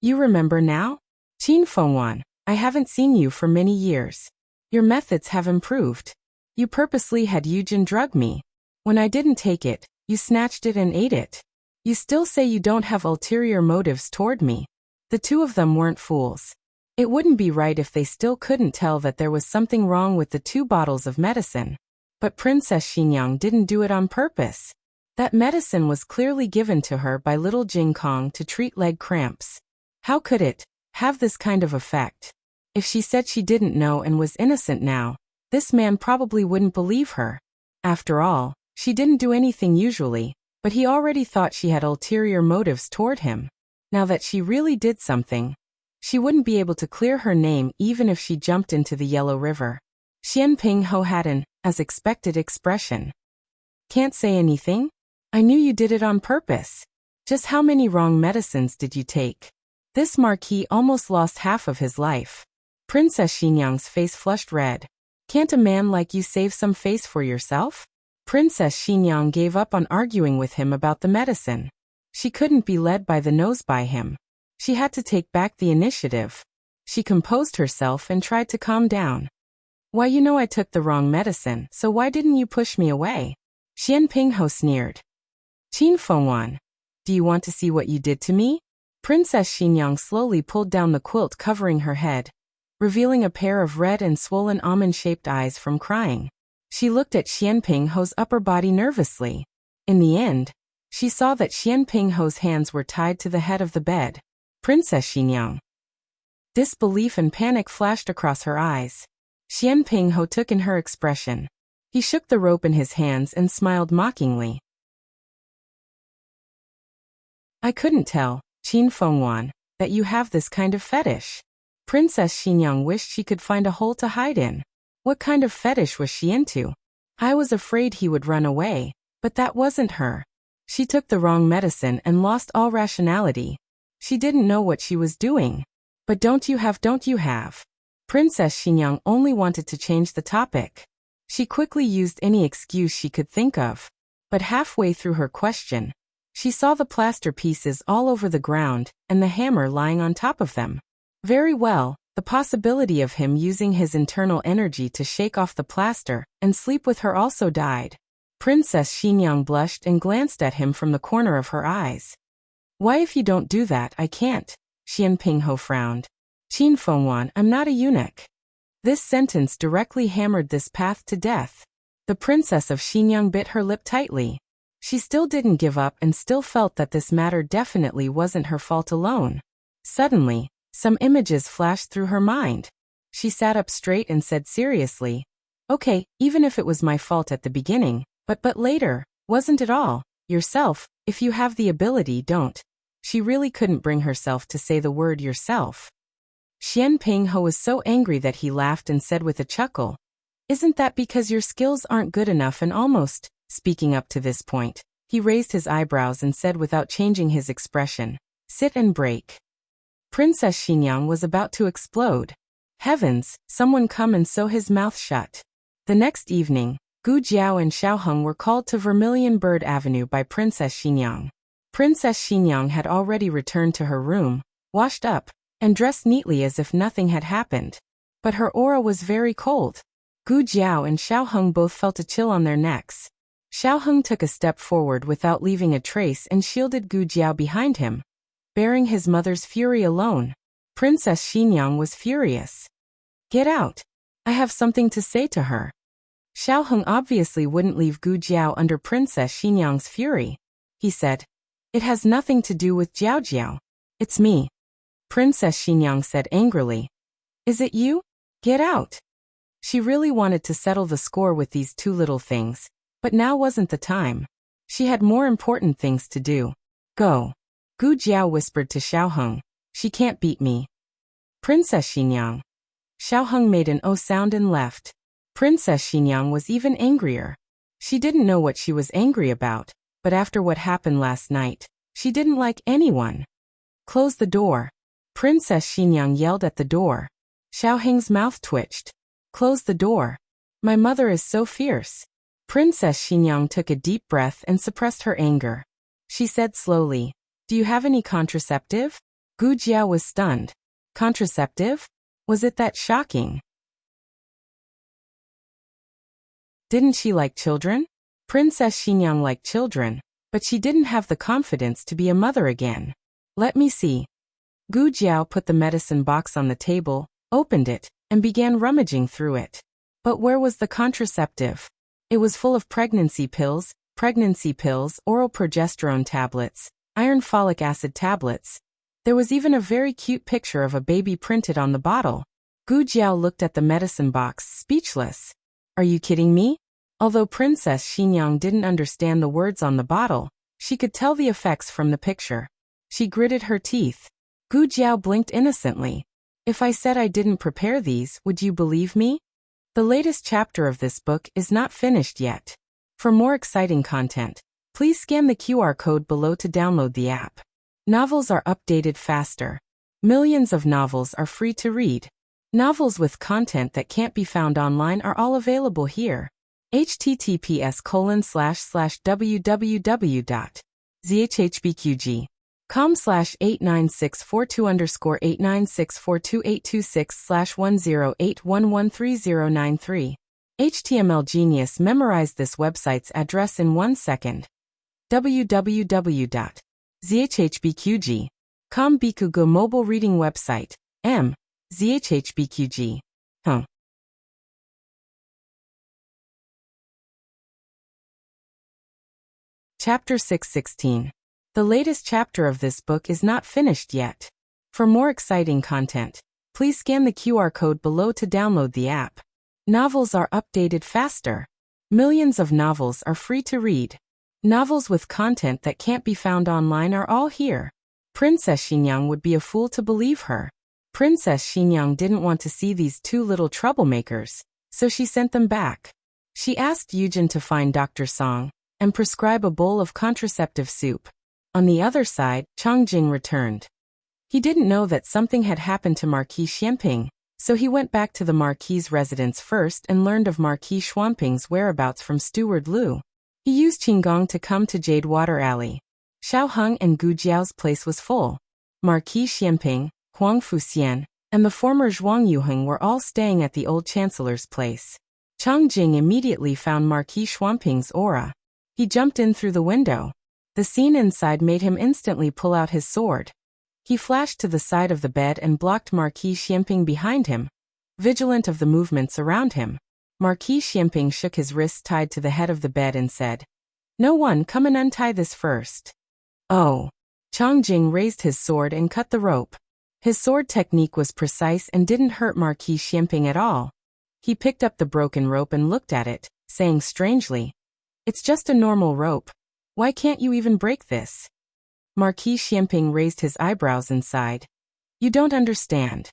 You remember now? Qin Fengwan, I haven't seen you for many years. Your methods have improved. You purposely had Yujin drug me. When I didn't take it, you snatched it and ate it. You still say you don't have ulterior motives toward me. The two of them weren't fools. It wouldn't be right if they still couldn't tell that there was something wrong with the 2 bottles of medicine. But Princess Xinyang didn't do it on purpose. That medicine was clearly given to her by little Jing Kong to treat leg cramps. How could it have this kind of effect? If she said she didn't know and was innocent now, this man probably wouldn't believe her. After all, she didn't do anything usually, but he already thought she had ulterior motives toward him. Now that she really did something, she wouldn't be able to clear her name even if she jumped into the Yellow River. Xian Pingho had an, as expected, expression. Can't say anything? I knew you did it on purpose. Just how many wrong medicines did you take? This marquis almost lost half of his life. Princess Xinyang's face flushed red. Can't a man like you save some face for yourself? Princess Xinyang gave up on arguing with him about the medicine. She couldn't be led by the nose by him. She had to take back the initiative. She composed herself and tried to calm down. Why, you know I took the wrong medicine, so why didn't you push me away? Xian Pingho sneered. Qin Fengwan, do you want to see what you did to me? Princess Xinyang slowly pulled down the quilt covering her head, revealing a pair of red and swollen almond-shaped eyes from crying. She looked at Xian Pingho's upper body nervously. In the end, she saw that Xian Pingho's hands were tied to the head of the bed. Princess Xinyang. Disbelief and panic flashed across her eyes. Xian Pingho took in her expression. He shook the rope in his hands and smiled mockingly. I couldn't tell, Qin Fengwan, that you have this kind of fetish. Princess Xinyang wished she could find a hole to hide in. What kind of fetish was she into? I was afraid he would run away, but that wasn't her. She took the wrong medicine and lost all rationality. She didn't know what she was doing. But don't you have? Princess Xinyang only wanted to change the topic. She quickly used any excuse she could think of. But halfway through her question, she saw the plaster pieces all over the ground and the hammer lying on top of them. Very well, the possibility of him using his internal energy to shake off the plaster and sleep with her also died. Princess Xinyang blushed and glanced at him from the corner of her eyes. Why, if you don't do that, I can't. Xian Pingho frowned. Qin Fengwan, I'm not a eunuch. This sentence directly hammered this path to death. The princess of Xinyang bit her lip tightly. She still didn't give up and still felt that this matter definitely wasn't her fault alone. Suddenly, some images flashed through her mind. She sat up straight and said seriously, okay, even if it was my fault at the beginning, but later, wasn't it all? Yourself, if you have the ability, don't. She really couldn't bring herself to say the word yourself. Xian Pingho was so angry that he laughed and said with a chuckle, isn't that because your skills aren't good enough? And almost, speaking up to this point, he raised his eyebrows and said without changing his expression, sit and break. Princess Xinyang was about to explode. Heavens, someone come and sew his mouth shut. The next evening, Gu Jiao and Xiaoheng were called to Vermilion Bird Avenue by Princess Xinyang. Princess Xinyang had already returned to her room, washed up, and dressed neatly as if nothing had happened. But her aura was very cold. Gu Jiao and Xiaoheng both felt a chill on their necks. Xiaoheng took a step forward without leaving a trace and shielded Gu Jiao behind him, bearing his mother's fury alone. Princess Xinyang was furious. Get out. I have something to say to her. Xiaoheng obviously wouldn't leave Gu Jiao under Princess Xinyang's fury. He said, it has nothing to do with Jiao Jiao. It's me. Princess Xinyang said angrily. Is it you? Get out. She really wanted to settle the score with these two little things, but now wasn't the time. She had more important things to do. Go. Gu Jiao whispered to Xiaoheng. She can't beat me. Princess Xinyang. Xiaoheng made an oh sound and left. Princess Xinyang was even angrier. She didn't know what she was angry about, but after what happened last night, she didn't like anyone. Close the door. Princess Xinyang yelled at the door. Xiaoheng's mouth twitched. Close the door. My mother is so fierce. Princess Xinyang took a deep breath and suppressed her anger. She said slowly, Do you have any contraceptive? Gu Jiao was stunned. Contraceptive? Was it that shocking? Didn't she like children? Princess Xinyang liked children, but she didn't have the confidence to be a mother again. Let me see. Gu Jiao put the medicine box on the table, opened it, and began rummaging through it. But where was the contraceptive? It was full of pregnancy pills, oral progesterone tablets, iron folic acid tablets. There was even a very cute picture of a baby printed on the bottle. Gu Jiao looked at the medicine box, speechless. Are you kidding me? Although Princess Xinyang didn't understand the words on the bottle, she could tell the effects from the picture. She gritted her teeth. Gu Jiao blinked innocently. If I said I didn't prepare these, would you believe me? The latest chapter of this book is not finished yet. For more exciting content, please scan the QR code below to download the app. Novels are updated faster. Millions of novels are free to read. Novels with content that can't be found online are all available here. https://www.zhhbqg.com/89642_896428226/108113093. HTML Genius memorized this website's address in 1 second. www.zhhbqg.com Bikugo mobile reading website. zhhbqg. Chapter 616. The latest chapter of this book is not finished yet. For more exciting content, please scan the QR code below to download the app. Novels are updated faster. Millions of novels are free to read. Novels with content that can't be found online are all here. Princess Xinyang would be a fool to believe her. Princess Xinyang didn't want to see these two little troublemakers, so she sent them back. She asked Yujin to find Dr. Song and prescribe a bowl of contraceptive soup. On the other side, Changjing returned. He didn't know that something had happened to Marquis Xianping, so he went back to the Marquis's residence first and learned of Marquis Xuanping's whereabouts from Steward Liu. He used Qinggong to come to Jade Water Alley. Xiaoheng and Gu Jiao's place was full. Marquis Xianping, Huang Fuxian, and the former Zhuang Yuheng were all staying at the old chancellor's place. Changjing immediately found Marquis Xuanping's aura. He jumped in through the window. The scene inside made him instantly pull out his sword. He flashed to the side of the bed and blocked Marquis Xianping behind him, vigilant of the movements around him. Marquis Xianping shook his wrists tied to the head of the bed and said, "No one, come and untie this first." Oh. Changjing raised his sword and cut the rope. His sword technique was precise and didn't hurt Marquis Xianping at all. He picked up the broken rope and looked at it, saying strangely, "It's just a normal rope. Why can't you even break this?" Marquis Xianping raised his eyebrows and sighed. "You don't understand."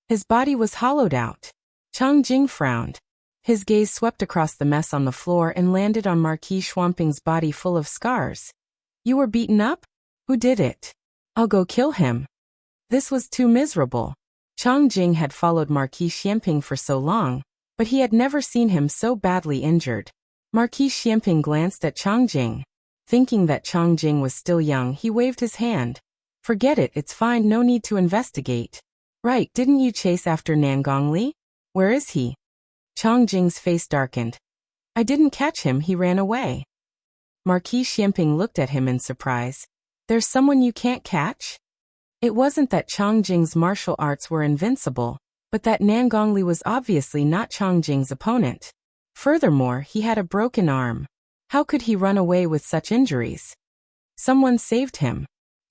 His body was hollowed out. Changjing frowned. His gaze swept across the mess on the floor and landed on Marquis Xuanping's body full of scars. "You were beaten up? Who did it? I'll go kill him." This was too miserable. Changjing had followed Marquis Xianping for so long, but he had never seen him so badly injured. Marquis Xianping glanced at Changjing. Thinking that Changjing was still young, he waved his hand. "Forget it, it's fine, no need to investigate." "Right, didn't you chase after Nangongli? Where is he?" Changjing's face darkened. "I didn't catch him, he ran away." Marquis Xianping looked at him in surprise. "There's someone you can't catch?" It wasn't that Changjing's martial arts were invincible, but that Nangongli was obviously not Changjing's opponent. Furthermore, he had a broken arm. How could he run away with such injuries? Someone saved him.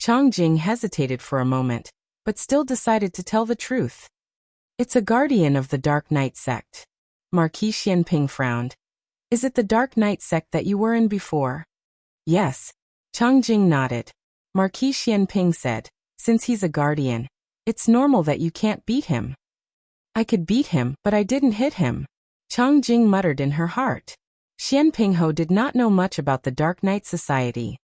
Changjing hesitated for a moment, but still decided to tell the truth. It's a guardian of the Dark Knight sect. Marquis Xianping frowned. Is it the Dark Knight sect that you were in before? Yes. Changjing nodded. Marquis Xianping said, since he's a guardian, it's normal that you can't beat him. I could beat him, but I didn't hit him. Changjing muttered in her heart. Xianping Ho did not know much about the Dark Knight Society.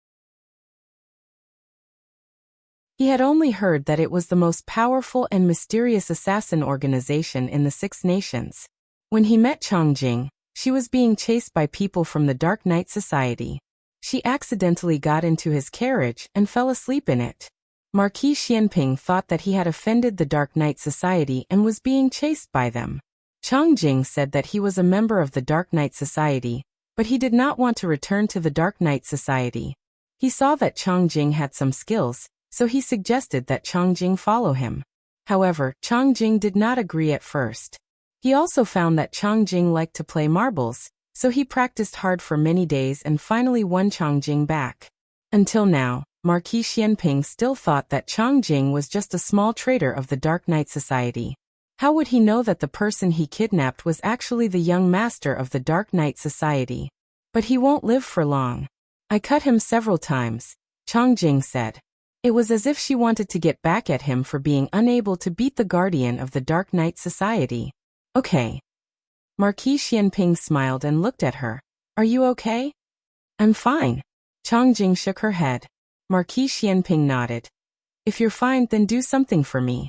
He had only heard that it was the most powerful and mysterious assassin organization in the Six Nations. When he met Changjing, she was being chased by people from the Dark Knight Society. She accidentally got into his carriage and fell asleep in it. Marquis Xianping thought that he had offended the Dark Knight Society and was being chased by them. Changjing said that he was a member of the Dark Knight Society, but he did not want to return to the Dark Knight Society. He saw that Changjing had some skills, so he suggested that Changjing follow him. However, Changjing did not agree at first. He also found that Changjing liked to play marbles, so he practiced hard for many days and finally won Changjing back. Until now, Marquis Xianping still thought that Changjing was just a small traitor of the Dark Knight Society. How would he know that the person he kidnapped was actually the young master of the Dark Knight Society? But he won't live for long. I cut him several times, Changjing said. It was as if she wanted to get back at him for being unable to beat the guardian of the Dark Knight Society. Okay. Marquis Xianping smiled and looked at her. Are you okay? I'm fine. Changjing shook her head. Marquis Xianping nodded. If you're fine, then do something for me.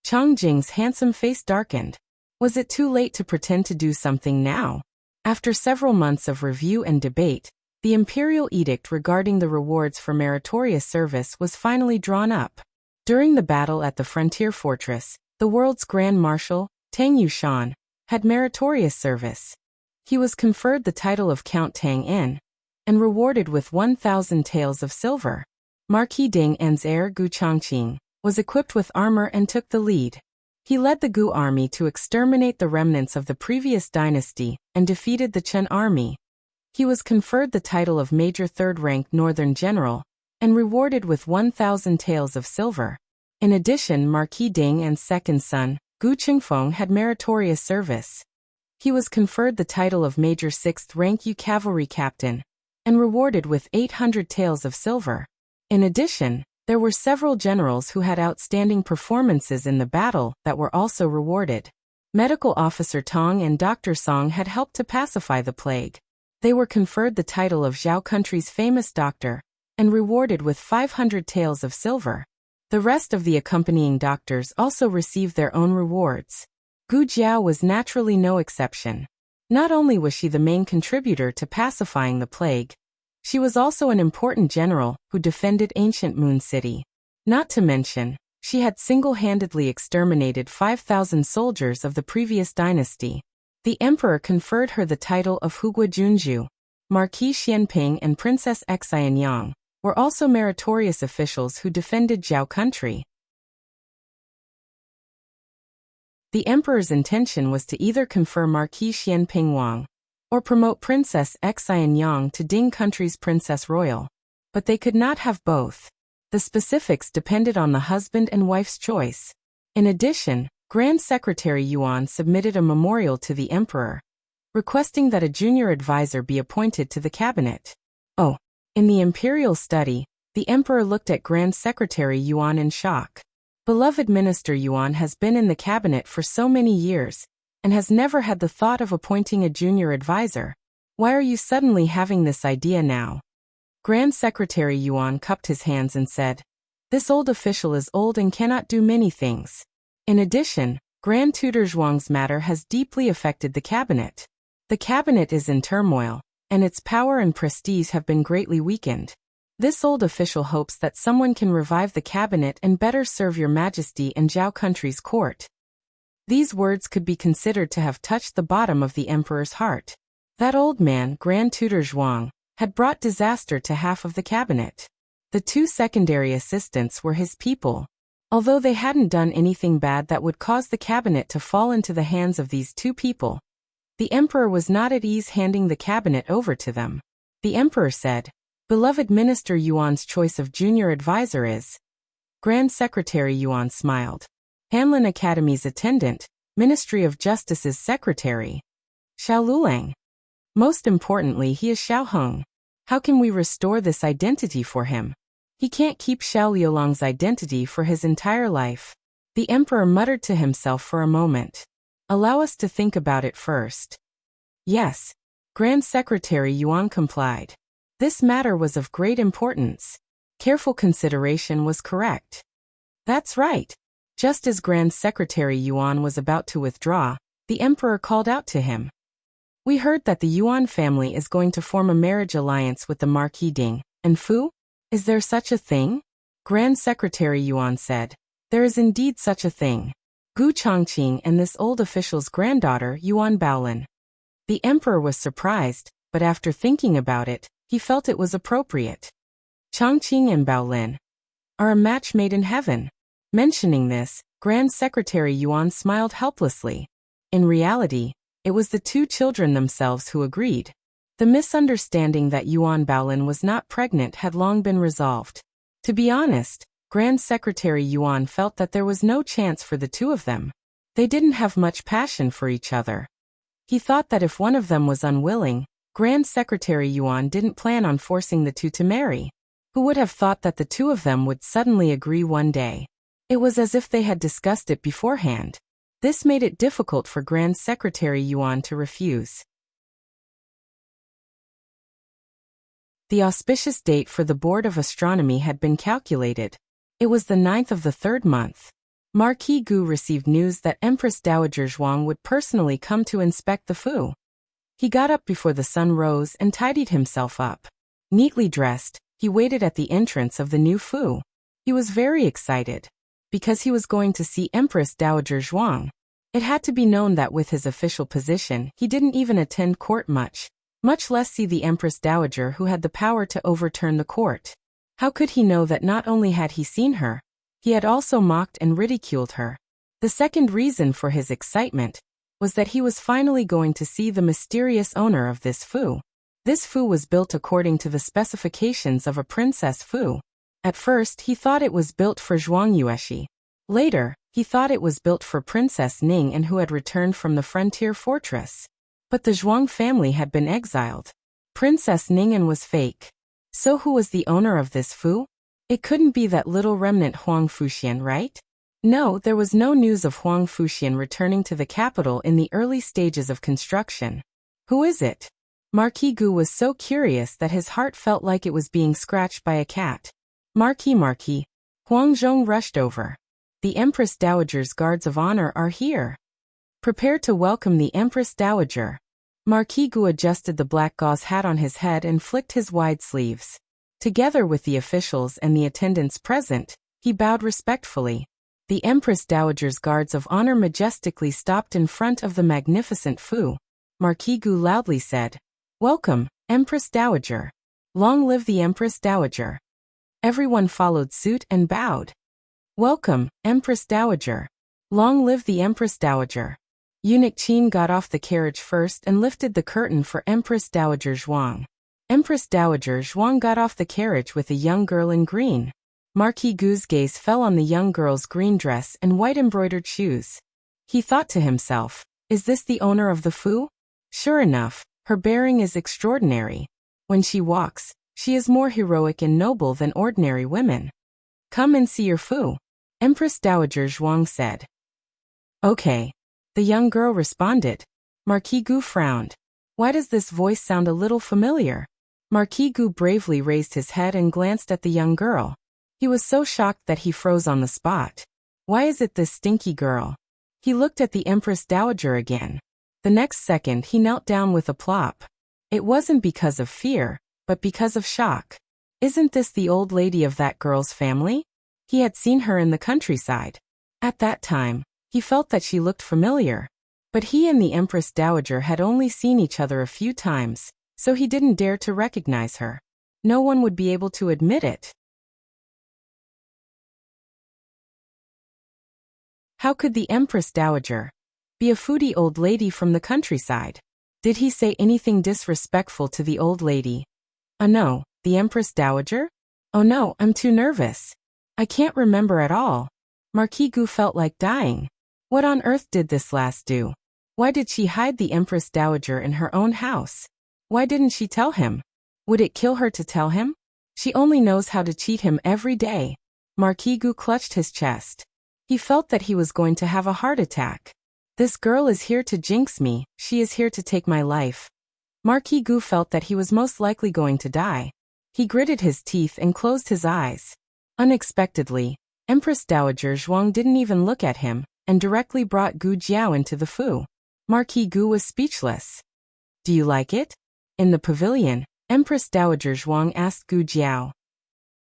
Changjing's handsome face darkened. Was it too late to pretend to do something now? After several months of review and debate, the imperial edict regarding the rewards for meritorious service was finally drawn up. During the battle at the frontier fortress, the world's Grand Marshal, Tang Yushan, had meritorious service. He was conferred the title of Count Tang En, and rewarded with 1,000 taels of silver. Marquis Ding En's heir Gu Changqing was equipped with armor and took the lead. He led the Gu army to exterminate the remnants of the previous dynasty and defeated the Chen army. He was conferred the title of Major Third-Rank Northern General, and rewarded with 1,000 taels of silver. In addition, Marquis Ding En's second son, Gu Qingfeng, had meritorious service. He was conferred the title of Major Sixth-Rank Cavalry Captain, and rewarded with 800 taels of silver. In addition, there were several generals who had outstanding performances in the battle that were also rewarded. Medical Officer Tong and Dr. Song had helped to pacify the plague. They were conferred the title of Zhao country's famous doctor, and rewarded with 500 taels of silver. The rest of the accompanying doctors also received their own rewards. Gu Jiao was naturally no exception. Not only was she the main contributor to pacifying the plague, she was also an important general who defended ancient Moon City. Not to mention, she had single-handedly exterminated 5,000 soldiers of the previous dynasty. The emperor conferred her the title of Hugua Junju. Marquis Xianping and Princess Xianyang were also meritorious officials who defended Zhao country. The emperor's intention was to either confer Marquis Xianping Wang or promote Princess Xianyang to Ding country's Princess Royal. But they could not have both. The specifics depended on the husband and wife's choice. In addition, Grand Secretary Yuan submitted a memorial to the emperor, requesting that a junior advisor be appointed to the cabinet. Oh, in the imperial study, the emperor looked at Grand Secretary Yuan in shock. Beloved Minister Yuan has been in the cabinet for so many years, and has never had the thought of appointing a junior advisor. Why are you suddenly having this idea now? Grand Secretary Yuan cupped his hands and said, "This old official is old and cannot do many things. In addition, Grand Tutor Zhuang's matter has deeply affected the cabinet. The cabinet is in turmoil, and its power and prestige have been greatly weakened. This old official hopes that someone can revive the cabinet and better serve your majesty and Zhao country's court." These words could be considered to have touched the bottom of the emperor's heart. That old man, Grand Tutor Zhuang, had brought disaster to half of the cabinet. The two secondary assistants were his people. Although they hadn't done anything bad that would cause the cabinet to fall into the hands of these two people, the emperor was not at ease handing the cabinet over to them. The emperor said, Beloved Minister Yuan's choice of junior advisor is. Grand Secretary Yuan smiled. Hanlin Academy's attendant, Ministry of Justice's secretary. Xiao Lulang. Most importantly, he is Xiao Heng. How can we restore this identity for him? He can't keep Xiao Liulang's identity for his entire life. The emperor muttered to himself for a moment. Allow us to think about it first. Yes. Grand Secretary Yuan complied. This matter was of great importance. Careful consideration was correct. That's right. Just as Grand Secretary Yuan was about to withdraw, the emperor called out to him. We heard that the Yuan family is going to form a marriage alliance with the Marquis Ding and Fu? Is there such a thing? Grand Secretary Yuan said. There is indeed such a thing. Gu Chongqing and this old official's granddaughter Yuan Baolin. The emperor was surprised, but after thinking about it, he felt it was appropriate. Chongqing and Baolin are a match made in heaven. Mentioning this, Grand Secretary Yuan smiled helplessly. In reality, it was the two children themselves who agreed. The misunderstanding that Yuan Baolin was not pregnant had long been resolved. To be honest, Grand Secretary Yuan felt that there was no chance for the two of them. They didn't have much passion for each other. He thought that if one of them was unwilling, Grand Secretary Yuan didn't plan on forcing the two to marry. Who would have thought that the two of them would suddenly agree one day? It was as if they had discussed it beforehand. This made it difficult for Grand Secretary Yuan to refuse. The auspicious date for the Board of Astronomy had been calculated. It was the 9th of the 3rd month. Marquis Gu received news that Empress Dowager Zhuang would personally come to inspect the Fu. He got up before the sun rose and tidied himself up. Neatly dressed, he waited at the entrance of the new Fu. He was very excited, because he was going to see Empress Dowager Zhuang. It had to be known that with his official position, he didn't even attend court much less see the Empress Dowager who had the power to overturn the court. How could he know that not only had he seen her, he had also mocked and ridiculed her? The second reason for his excitement was that he was finally going to see the mysterious owner of this Fu. This Fu was built according to the specifications of a Princess Fu. At first, he thought it was built for Zhuang Yueshi. Later, he thought it was built for Princess Ning and who had returned from the frontier fortress. But the Zhuang family had been exiled. Princess Ningen was fake. So who was the owner of this Fu? It couldn't be that little remnant Huang Fuxian, right? No, there was no news of Huang Fuxian returning to the capital in the early stages of construction. Who is it? Marquis Gu was so curious that his heart felt like it was being scratched by a cat. Marquis. Huang Zhong rushed over. The Empress Dowager's guards of honor are here. Prepare to welcome the Empress Dowager. Marquis Gu adjusted the black gauze hat on his head and flicked his wide sleeves. Together with the officials and the attendants present, he bowed respectfully. The Empress Dowager's guards of honor majestically stopped in front of the magnificent Fu. Marquis Gu loudly said, "Welcome, Empress Dowager. Long live the Empress Dowager." Everyone followed suit and bowed. "Welcome, Empress Dowager. Long live the Empress Dowager." Eunuch Qin got off the carriage first and lifted the curtain for Empress Dowager Zhuang. Empress Dowager Zhuang got off the carriage with a young girl in green. Marquis Gu's gaze fell on the young girl's green dress and white embroidered shoes. He thought to himself, is this the owner of the Fu? Sure enough, her bearing is extraordinary. When she walks, she is more heroic and noble than ordinary women. Come and see your Fu, Empress Dowager Zhuang said. Okay. The young girl responded. Marquis Gu frowned. Why does this voice sound a little familiar? Marquis Gu bravely raised his head and glanced at the young girl. He was so shocked that he froze on the spot. Why is it this stinky girl? He looked at the Empress Dowager again. The next second he knelt down with a plop. It wasn't because of fear, but because of shock. Isn't this the old lady of that girl's family? He had seen her in the countryside. At that time, he felt that she looked familiar. But he and the Empress Dowager had only seen each other a few times, so he didn't dare to recognize her. No one would be able to admit it. How could the Empress Dowager be a foodie old lady from the countryside? Did he say anything disrespectful to the old lady? No, The Empress Dowager? Oh no, I'm too nervous. I can't remember at all. Marquis Gu felt like dying. What on earth did this lass do? Why did she hide the Empress Dowager in her own house? Why didn't she tell him? Would it kill her to tell him? She only knows how to cheat him every day. Marquis Gu clutched his chest. He felt that he was going to have a heart attack. This girl is here to jinx me, she is here to take my life. Marquis Gu felt that he was most likely going to die. He gritted his teeth and closed his eyes. Unexpectedly, Empress Dowager Zhuang didn't even look at him, and directly brought Gu Jiao into the fu. Marquis Gu was speechless. Do you like it? In the pavilion, Empress Dowager Zhuang asked Gu Jiao.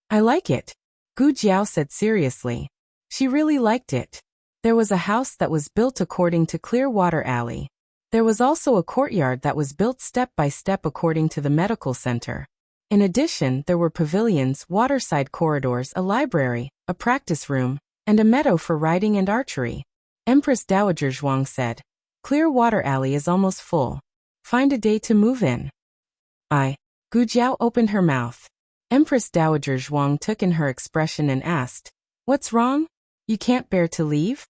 I like it, Gu Jiao said seriously. She really liked it. There was a house that was built according to Clearwater Alley. There was also a courtyard that was built step by step according to the medical center. In addition, there were pavilions, waterside corridors, a library, a practice room, and a meadow for riding and archery. Empress Dowager Zhuang said, Clearwater Alley is almost full. Find a day to move in. Gu Jiao opened her mouth. Empress Dowager Zhuang took in her expression and asked, What's wrong? You can't bear to leave?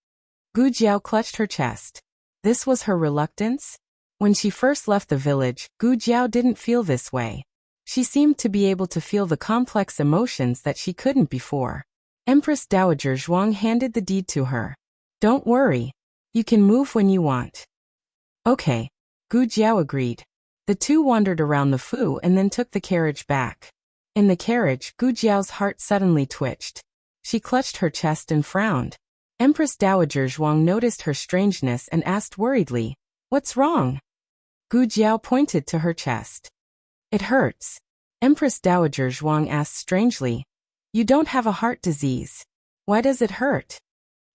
Gu Jiao clutched her chest. This was her reluctance? When she first left the village, Gu Jiao didn't feel this way. She seemed to be able to feel the complex emotions that she couldn't before. Empress Dowager Zhuang handed the deed to her. Don't worry. You can move when you want. Okay. Gu Jiao agreed. The two wandered around the fu and then took the carriage back. In the carriage, Gu Jiao's heart suddenly twitched. She clutched her chest and frowned. Empress Dowager Zhuang noticed her strangeness and asked worriedly, What's wrong? Gu Jiao pointed to her chest. It hurts. Empress Dowager Zhuang asked strangely, You don't have a heart disease. Why does it hurt?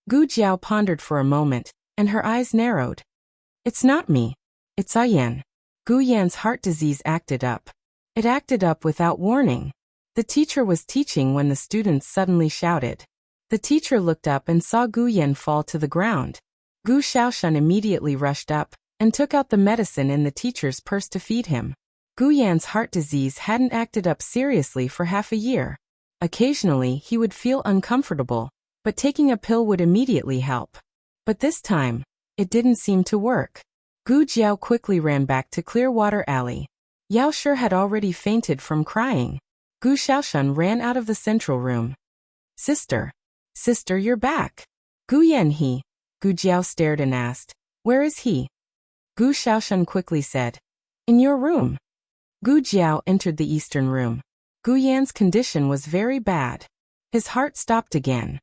Gu Jiao pondered for a moment, and her eyes narrowed. It's not me. It's Yan. Gu Yan's heart disease acted up. It acted up without warning. The teacher was teaching when the students suddenly shouted. The teacher looked up and saw Gu Yan fall to the ground. Gu Shaoshun immediately rushed up and took out the medicine in the teacher's purse to feed him. Gu Yan's heart disease hadn't acted up seriously for half a year. Occasionally he would feel uncomfortable, but taking a pill would immediately help. But this time, it didn't seem to work. Gu Jiao quickly ran back to Clearwater Alley. Yao Shi had already fainted from crying. Gu Shaoshun ran out of the central room. Sister, you're back. Gu Yan he. Gu Jiao stared and asked, Where is he? Gu Shaoshun quickly said, In your room. Gu Jiao entered the eastern room. Gu Yan's condition was very bad. His heart stopped again.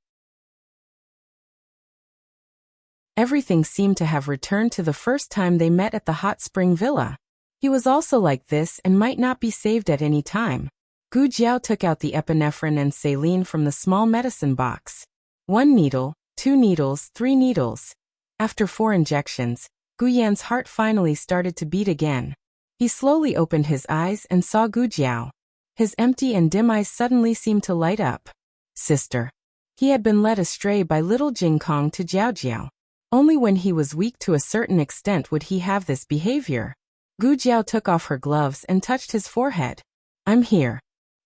Everything seemed to have returned to the first time they met at the hot spring villa. He was also like this and might not be saved at any time. Gu Jiao took out the epinephrine and saline from the small medicine box. 1 needle, 2 needles, 3 needles. After 4 injections, Gu Yan's heart finally started to beat again. He slowly opened his eyes and saw Gu Jiao. His empty and dim eyes suddenly seemed to light up. Sister. He had been led astray by little Jing Kong to Jiao Jiao. Only when he was weak to a certain extent would he have this behavior. Gu Jiao took off her gloves and touched his forehead. I'm here.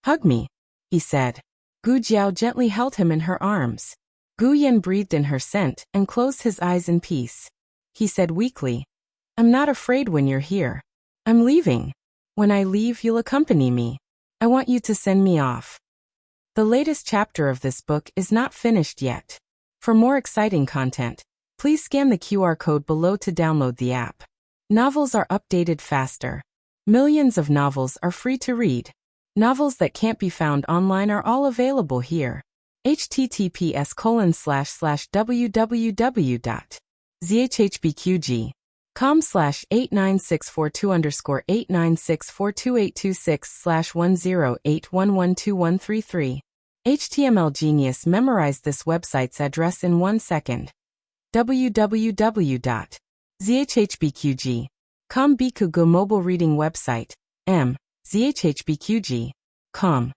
Hug me, he said. Gu Jiao gently held him in her arms. Gu Yan breathed in her scent and closed his eyes in peace. He said weakly, I'm not afraid when you're here. I'm leaving. When I leave, you'll accompany me. I want you to send me off. The latest chapter of this book is not finished yet. For more exciting content, please scan the QR code below to download the app. Novels are updated faster. Millions of novels are free to read. Novels that can't be found online are all available here. https://www.zhbqg.com/89642_896422826/108112133. HTML Genius memorized this website's address in 1 second. www.zhbqg.com Bikugo mobile reading website. zhbqg.com.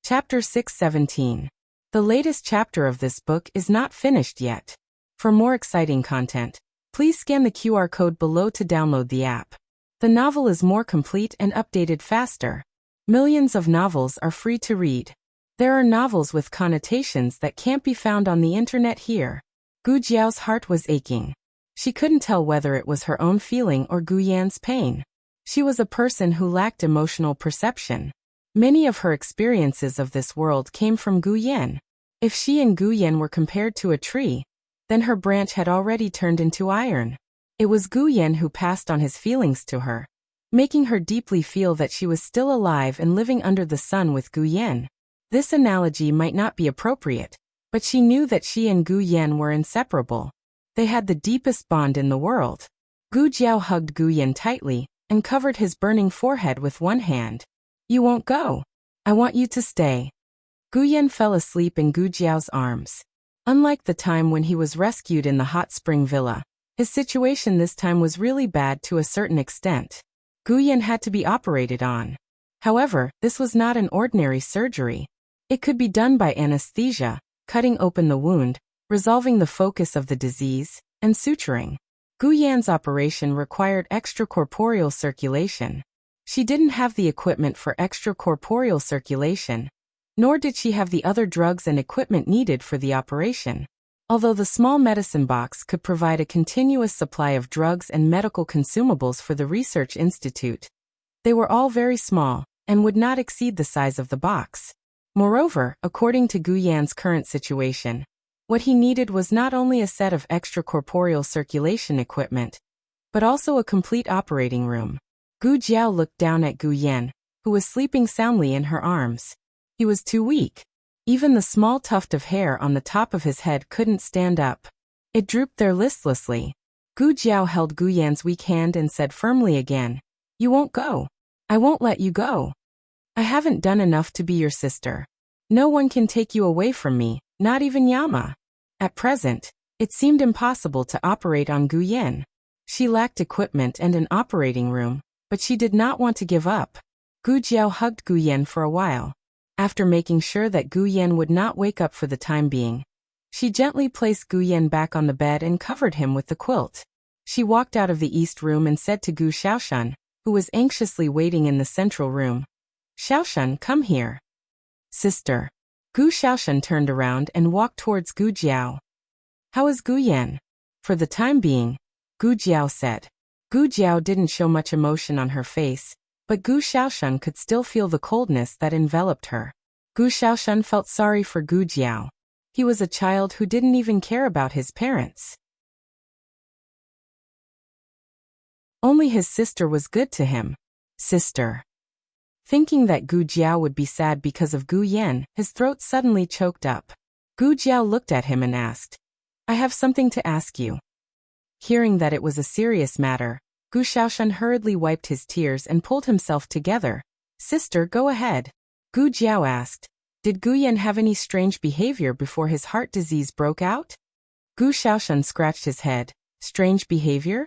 Chapter 617. The latest chapter of this book is not finished yet. For more exciting content, Please scan the QR code below to download the app. The novel is more complete and updated faster. Millions of novels are free to read. There are novels with connotations that can't be found on the internet here. Gu Jiao's heart was aching. She couldn't tell whether it was her own feeling or Gu Yan's pain. She was a person who lacked emotional perception. Many of her experiences of this world came from Gu Yan. If she and Gu Yan were compared to a tree, then her branch had already turned into iron. It was Gu Yan who passed on his feelings to her, making her deeply feel that she was still alive and living under the sun with Gu Yan. This analogy might not be appropriate, but she knew that she and Gu Yan were inseparable. They had the deepest bond in the world. Gu Jiao hugged Gu Yan tightly and covered his burning forehead with one hand. You won't go. I want you to stay. Gu Yan fell asleep in Gu Jiao's arms. Unlike the time when he was rescued in the hot spring villa, his situation this time was really bad to a certain extent. Gu Yan had to be operated on. However, this was not an ordinary surgery. It could be done by anesthesia, cutting open the wound, resolving the focus of the disease, and suturing. Gu Yan's operation required extracorporeal circulation. She didn't have the equipment for extracorporeal circulation, nor did she have the other drugs and equipment needed for the operation. Although the small medicine box could provide a continuous supply of drugs and medical consumables for the research institute, they were all very small and would not exceed the size of the box. Moreover, according to Gu Yan's current situation, what he needed was not only a set of extracorporeal circulation equipment, but also a complete operating room. Gu Jiao looked down at Gu Yan, who was sleeping soundly in her arms. He was too weak. Even the small tuft of hair on the top of his head couldn't stand up. It drooped there listlessly. Gu Jiao held Gu Yan's weak hand and said firmly again, "You won't go. I won't let you go. I haven't done enough to be your sister. No one can take you away from me, not even Yama." At present, it seemed impossible to operate on Gu Yan. She lacked equipment and an operating room, but she did not want to give up. Gu Jiao hugged Gu Yan for a while. After making sure that Gu Yan would not wake up for the time being, she gently placed Gu Yan back on the bed and covered him with the quilt. She walked out of the east room and said to Gu Xiaoshan, who was anxiously waiting in the central room, "Xiaoshan, come here." "Sister." Gu Xiaoshan turned around and walked towards Gu Jiao. "How is Gu Yan?" "For the time being," Gu Jiao said. Gu Jiao didn't show much emotion on her face, but Gu Xiaoshan could still feel the coldness that enveloped her. Gu Xiaoshan felt sorry for Gu Jiao. He was a child who didn't even care about his parents. Only his sister was good to him. Sister. Thinking that Gu Jiao would be sad because of Gu Yan, his throat suddenly choked up. Gu Jiao looked at him and asked, "I have something to ask you." Hearing that it was a serious matter, Gu Xiaoshan hurriedly wiped his tears and pulled himself together. "Sister, go ahead." Gu Jiao asked, "Did Gu Yan have any strange behavior before his heart disease broke out?" Gu Xiaoshan scratched his head. "Strange behavior?"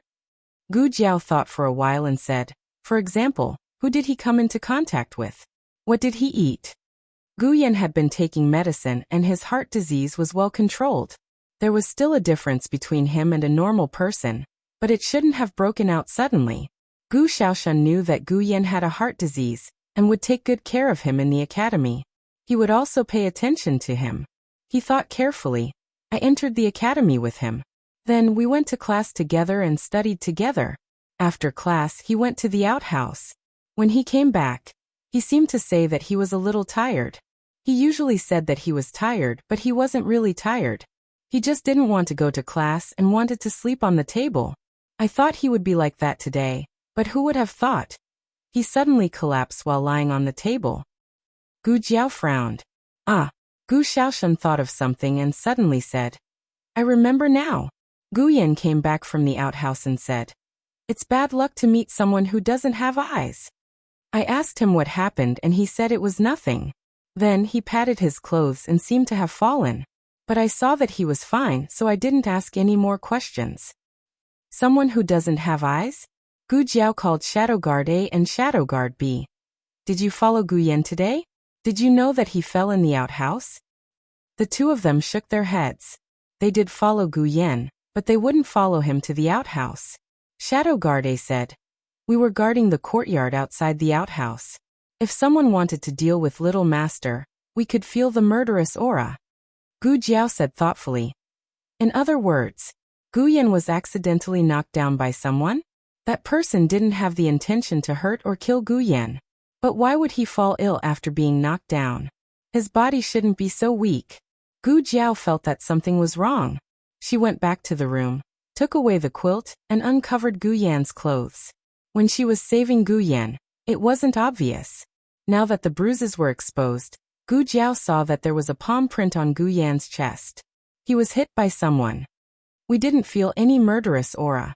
Gu Jiao thought for a while and said, "For example, who did he come into contact with? What did he eat?" Gu Yan had been taking medicine and his heart disease was well controlled. There was still a difference between him and a normal person, but it shouldn't have broken out suddenly. Gu Xiaoshan knew that Gu Yan had a heart disease and would take good care of him in the academy. He would also pay attention to him. He thought carefully. "I entered the academy with him. Then we went to class together and studied together. After class, he went to the outhouse. When he came back, he seemed to say that he was a little tired. He usually said that he was tired, but he wasn't really tired. He just didn't want to go to class and wanted to sleep on the table. I thought he would be like that today, but who would have thought?" He suddenly collapsed while lying on the table. Gu Jiao frowned. Gu Xiaoshan thought of something and suddenly said, "I remember now." Gu Yan came back from the outhouse and said, "It's bad luck to meet someone who doesn't have eyes." I asked him what happened and he said it was nothing. Then he patted his clothes and seemed to have fallen. But I saw that he was fine, so I didn't ask any more questions. Someone who doesn't have eyes? Gu Jiao called Shadow Guard A and Shadow Guard B. "Did you follow Gu Yan today? Did you know that he fell in the outhouse?" The two of them shook their heads. They did follow Gu Yan, but they wouldn't follow him to the outhouse. Shadow Guard A said. We were guarding the courtyard outside the outhouse. If someone wanted to deal with Little Master, we could feel the murderous aura. Gu Jiao said thoughtfully. In other words, Gu Yan was accidentally knocked down by someone? That person didn't have the intention to hurt or kill Gu Yan. But why would he fall ill after being knocked down? His body shouldn't be so weak. Gu Jiao felt that something was wrong. She went back to the room, took away the quilt, and uncovered Gu Yan's clothes. When she was saving Gu Yan, it wasn't obvious. Now that the bruises were exposed, Gu Jiao saw that there was a palm print on Gu Yan's chest. He was hit by someone. We didn't feel any murderous aura.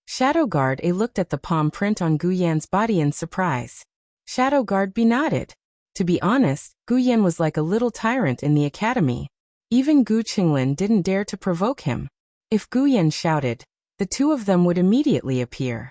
Shadow Guard A looked at the palm print on Gu Yan's body in surprise. Shadow Guard B nodded. To be honest, Gu Yan was like a little tyrant in the academy. Even Gu Qinglin didn't dare to provoke him. If Gu Yan shouted, the two of them would immediately appear.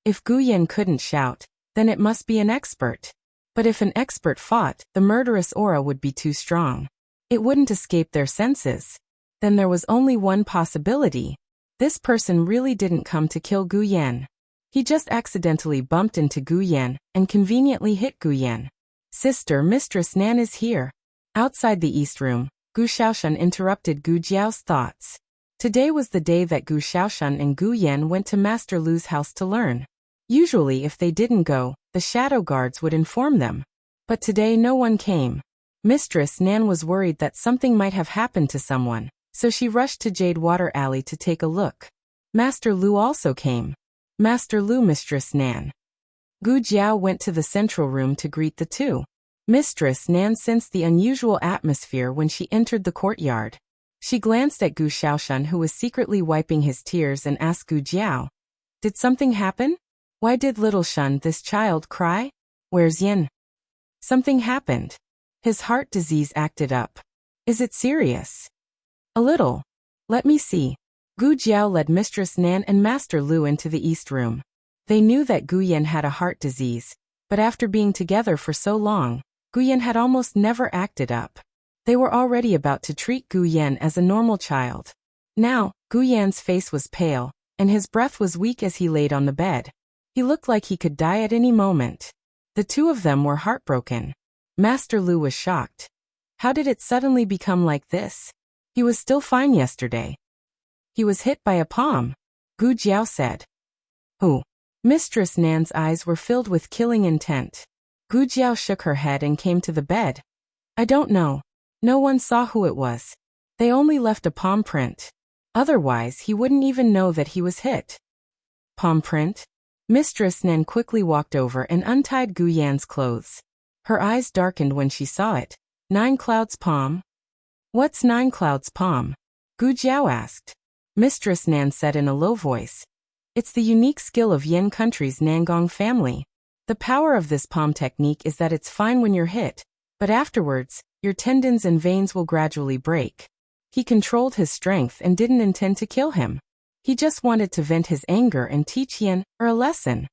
If Gu Yan couldn't shout, then it must be an expert. But if an expert fought, the murderous aura would be too strong. It wouldn't escape their senses. Then there was only one possibility. This person really didn't come to kill Gu Yan. He just accidentally bumped into Gu Yan and conveniently hit Gu Yan. Sister, Mistress Nan is here. Outside the east room, Gu Xiaoshan interrupted Gu Jiao's thoughts. Today was the day that Gu Xiaoshan and Gu Yan went to Master Lu's house to learn. Usually if they didn't go, the shadow guards would inform them. But today no one came. Mistress Nan was worried that something might have happened to someone, so she rushed to Jade Water Alley to take a look. Master Lu also came. Master Lu, Mistress Nan. Gu Jiao went to the central room to greet the two. Mistress Nan sensed the unusual atmosphere when she entered the courtyard. She glanced at Gu Xiaoshan, who was secretly wiping his tears, and asked Gu Jiao, "Did something happen? Why did little Shun, this child, cry? Where's Yin?" "Something happened. His heart disease acted up." "Is it serious?" "A little. Let me see." Gu Jiao led Mistress Nan and Master Lu into the east room. They knew that Gu Yan had a heart disease, but after being together for so long, Gu Yan had almost never acted up. They were already about to treat Gu Yan as a normal child. Now, Gu Yan's face was pale, and his breath was weak as he laid on the bed. He looked like he could die at any moment. The two of them were heartbroken. Master Lu was shocked. How did it suddenly become like this? He was still fine yesterday. He was hit by a palm, Gu Jiao said. Who? Mistress Nan's eyes were filled with killing intent. Gu Jiao shook her head and came to the bed. I don't know. No one saw who it was. They only left a palm print. Otherwise, he wouldn't even know that he was hit. Palm print? Mistress Nan quickly walked over and untied Gu Yan's clothes. Her eyes darkened when she saw it. 9 Clouds palm? What's 9 Clouds palm? Gu Jiao asked. Mistress Nan said in a low voice. It's the unique skill of Yin country's Nangong family. The power of this palm technique is that it's fine when you're hit, but afterwards, your tendons and veins will gradually break. He controlled his strength and didn't intend to kill him. He just wanted to vent his anger and teach Yin a lesson.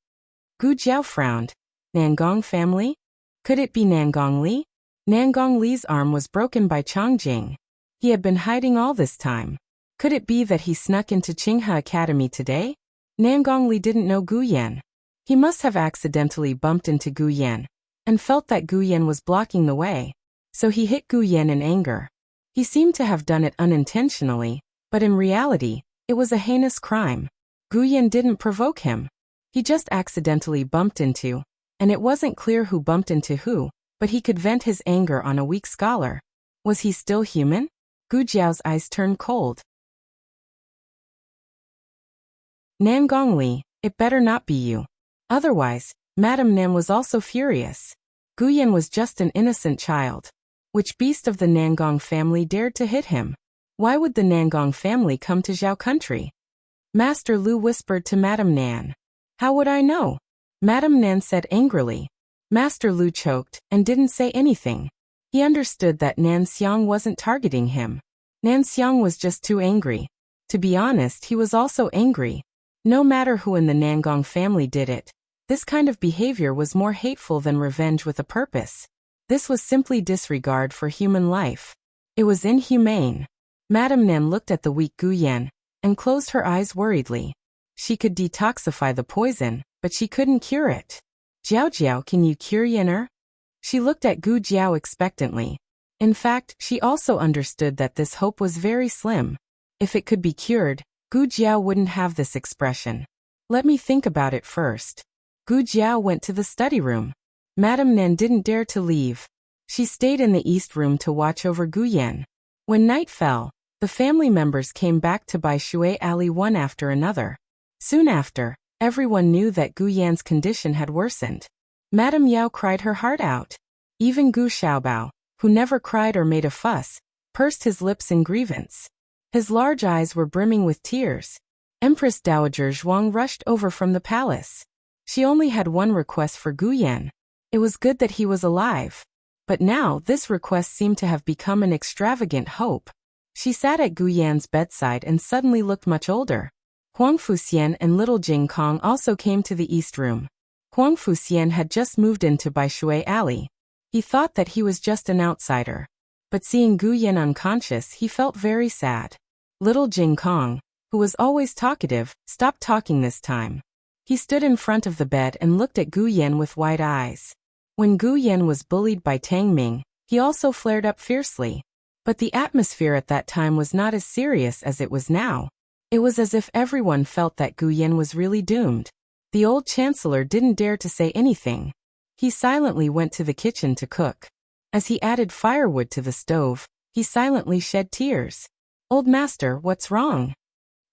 Gu Jiao frowned. Nangong family? Could it be Nangong Li? Nangong Li's arm was broken by Changjing. He had been hiding all this time. Could it be that he snuck into Qinghe Academy today? Nangong Li didn't know Gu Yan. He must have accidentally bumped into Gu Yan and felt that Gu Yan was blocking the way. So he hit Gu Yan in anger. He seemed to have done it unintentionally, but in reality, it was a heinous crime. Gu Yan didn't provoke him. He just accidentally bumped into, and it wasn't clear who bumped into who, but he could vent his anger on a weak scholar. Was he still human? Gu Jiao's eyes turned cold. Nangong Li, it better not be you. Otherwise, Madame Nan was also furious. Gu Yan was just an innocent child. Which beast of the Nangong family dared to hit him? Why would the Nangong family come to Zhao country? Master Lu whispered to Madame Nan. How would I know? Madame Nan said angrily. Master Lu choked and didn't say anything. He understood that Nan Xiang wasn't targeting him. Nan Xiang was just too angry. To be honest, he was also angry. No matter who in the Nangong family did it, this kind of behavior was more hateful than revenge with a purpose. This was simply disregard for human life. It was inhumane. Madame Nan looked at the weak Gu Yan and closed her eyes worriedly. She could detoxify the poison, but she couldn't cure it. Jiao Jiao, can you cure Yan'er? She looked at Gu Jiao expectantly. In fact, she also understood that this hope was very slim. If it could be cured, Gu Jiao wouldn't have this expression. Let me think about it first. Gu Jiao went to the study room. Madame Nan didn't dare to leave. She stayed in the east room to watch over Gu Yan. When night fell, the family members came back to Bai Shui Alley one after another. Soon after, everyone knew that Gu Yan's condition had worsened. Madame Yao cried her heart out. Even Gu Xiaobao, who never cried or made a fuss, pursed his lips in grievance. His large eyes were brimming with tears. Empress Dowager Zhuang rushed over from the palace. She only had one request for Gu Yan. It was good that he was alive. But now this request seemed to have become an extravagant hope. She sat at Gu Yan's bedside and suddenly looked much older. Huang Fuxian and little Jing Kong also came to the east room. Huang Fuxian had just moved into Bai Shui Alley. He thought that he was just an outsider. But seeing Gu Yan unconscious, he felt very sad. Little Jing Kong, who was always talkative, stopped talking this time. He stood in front of the bed and looked at Gu Yan with wide eyes. When Gu Yan was bullied by Tang Ming, he also flared up fiercely. But the atmosphere at that time was not as serious as it was now. It was as if everyone felt that Gu Yan was really doomed. The old chancellor didn't dare to say anything. He silently went to the kitchen to cook. As he added firewood to the stove, he silently shed tears. Old master, what's wrong?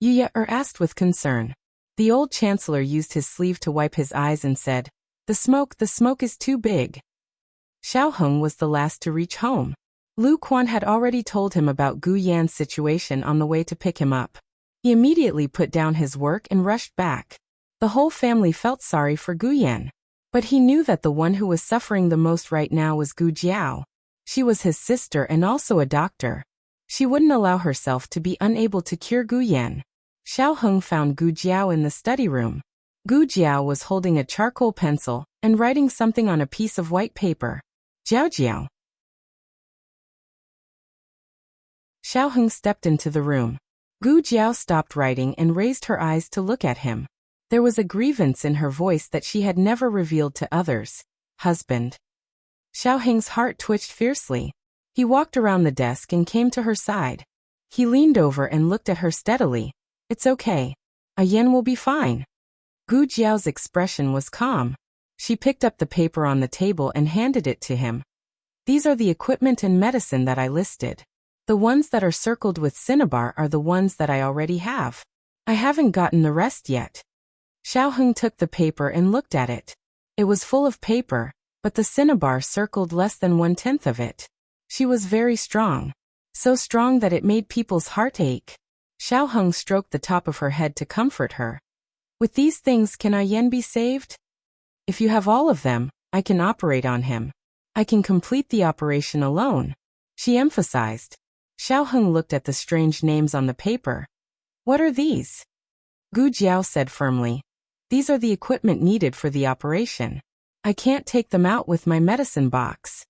Yu Ye asked with concern. The old chancellor used his sleeve to wipe his eyes and said, the smoke is too big. Xiao Heng was the last to reach home. Lu Quan had already told him about Gu Yan's situation on the way to pick him up. He immediately put down his work and rushed back. The whole family felt sorry for Gu Yan. But he knew that the one who was suffering the most right now was Gu Jiao. She was his sister and also a doctor. She wouldn't allow herself to be unable to cure Gu Yan. Xiao Heng found Gu Jiao in the study room. Gu Jiao was holding a charcoal pencil and writing something on a piece of white paper. Jiao Jiao. Xiao Heng stepped into the room. Gu Jiao stopped writing and raised her eyes to look at him. There was a grievance in her voice that she had never revealed to others. Husband. Xiao Heng's heart twitched fiercely. He walked around the desk and came to her side. He leaned over and looked at her steadily. It's okay. Yan will be fine. Gu Jiao's expression was calm. She picked up the paper on the table and handed it to him. These are the equipment and medicine that I listed. The ones that are circled with cinnabar are the ones that I already have. I haven't gotten the rest yet. Xiao Heng took the paper and looked at it. It was full of paper, but the cinnabar circled less than 1/10 of it. She was very strong. So strong that it made people's heart ache. Xiao Heng stroked the top of her head to comfort her. With these things, can Yan be saved? If you have all of them, I can operate on him. I can complete the operation alone, she emphasized. Xiao Heng looked at the strange names on the paper. What are these? Gu Jiao said firmly. These are the equipment needed for the operation. I can't take them out with my medicine box.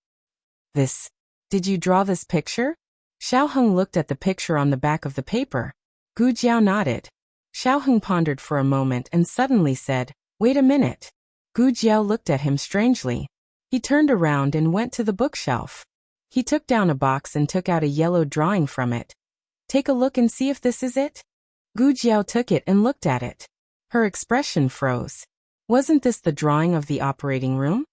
Did you draw this picture? Xiao Heng looked at the picture on the back of the paper. Gu Jiao nodded. Xiao Heng pondered for a moment and suddenly said, wait a minute. Gu Jiao looked at him strangely. He turned around and went to the bookshelf. He took down a box and took out a yellow drawing from it. Take a look and see if this is it. Gu Jiao took it and looked at it. Her expression froze. Wasn't this the drawing of the operating room?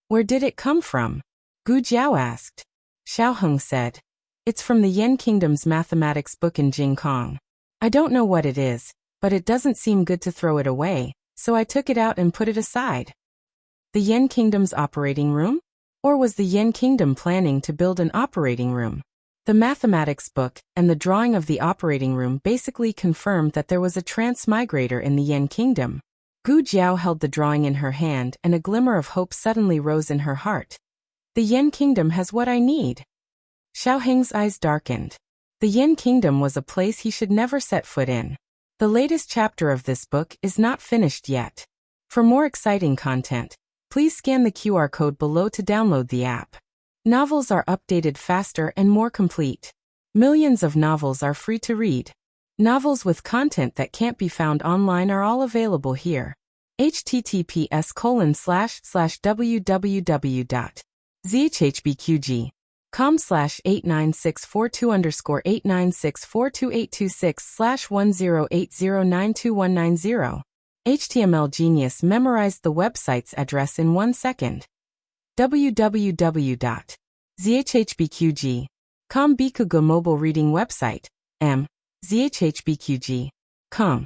Where did it come from? Gu Jiao asked. Xiao Heng said. It's from the Yan Kingdom's mathematics book in Jingkong. I don't know what it is, but it doesn't seem good to throw it away, so I took it out and put it aside. The Yan Kingdom's operating room? Or was the Yan Kingdom planning to build an operating room? The mathematics book and the drawing of the operating room basically confirmed that there was a transmigrator in the Yan Kingdom. Gu Jiao held the drawing in her hand and a glimmer of hope suddenly rose in her heart. The Yan Kingdom has what I need. Xiao Heng's eyes darkened. The Yan Kingdom was a place he should never set foot in. The latest chapter of this book is not finished yet. For more exciting content, please scan the QR code below to download the app. Novels are updated faster and more complete. Millions of novels are free to read. Novels with content that can't be found online are all available here. https://www.zhbqg.com/89642_896428226/1080921990. HTML Genius memorized the website's address in 1 second. www.zhbqg.com Bikugo mobile reading website. zhbqg.com.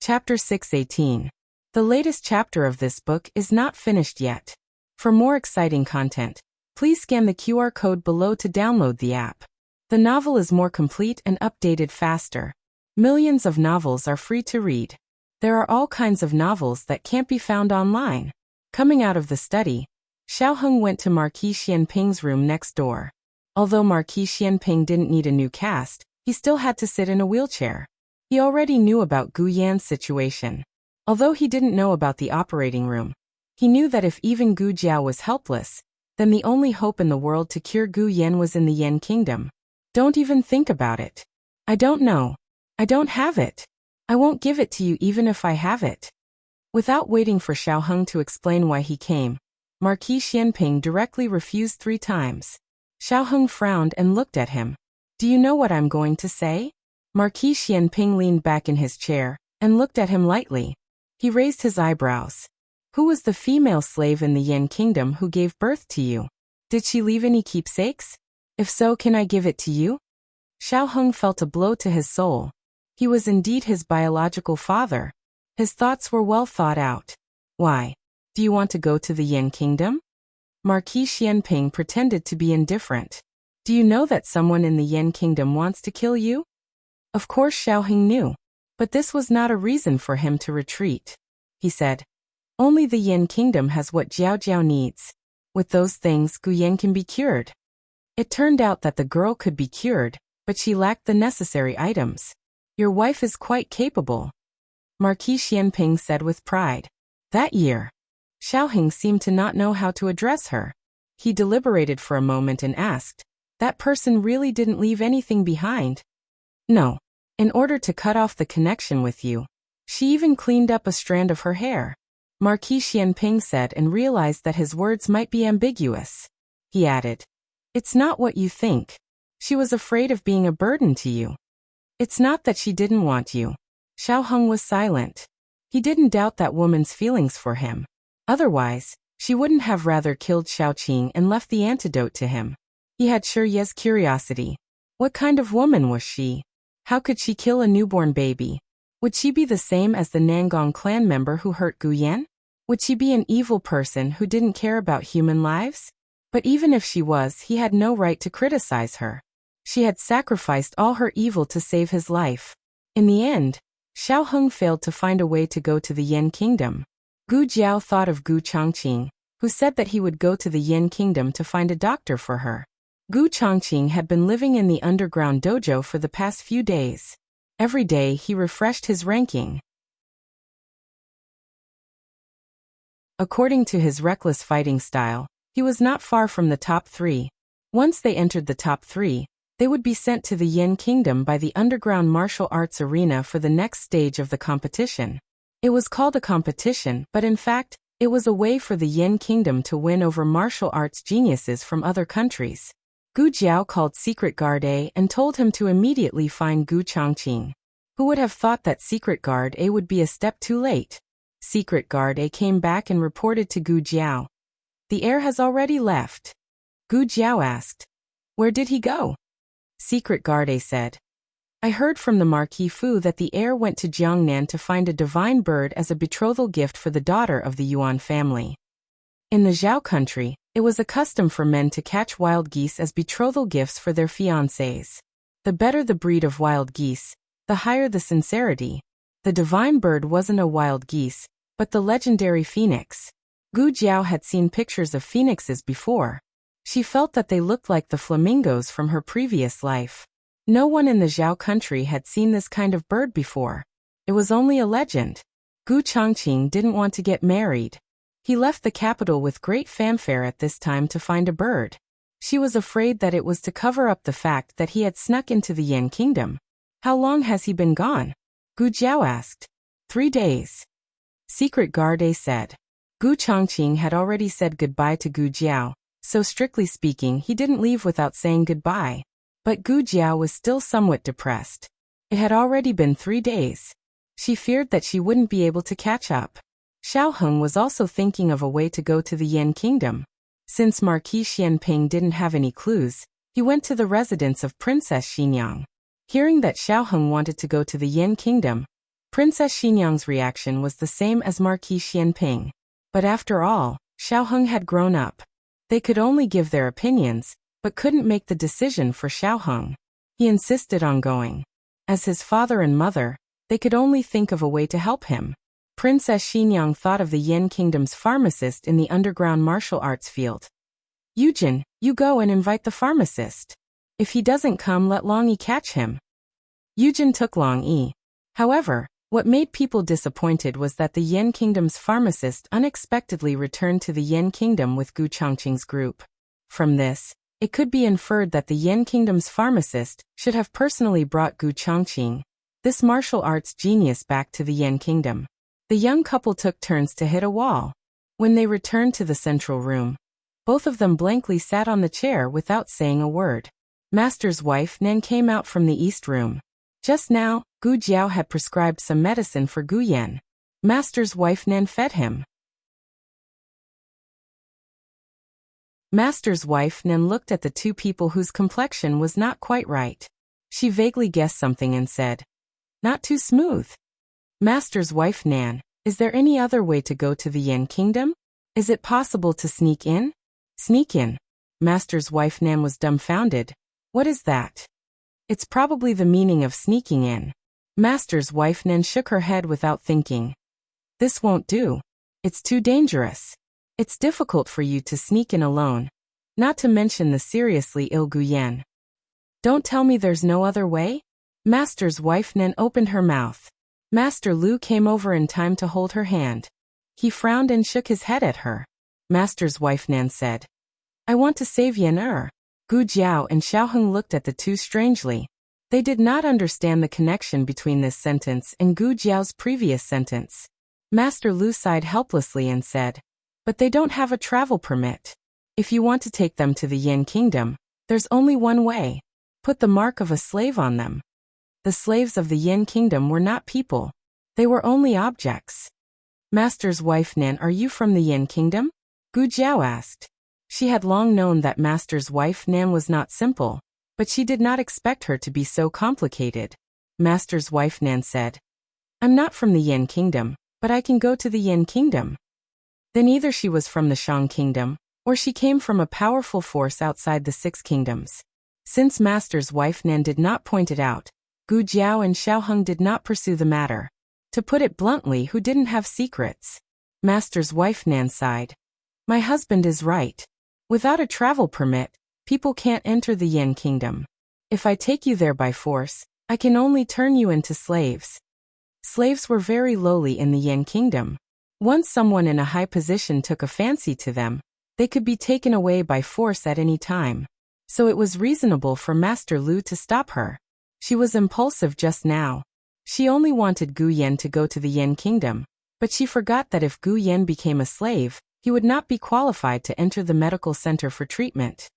Chapter 618. The latest chapter of this book is not finished yet. For more exciting content, please scan the QR code below to download the app. The novel is more complete and updated faster. Millions of novels are free to read. There are all kinds of novels that can't be found online. Coming out of the study, Xiaoheng went to Marquis Xianping's room next door. Although Marquis Xianping didn't need a new cast, he still had to sit in a wheelchair. He already knew about Gu Yan's situation. Although he didn't know about the operating room, he knew that if even Gu Jiao was helpless, then the only hope in the world to cure Gu Yan was in the Yan Kingdom. Don't even think about it. I don't know. I don't have it. I won't give it to you even if I have it. Without waiting for Xiaoheng to explain why he came, Marquis Xianping directly refused 3 times. Xiaoheng frowned and looked at him. Do you know what I'm going to say? Marquis Xianping leaned back in his chair and looked at him lightly. He raised his eyebrows. Who was the female slave in the Yan Kingdom who gave birth to you? Did she leave any keepsakes? If so, can I give it to you? Xiaoheng felt a blow to his soul. He was indeed his biological father. His thoughts were well thought out. Why? Do you want to go to the Yan Kingdom? Marquis Xianping pretended to be indifferent. Do you know that someone in the Yan Kingdom wants to kill you? Of course Xiaoheng knew, but this was not a reason for him to retreat. He said, only the Yan Kingdom has what Jiao Jiao needs. With those things, Gu Yan can be cured. It turned out that the girl could be cured, but she lacked the necessary items. Your wife is quite capable, Marquis Xianping said with pride. That year, Xiaoheng seemed to not know how to address her. He deliberated for a moment and asked, that person really didn't leave anything behind? No. In order to cut off the connection with you, she even cleaned up a strand of her hair. Marquis Xianping said and realized that his words might be ambiguous. He added, it's not what you think. She was afraid of being a burden to you. It's not that she didn't want you. Xiaoheng was silent. He didn't doubt that woman's feelings for him. Otherwise, she wouldn't have rather killed Xiaoqing and left the antidote to him. He had Shi Ye's curiosity. What kind of woman was she? How could she kill a newborn baby? Would she be the same as the Nangong clan member who hurt Gu Yan? Would she be an evil person who didn't care about human lives? But even if she was, he had no right to criticize her. She had sacrificed all her evil to save his life. In the end, Xiaoheng failed to find a way to go to the Yan Kingdom. Gu Jiao thought of Gu Chongqing, who said that he would go to the Yan Kingdom to find a doctor for her. Gu Chongqing had been living in the underground dojo for the past few days. Every day he refreshed his ranking. According to his reckless fighting style, he was not far from the top 3. Once they entered the top 3, they would be sent to the Yan Kingdom by the underground martial arts arena for the next stage of the competition. It was called a competition, but in fact, it was a way for the Yan Kingdom to win over martial arts geniuses from other countries. Gu Jiao called Secret Guard A and told him to immediately find Gu Chongqing. Who would have thought that Secret Guard A would be a step too late? Secret Guard A came back and reported to Gu Jiao. The heir has already left. Gu Jiao asked, where did he go? Secret Guard A said, I heard from the Marquis Fu that the heir went to Jiangnan to find a divine bird as a betrothal gift for the daughter of the Yuan family. In the Zhao country, it was a custom for men to catch wild geese as betrothal gifts for their fiancés. The better the breed of wild geese, the higher the sincerity. The divine bird wasn't a wild geese, but the legendary phoenix. Gu Jiao had seen pictures of phoenixes before. She felt that they looked like the flamingos from her previous life. No one in the Zhao country had seen this kind of bird before. It was only a legend. Gu Chongqing didn't want to get married. He left the capital with great fanfare at this time to find a bird. She was afraid that it was to cover up the fact that he had snuck into the Yan kingdom. How long has he been gone? Gu Jiao asked. 3 days. Secret Garde said. Gu Chongqing had already said goodbye to Gu Jiao, so strictly speaking he didn't leave without saying goodbye. But Gu Jiao was still somewhat depressed. It had already been 3 days. She feared that she wouldn't be able to catch up. Xiao Heng was also thinking of a way to go to the Yan kingdom. Since Marquis Xianping didn't have any clues, he went to the residence of Princess Xinyang. Hearing that Xiao Heng wanted to go to the Yan kingdom, Princess Xinyang's reaction was the same as Marquis Xianping. But after all, Xiao Heng had grown up. They could only give their opinions, but couldn't make the decision for Xiao Heng. He insisted on going. As his father and mother, they could only think of a way to help him. Princess Xinyang thought of the Yan Kingdom's pharmacist in the underground martial arts field. Yujin, you go and invite the pharmacist. If he doesn't come, let Long Yi catch him. Yujin took Long Yi. However, what made people disappointed was that the Yan Kingdom's pharmacist unexpectedly returned to the Yan Kingdom with Gu Chongqing's group. From this, it could be inferred that the Yan Kingdom's pharmacist should have personally brought Gu Chongqing, this martial arts genius, back to the Yan Kingdom. The young couple took turns to hit a wall. When they returned to the central room, both of them blankly sat on the chair without saying a word. Master's wife Nan came out from the east room. Just now, Gu Jiao had prescribed some medicine for Gu Yan. Master's wife Nan fed him. Master's wife Nan looked at the two people whose complexion was not quite right. She vaguely guessed something and said, "Not too smooth." Master's wife Nan, is there any other way to go to the Yan Kingdom? Is it possible to sneak in? Sneak in? Master's wife Nan was dumbfounded. What is that? It's probably the meaning of sneaking in. Master's wife Nan shook her head without thinking. This won't do. It's too dangerous. It's difficult for you to sneak in alone, not to mention the seriously ill Gu Yan. Don't tell me there's no other way? Master's wife Nan opened her mouth. Master Lu came over in time to hold her hand. He frowned and shook his head at her. Master's wife Nan said, "I want to save Yan Er." Gu Jiao and Xiao Heng looked at the two strangely. They did not understand the connection between this sentence and Gu Jiao's previous sentence. Master Lu sighed helplessly and said, "But they don't have a travel permit. If you want to take them to the Yan Kingdom, there's only one way. Put the mark of a slave on them." The slaves of the Yan Kingdom were not people. They were only objects. Master's wife Nan, are you from the Yan Kingdom? Gu Jiao asked. She had long known that Master's wife Nan was not simple, but she did not expect her to be so complicated. Master's wife Nan said, "I'm not from the Yan Kingdom, but I can go to the Yan Kingdom." Then either she was from the Shang Kingdom, or she came from a powerful force outside the 6 kingdoms. Since Master's wife Nan did not point it out, Gu Jiao and Xiao Heng did not pursue the matter. To put it bluntly, who didn't have secrets? Master's wife Nan sighed. My husband is right. Without a travel permit, people can't enter the Yan Kingdom. If I take you there by force, I can only turn you into slaves. Slaves were very lowly in the Yan Kingdom. Once someone in a high position took a fancy to them, they could be taken away by force at any time. So it was reasonable for Master Lu to stop her. She was impulsive just now. She only wanted Gu Yan to go to the Yan Kingdom, but she forgot that if Gu Yan became a slave, he would not be qualified to enter the medical center for treatment.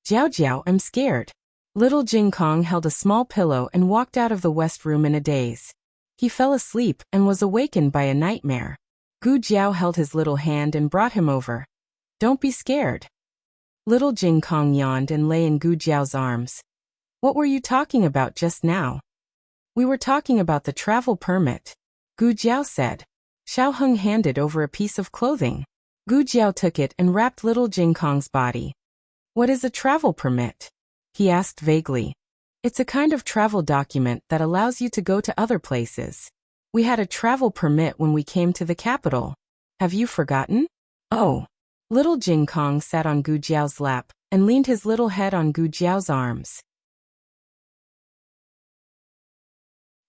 Jiao Jiao, I'm scared. Little Jing Kong held a small pillow and walked out of the west room in a daze. He fell asleep and was awakened by a nightmare. Gu Jiao held his little hand and brought him over. Don't be scared. Little Jing Kong yawned and lay in Gu Jiao's arms. What were you talking about just now? We were talking about the travel permit. Gu Jiao said. Xiao Heng handed over a piece of clothing. Gu Jiao took it and wrapped little Jing Kong's body. What is a travel permit? He asked vaguely. It's a kind of travel document that allows you to go to other places. We had a travel permit when we came to the capital. Have you forgotten? Oh. Little Jing Kong sat on Gu Jiao's lap and leaned his little head on Gu Jiao's arms.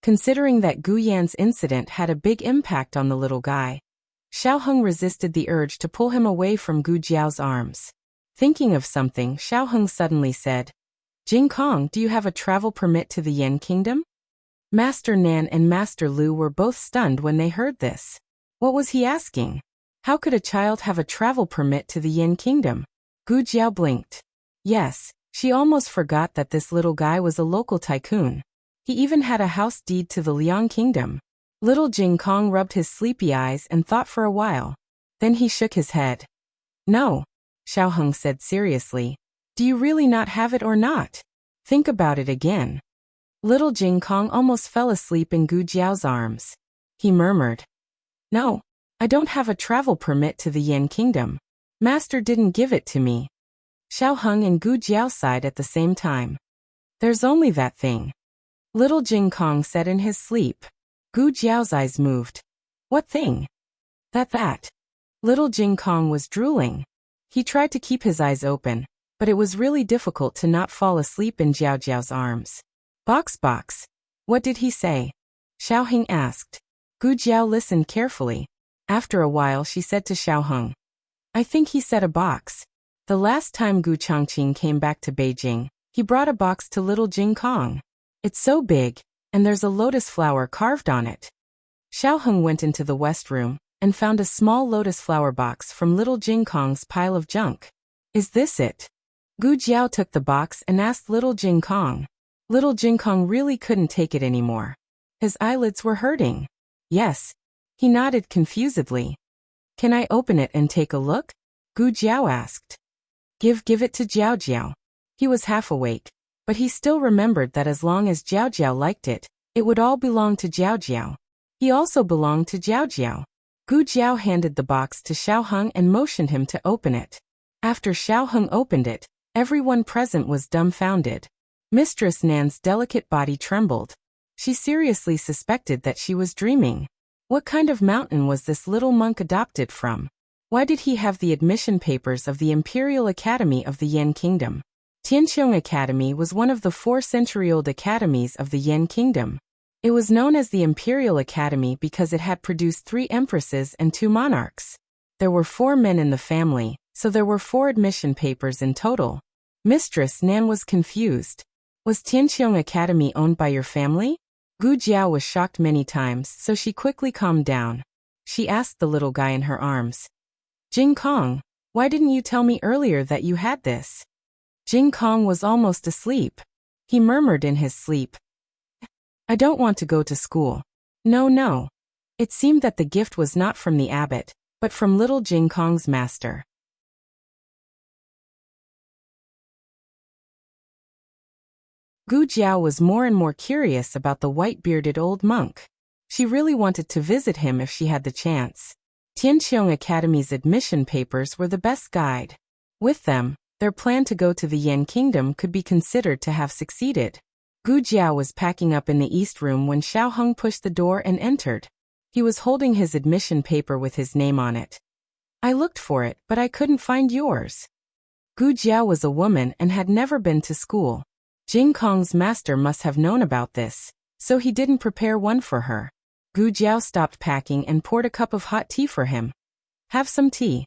Considering that Gu Yan's incident had a big impact on the little guy, Xiao Heng resisted the urge to pull him away from Gu Jiao's arms. Thinking of something, Xiao Heng suddenly said, Jing Kong, do you have a travel permit to the Yan Kingdom? Master Nan and Master Lu were both stunned when they heard this. What was he asking? How could a child have a travel permit to the Yan Kingdom? Gu Jiao blinked. Yes, she almost forgot that this little guy was a local tycoon. He even had a house deed to the Liang Kingdom. Little Jing Kong rubbed his sleepy eyes and thought for a while. Then he shook his head. No, Xiao Heng said seriously. Do you really not have it or not? Think about it again. Little Jing Kong almost fell asleep in Gu Jiao's arms. He murmured, No, I don't have a travel permit to the Yan Kingdom. Master didn't give it to me. Xiao Heng and Gu Jiao sighed at the same time. There's only that thing. Little Jing Kong said in his sleep. Gu Jiao's eyes moved. What thing? That. Little Jing Kong was drooling. He tried to keep his eyes open, but it was really difficult to not fall asleep in Jiao Jiao's arms. Box. What did he say? Xiao Heng asked. Gu Jiao listened carefully. After a while she said to Xiao Heng, I think he said a box. The last time Gu Changqing came back to Beijing, he brought a box to little Jing Kong. It's so big, and there's a lotus flower carved on it. Xiao Heng went into the west room and found a small lotus flower box from little Jing Kong's pile of junk. Is this it? Gu Jiao took the box and asked little Jing Kong. Little Jing Kong really couldn't take it anymore. His eyelids were hurting. Yes. He nodded confusedly. Can I open it and take a look? Gu Jiao asked. Give it to Jiao Jiao. He was half awake, but he still remembered that as long as Jiao Jiao liked it, it would all belong to Jiao Jiao. He also belonged to Jiao Jiao. Gu Jiao handed the box to Xiao Heng and motioned him to open it. After Xiao Heng opened it, everyone present was dumbfounded. Mistress Nan's delicate body trembled. She seriously suspected that she was dreaming. What kind of mountain was this little monk adopted from? Why did he have the admission papers of the Imperial Academy of the Yan Kingdom? Tianqiong Academy was one of the 4 century-old academies of the Yan Kingdom. It was known as the Imperial Academy because it had produced 3 empresses and 2 monarchs. There were 4 men in the family, so there were 4 admission papers in total. Mistress Nan was confused. Was Tianqiong Academy owned by your family? Gu Jiao was shocked many times, so she quickly calmed down. She asked the little guy in her arms, Jing Kong, why didn't you tell me earlier that you had this? Jing Kong was almost asleep. He murmured in his sleep, I don't want to go to school. No. It seemed that the gift was not from the abbot, but from little Jing Kong's master. Gu Jiao was more and more curious about the white-bearded old monk. She really wanted to visit him if she had the chance. Tianqiong Academy's admission papers were the best guide. With them, their plan to go to the Yan Kingdom could be considered to have succeeded. Gu Jiao was packing up in the east room when Xiao Heng pushed the door and entered. He was holding his admission paper with his name on it. I looked for it, but I couldn't find yours. Gu Jiao was a woman and had never been to school. Jing Kong's master must have known about this, so he didn't prepare one for her. Gu Jiao stopped packing and poured a cup of hot tea for him. Have some tea.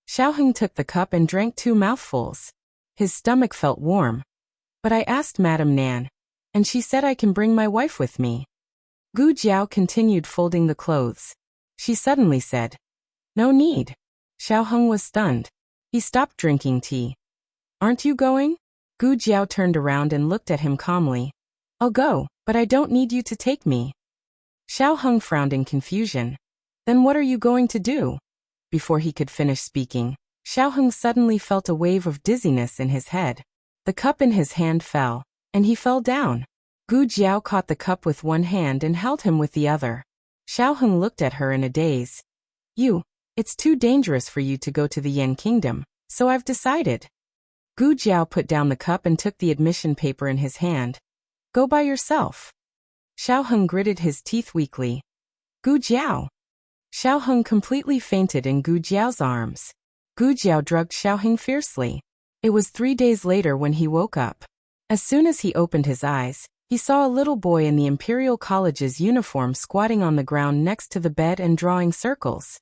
Xiao Heng took the cup and drank 2 mouthfuls. His stomach felt warm. But I asked Madame Nan, and she said I can bring my wife with me. Gu Jiao continued folding the clothes. She suddenly said, No need. Xiao Heng was stunned. He stopped drinking tea. Aren't you going? Gu Jiao turned around and looked at him calmly. I'll go, but I don't need you to take me. Xiao Heng frowned in confusion. Then what are you going to do? Before he could finish speaking, Xiao Heng suddenly felt a wave of dizziness in his head. The cup in his hand fell, and he fell down. Gu Jiao caught the cup with one hand and held him with the other. Xiao Heng looked at her in a daze. It's too dangerous for you to go to the Yan Kingdom, so I've decided. Gu Jiao put down the cup and took the admission paper in his hand. Go by yourself. Xiao Heng gritted his teeth weakly. Gu Jiao. Xiao Heng completely fainted in Gu Jiao's arms. Gu Jiao drugged Xiao Heng fiercely. It was 3 days later when he woke up. As soon as he opened his eyes, He saw a little boy in the Imperial College's uniform squatting on the ground next to the bed and drawing circles.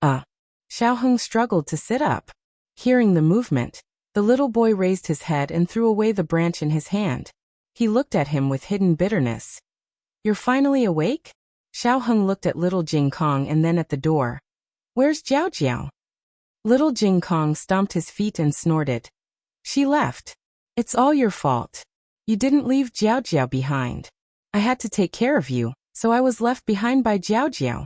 Xiaoheng struggled to sit up. Hearing the movement, the little boy raised his head and threw away the branch in his hand. He looked at him with hidden bitterness. "You're finally awake?" Xiaoheng looked at little Jing Kong and then at the door. "Where's Jiao Jiao?" Little Jing Kong stomped his feet and snorted. "She left. It's all your fault. You didn't leave Jiao Jiao behind. I had to take care of you, so I was left behind by Jiao Jiao.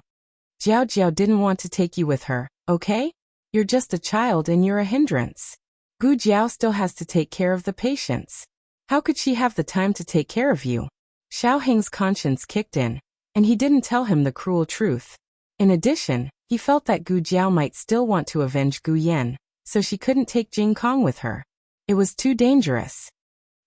Jiao Jiao didn't want to take you with her, okay? You're just a child and you're a hindrance. Gu Jiao still has to take care of the patients. How could she have the time to take care of you?" Xiaoheng's conscience kicked in, and he didn't tell him the cruel truth. In addition, he felt that Gu Jiao might still want to avenge Gu Yan, so she couldn't take Jing Kong with her. It was too dangerous.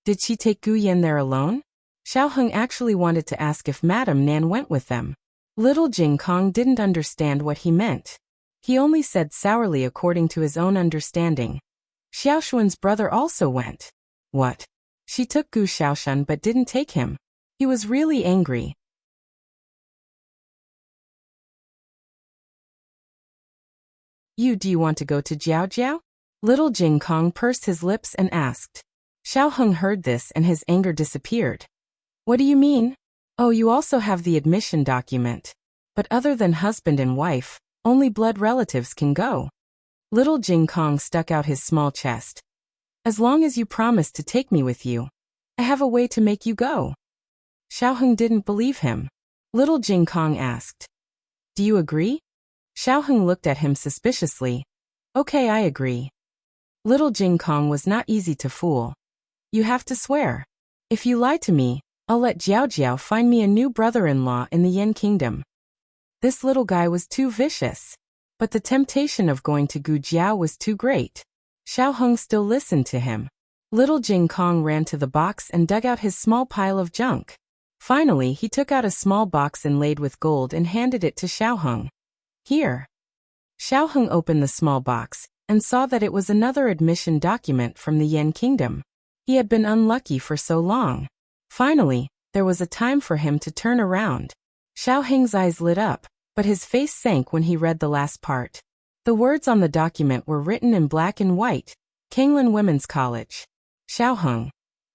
Did she take Gu Yan there alone? Xiaoheng actually wanted to ask if Madame Nan went with them. Little Jing Kong didn't understand what he meant. He only said sourly according to his own understanding. Xiaoshuan's brother also went. What? She took Gu Xiaoshan but didn't take him. He was really angry. Do you want to go to Jiao Jiao? Little Jing Kong pursed his lips and asked. Xiaoheng heard this and his anger disappeared. What do you mean? Oh, you also have the admission document. But other than husband and wife, only blood relatives can go. Little Jing Kong stuck out his small chest. As long as you promise to take me with you, I have a way to make you go. Xiaoheng didn't believe him. Little Jing Kong asked. Do you agree? Xiaoheng looked at him suspiciously. Okay, I agree. Little Jing Kong was not easy to fool. You have to swear. If you lie to me, I'll let Jiao Jiao find me a new brother-in-law in the Yan Kingdom. This little guy was too vicious. But the temptation of going to Gu Jiao was too great. Xiaoheng still listened to him. Little Jing Kong ran to the box and dug out his small pile of junk. Finally, he took out a small box inlaid with gold and handed it to Xiaoheng. Here. Xiaoheng opened the small box and saw that it was another admission document from the Yan Kingdom. He had been unlucky for so long. Finally, there was a time for him to turn around. Xiaoheng's eyes lit up, but his face sank when he read the last part. The words on the document were written in black and white. Kanglin Women's College. Xiaoheng.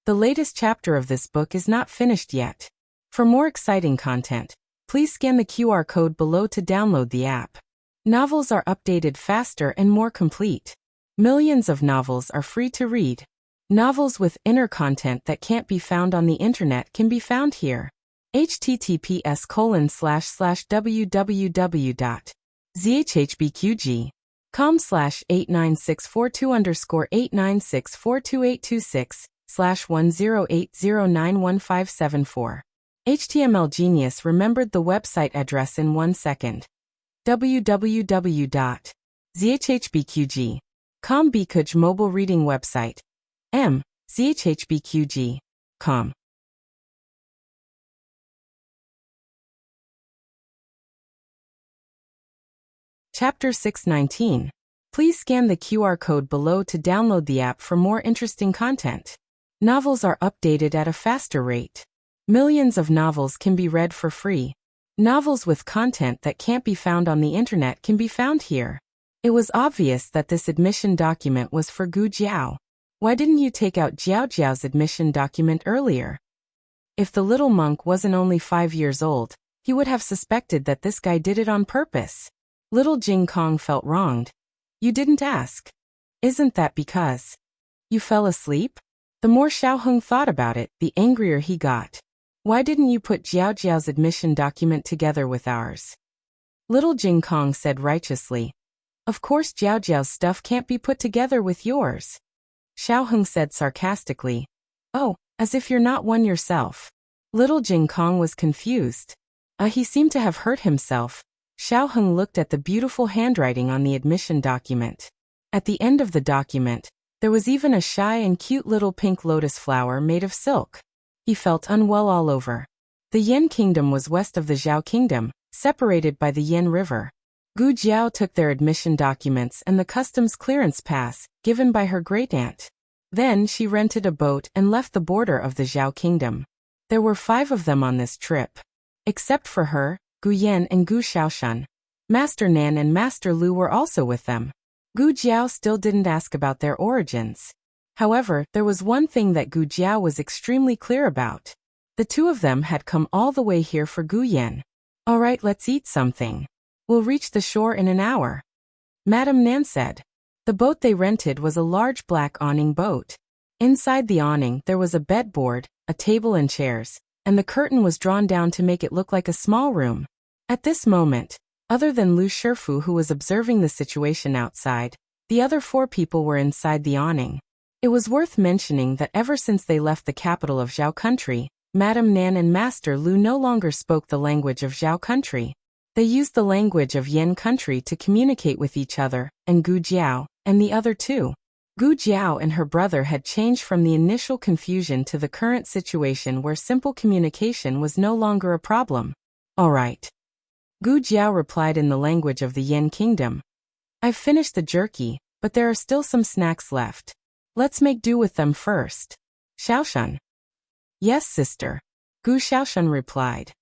The latest chapter of this book is not finished yet. For more exciting content, please scan the QR code below to download the app. Novels are updated faster and more complete. Millions of novels are free to read. Novels with inner content that can't be found on the internet can be found here. https://www.zhbqg.com/8964-2_89642_108091574. HTML Genius remembered the website address in 1 second. www.zhbqg.com Bkuj mobile reading website. zhbqg.com. Chapter 619. Please scan the QR code below to download the app for more interesting content. Novels are updated at a faster rate. Millions of novels can be read for free. Novels with content that can't be found on the internet can be found here. It was obvious that this admission document was for Gu Jiao. Why didn't you take out Jiao Jiao's admission document earlier? If the little monk wasn't only 5 years old, he would have suspected that this guy did it on purpose. Little Jing Kong felt wronged. You didn't ask. Isn't that because you fell asleep? The more Xiaoheng thought about it, the angrier he got. Why didn't you put Jiao Jiao's admission document together with ours? Little Jing Kong said righteously. Of course Jiao Jiao's stuff can't be put together with yours. Xiaoheng said sarcastically. Oh, as if you're not one yourself. Little Jing Kong was confused. He seemed to have hurt himself. Xiaoheng looked at the beautiful handwriting on the admission document. At the end of the document, there was even a shy and cute little pink lotus flower made of silk. He felt unwell all over. The Yan Kingdom was west of the Zhao Kingdom, separated by the Yan River. Gu Jiao took their admission documents and the customs clearance pass, given by her great-aunt. Then she rented a boat and left the border of the Zhao Kingdom. There were 5 of them on this trip. Except for her, Gu Yan and Gu Xiaoshan. Master Nan and Master Lu were also with them. Gu Jiao still didn't ask about their origins. However, there was one thing that Gu Jiao was extremely clear about. The 2 of them had come all the way here for Gu Yan. Alright, let's eat something. We'll reach the shore in an hour. Madame Nan said. The boat they rented was a large black awning boat. Inside the awning there was a bedboard, a table and chairs, and the curtain was drawn down to make it look like a small room. At this moment, other than Lu Shifu who was observing the situation outside, the other 4 people were inside the awning. It was worth mentioning that ever since they left the capital of Zhao country, Madame Nan and Master Lu no longer spoke the language of Zhao country. They used the language of Yan country to communicate with each other, and Gu Jiao, and the other 2. Gu Jiao and her brother had changed from the initial confusion to the current situation where simple communication was no longer a problem. Alright. Gu Jiao replied in the language of the Yan kingdom. I've finished the jerky, but there are still some snacks left. Let's make do with them first. Xiaoshan. Yes, sister. Gu Xiaoshan replied.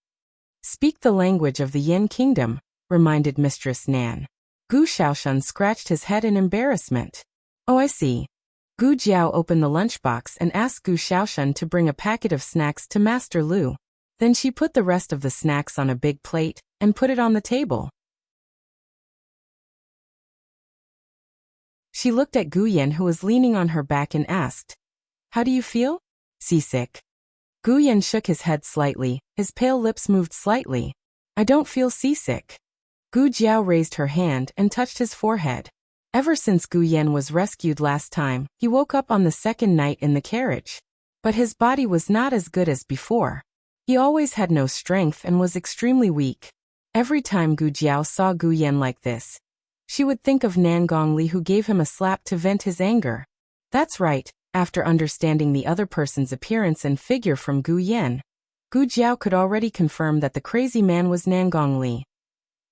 Speak the language of the Yan kingdom, reminded Mistress Nan. Gu Xiaoshan scratched his head in embarrassment. Oh, I see. Gu Jiao opened the lunchbox and asked Gu Xiaoshan to bring a packet of snacks to Master Lu. Then she put the rest of the snacks on a big plate and put it on the table. She looked at Gu Yan who was leaning on her back and asked, How do you feel? Seasick. Gu Yan shook his head slightly, his pale lips moved slightly. I don't feel seasick. Gu Jiao raised her hand and touched his forehead. Ever since Gu Yan was rescued last time, he woke up on the second night in the carriage. But his body was not as good as before. He always had no strength and was extremely weak. Every time Gu Jiao saw Gu Yan like this, she would think of Nan Gongli who gave him a slap to vent his anger. That's right, after understanding the other person's appearance and figure from Gu Yan, Gu Jiao could already confirm that the crazy man was Nan Gongli.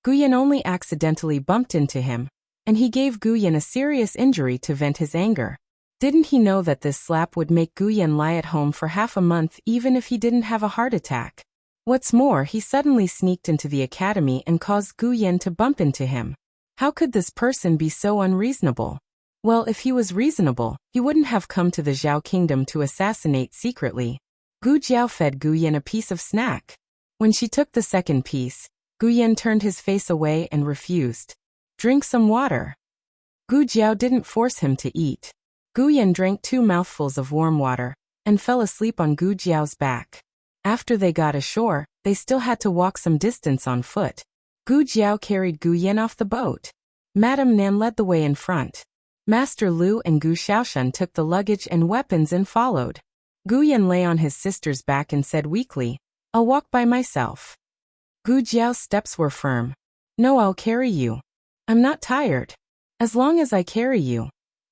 Gu Yan only accidentally bumped into him, and he gave Gu Yan a serious injury to vent his anger. Didn't he know that this slap would make Gu Yan lie at home for half a month even if he didn't have a heart attack? What's more, he suddenly sneaked into the academy and caused Gu Yan to bump into him. How could this person be so unreasonable? Well, if he was reasonable, he wouldn't have come to the Zhao kingdom to assassinate secretly. Gu Jiao fed Gu Yan a piece of snack. When she took the second piece, Gu Yan turned his face away and refused. Drink some water. Gu Jiao didn't force him to eat. Gu Yan drank 2 mouthfuls of warm water and fell asleep on Gu Jiao's back. After they got ashore, they still had to walk some distance on foot. Gu Jiao carried Gu Yan off the boat. Madame Nan led the way in front. Master Lu and Gu Xiaoshan took the luggage and weapons and followed. Gu Yan lay on his sister's back and said weakly, I'll walk by myself. Gu Jiao's steps were firm. No, I'll carry you. I'm not tired. As long as I carry you,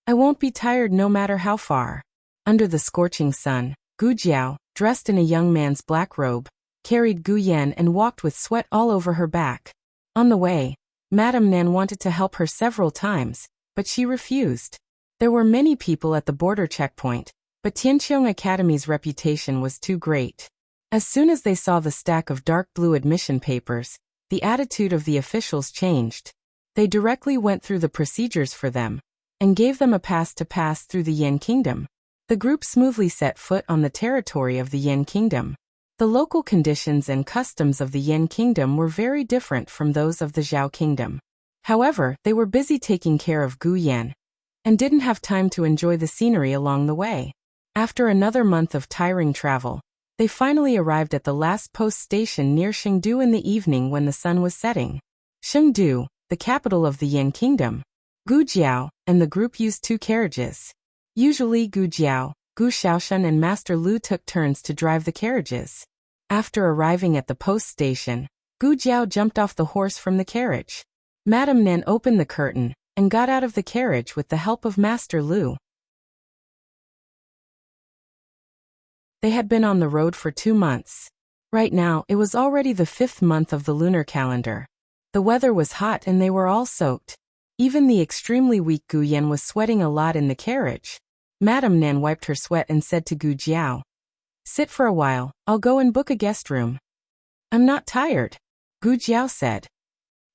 I won't be tired no matter how far. Under the scorching sun, Gu Jiao, dressed in a young man's black robe, carried Gu Yan and walked with sweat all over her back. On the way, Madame Nan wanted to help her several times, but she refused. There were many people at the border checkpoint, but Tianqiong Academy's reputation was too great. As soon as they saw the stack of dark blue admission papers, the attitude of the officials changed. They directly went through the procedures for them and gave them a pass to pass through the Yan Kingdom. The group smoothly set foot on the territory of the Yan Kingdom. The local conditions and customs of the Yan Kingdom were very different from those of the Zhao Kingdom. However, they were busy taking care of Gu Yan and didn't have time to enjoy the scenery along the way. After another month of tiring travel, they finally arrived at the last post station near Chengdu in the evening when the sun was setting. Chengdu, the capital of the Yan Kingdom. Gu Jiao and the group used 2 carriages. Usually Gu Jiao, Gu Xiaoshan and Master Lu took turns to drive the carriages. After arriving at the post station, Gu Jiao jumped off the horse from the carriage. Madame Nan opened the curtain and got out of the carriage with the help of Master Lu. They had been on the road for 2 months. Right now, it was already the 5th month of the lunar calendar. The weather was hot and they were all soaked. Even the extremely weak Gu Yan was sweating a lot in the carriage. Madame Nan wiped her sweat and said to Gu Jiao, Sit for a while, I'll go and book a guest room. I'm not tired, Gu Jiao said.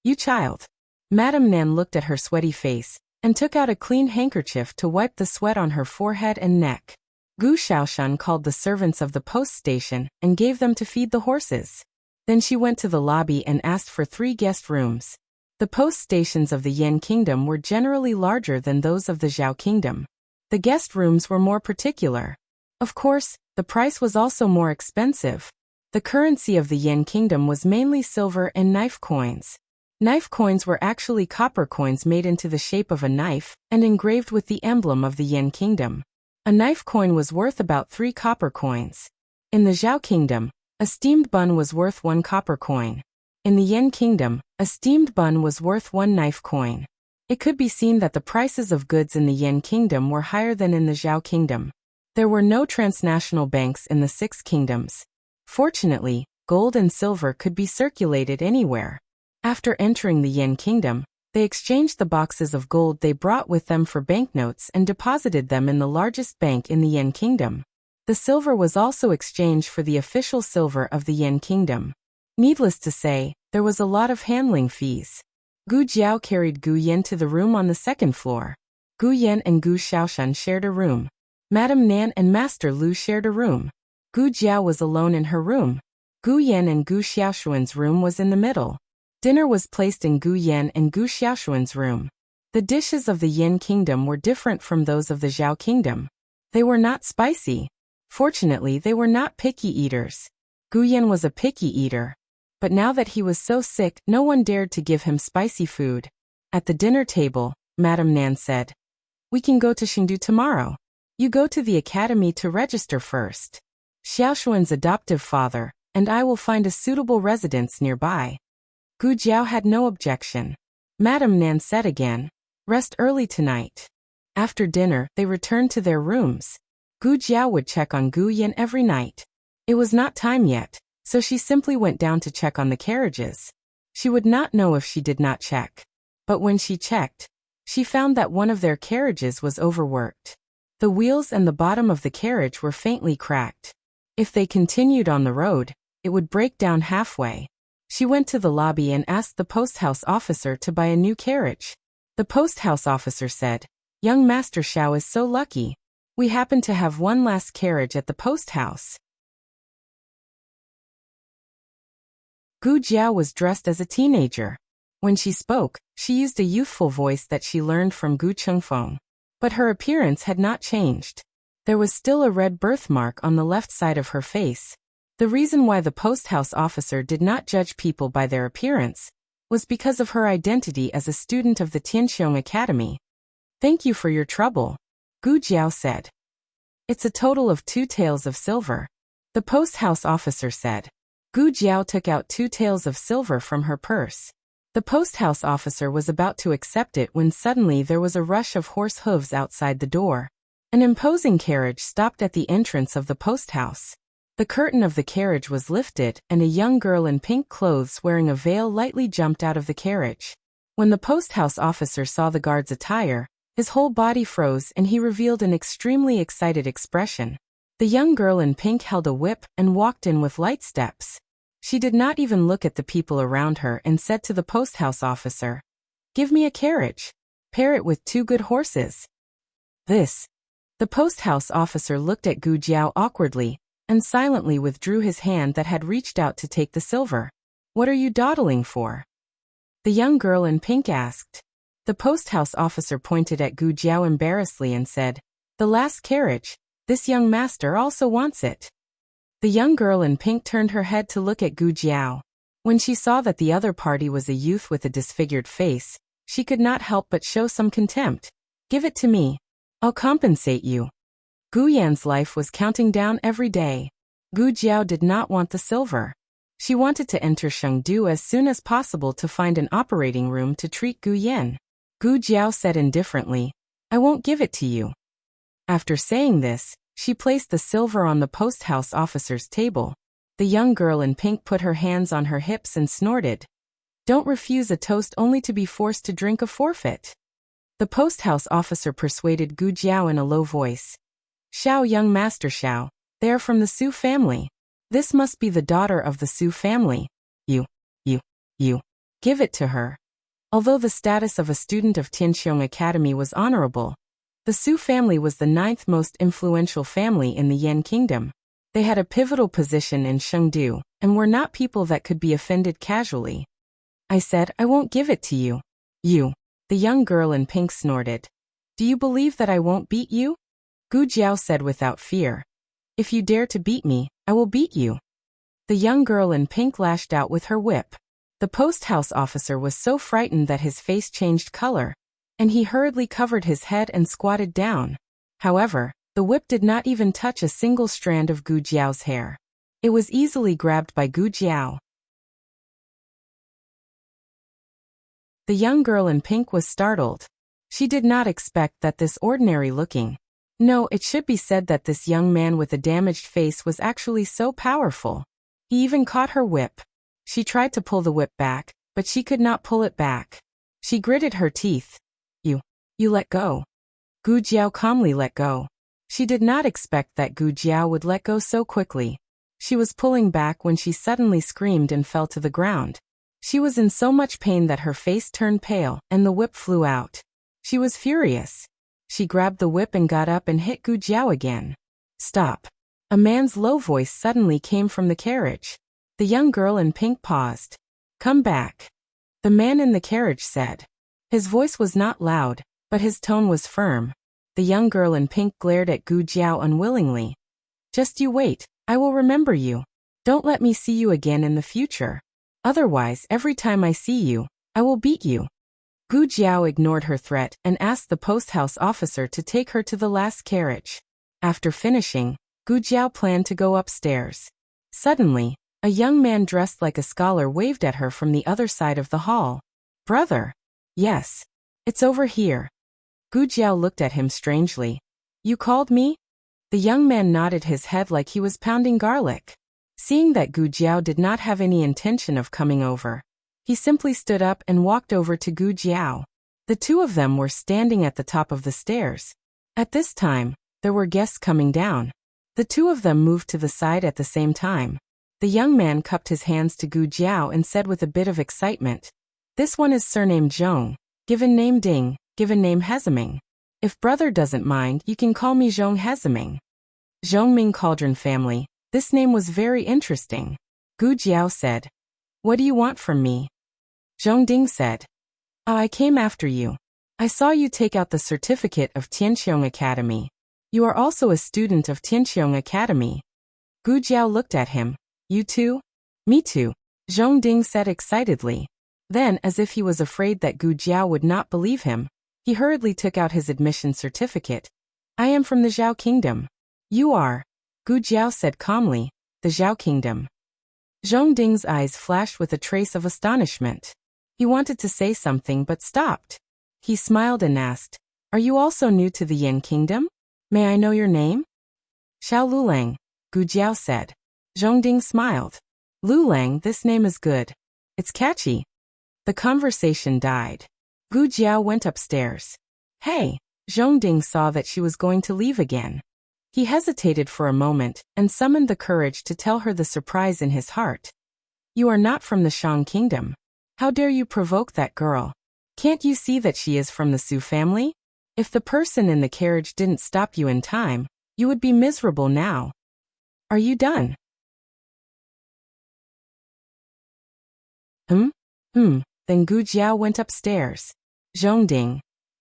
You child. Madame Nan looked at her sweaty face and took out a clean handkerchief to wipe the sweat on her forehead and neck. Gu Xiaoshan called the servants of the post station and gave them to feed the horses. Then she went to the lobby and asked for 3 guest rooms. The post stations of the Yan Kingdom were generally larger than those of the Zhao Kingdom. The guest rooms were more particular. Of course, the price was also more expensive. The currency of the Yan Kingdom was mainly silver and knife coins. Knife coins were actually copper coins made into the shape of a knife and engraved with the emblem of the Yan Kingdom. A knife coin was worth about 3 copper coins. In the Zhao Kingdom, a steamed bun was worth 1 copper coin. In the Yan Kingdom, a steamed bun was worth 1 knife coin. It could be seen that the prices of goods in the Yan Kingdom were higher than in the Zhao Kingdom. There were no transnational banks in the 6 kingdoms. Fortunately, gold and silver could be circulated anywhere. After entering the Yan Kingdom, they exchanged the boxes of gold they brought with them for banknotes and deposited them in the largest bank in the Yan Kingdom. The silver was also exchanged for the official silver of the Yan Kingdom. Needless to say, there was a lot of handling fees. Gu Jiao carried Gu Yan to the room on the 2nd floor. Gu Yan and Gu Xiaoshan shared a room. Madame Nan and Master Lu shared a room. Gu Jiao was alone in her room. Gu Yan and Gu Xiaoshuan's room was in the middle. Dinner was placed in Gu Yan and Gu Xiaoshuan's room. The dishes of the Yan Kingdom were different from those of the Zhao Kingdom. They were not spicy. Fortunately, they were not picky eaters. Gu Yan was a picky eater. But now that he was so sick, no one dared to give him spicy food. At the dinner table, Madame Nan said, "We can go to Chengdu tomorrow. You go to the academy to register first. Xiaoshuan's adoptive father and I will find a suitable residence nearby." Gu Jiao had no objection. Madame Nan said again, "Rest early tonight." After dinner, they returned to their rooms. Gu Jiao would check on Gu Yan every night. It was not time yet, so she simply went down to check on the carriages. She would not know if she did not check. But when she checked, she found that one of their carriages was overworked. The wheels and the bottom of the carriage were faintly cracked. If they continued on the road, it would break down halfway. She went to the lobby and asked the post house officer to buy a new carriage. The post house officer said, "Young Master Xiao is so lucky. We happen to have one last carriage at the post house." Gu Jiao was dressed as a teenager. When she spoke, she used a youthful voice that she learned from Gu Chengfeng. But her appearance had not changed. There was still a red birthmark on the left side of her face. The reason why the post house officer did not judge people by their appearance was because of her identity as a student of the Tianxiong Academy. "Thank you for your trouble," Gu Jiao said. "It's a total of 2 taels of silver," the post house officer said. Gu Jiao took out 2 taels of silver from her purse. The post house officer was about to accept it when suddenly there was a rush of horse hooves outside the door. An imposing carriage stopped at the entrance of the post house. The curtain of the carriage was lifted, and a young girl in pink clothes wearing a veil lightly jumped out of the carriage. When the post house officer saw the guard's attire, his whole body froze and he revealed an extremely excited expression. The young girl in pink held a whip and walked in with light steps. She did not even look at the people around her and said to the post house officer, "Give me a carriage. Pair it with 2 good horses." The post house officer looked at Gu Jiao awkwardly and silently withdrew his hand that had reached out to take the silver. "What are you dawdling for?" the young girl in pink asked. The post house officer pointed at Gu Jiao embarrassedly and said, "The last carriage. This young master also wants it." The young girl in pink turned her head to look at Gu Jiao. When she saw that the other party was a youth with a disfigured face, she could not help but show some contempt. "Give it to me. I'll compensate you." Gu Yan's life was counting down every day. Gu Jiao did not want the silver. She wanted to enter Chengdu as soon as possible to find an operating room to treat Gu Yan. Gu Jiao said indifferently, "I won't give it to you." After saying this, she placed the silver on the post house officer's table. The young girl in pink put her hands on her hips and snorted. "Don't refuse a toast only to be forced to drink a forfeit." The post house officer persuaded Gu Jiao in a low voice. "Xiao, young Master Xiao, They are from the Su family. This must be the daughter of the Su family. You. Give it to her. Although the status of a student of Tianqiong Academy was honorable, the Su family was the 9th most influential family in the Yan Kingdom. They had a pivotal position in Chengdu, and were not people that could be offended casually. I said, I won't give it to you. You. The young girl in pink snorted. Do you believe that I won't beat you? Gu Jiao said without fear. If you dare to beat me, I will beat you. The young girl in pink lashed out with her whip. The post house officer was so frightened that his face changed color, and he hurriedly covered his head and squatted down. However, the whip did not even touch a single strand of Gu Jiao's hair. It was easily grabbed by Gu Jiao. The young girl in pink was startled. She did not expect that this ordinary-looking, no, it should be said that this young man with a damaged face was actually so powerful. He even caught her whip. She tried to pull the whip back, but she could not pull it back. She gritted her teeth. You let go. Gu Jiao calmly let go. She did not expect that Gu Jiao would let go so quickly. She was pulling back when she suddenly screamed and fell to the ground. She was in so much pain that her face turned pale, and the whip flew out. She was furious. She grabbed the whip and got up and hit Gu Jiao again. Stop. A man's low voice suddenly came from the carriage. The young girl in pink paused. Come back. The man in the carriage said. His voice was not loud, but his tone was firm. The young girl in pink glared at Gu Jiao unwillingly. Just you wait, I will remember you. Don't let me see you again in the future. Otherwise, every time I see you, I will beat you. Gu Jiao ignored her threat and asked the post house officer to take her to the last carriage. After finishing, Gu Jiao planned to go upstairs. Suddenly, a young man dressed like a scholar waved at her from the other side of the hall. Brother. Yes. It's over here. Gu Jiao looked at him strangely. You called me? The young man nodded his head like he was pounding garlic. Seeing that Gu Jiao did not have any intention of coming over, he simply stood up and walked over to Gu Jiao. The two of them were standing at the top of the stairs. At this time, there were guests coming down. The two of them moved to the side at the same time. The young man cupped his hands to Gu Jiao and said with a bit of excitement, This one is surnamed Zhong, given name Ding, given name Heziming. If brother doesn't mind, you can call me Zhong Heziming. Zhongming Cauldron family. This name was very interesting. Gu Jiao said. What do you want from me? Zhong Ding said. I came after you. I saw you take out the certificate of Tianqiong Academy. You are also a student of Tianqiong Academy. Gu Jiao looked at him. You too? Me too. Zhong Ding said excitedly. Then, as if he was afraid that Gu Jiao would not believe him, he hurriedly took out his admission certificate. I am from the Zhao Kingdom. You are. Gu Jiao said calmly, the Zhao Kingdom. Zhong Ding's eyes flashed with a trace of astonishment. He wanted to say something but stopped. He smiled and asked, Are you also new to the Yan Kingdom? May I know your name? Xiao Lulang, Gu Jiao said. Zhong Ding smiled. Lulang, this name is good. It's catchy. The conversation died. Gu Jiao went upstairs. Hey, Zhong Ding saw that she was going to leave again. He hesitated for a moment and summoned the courage to tell her the surprise in his heart. You are not from the Shang Kingdom. How dare you provoke that girl? Can't you see that she is from the Su family? If the person in the carriage didn't stop you in time, you would be miserable now. Are you done? Then Gu Jiao went upstairs. Zhongding.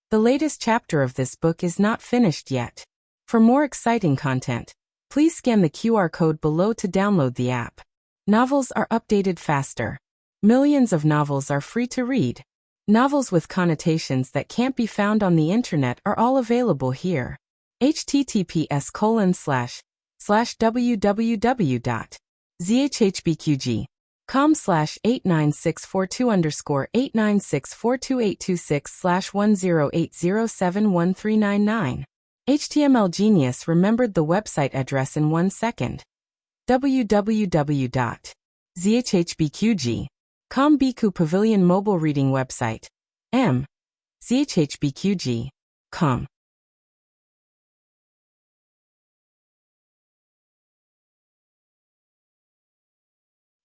The latest chapter of this book is not finished yet. For more exciting content, please scan the QR code below to download the app. Novels are updated faster. Millions of novels are free to read. Novels with connotations that can't be found on the internet are all available here. https://www.zhpqg.com/89642_8964286/1080713999. HTML Genius remembered the website address in 1 second. www.zhpqg.com Biku Pavilion Mobile Reading Website. zhpqg.com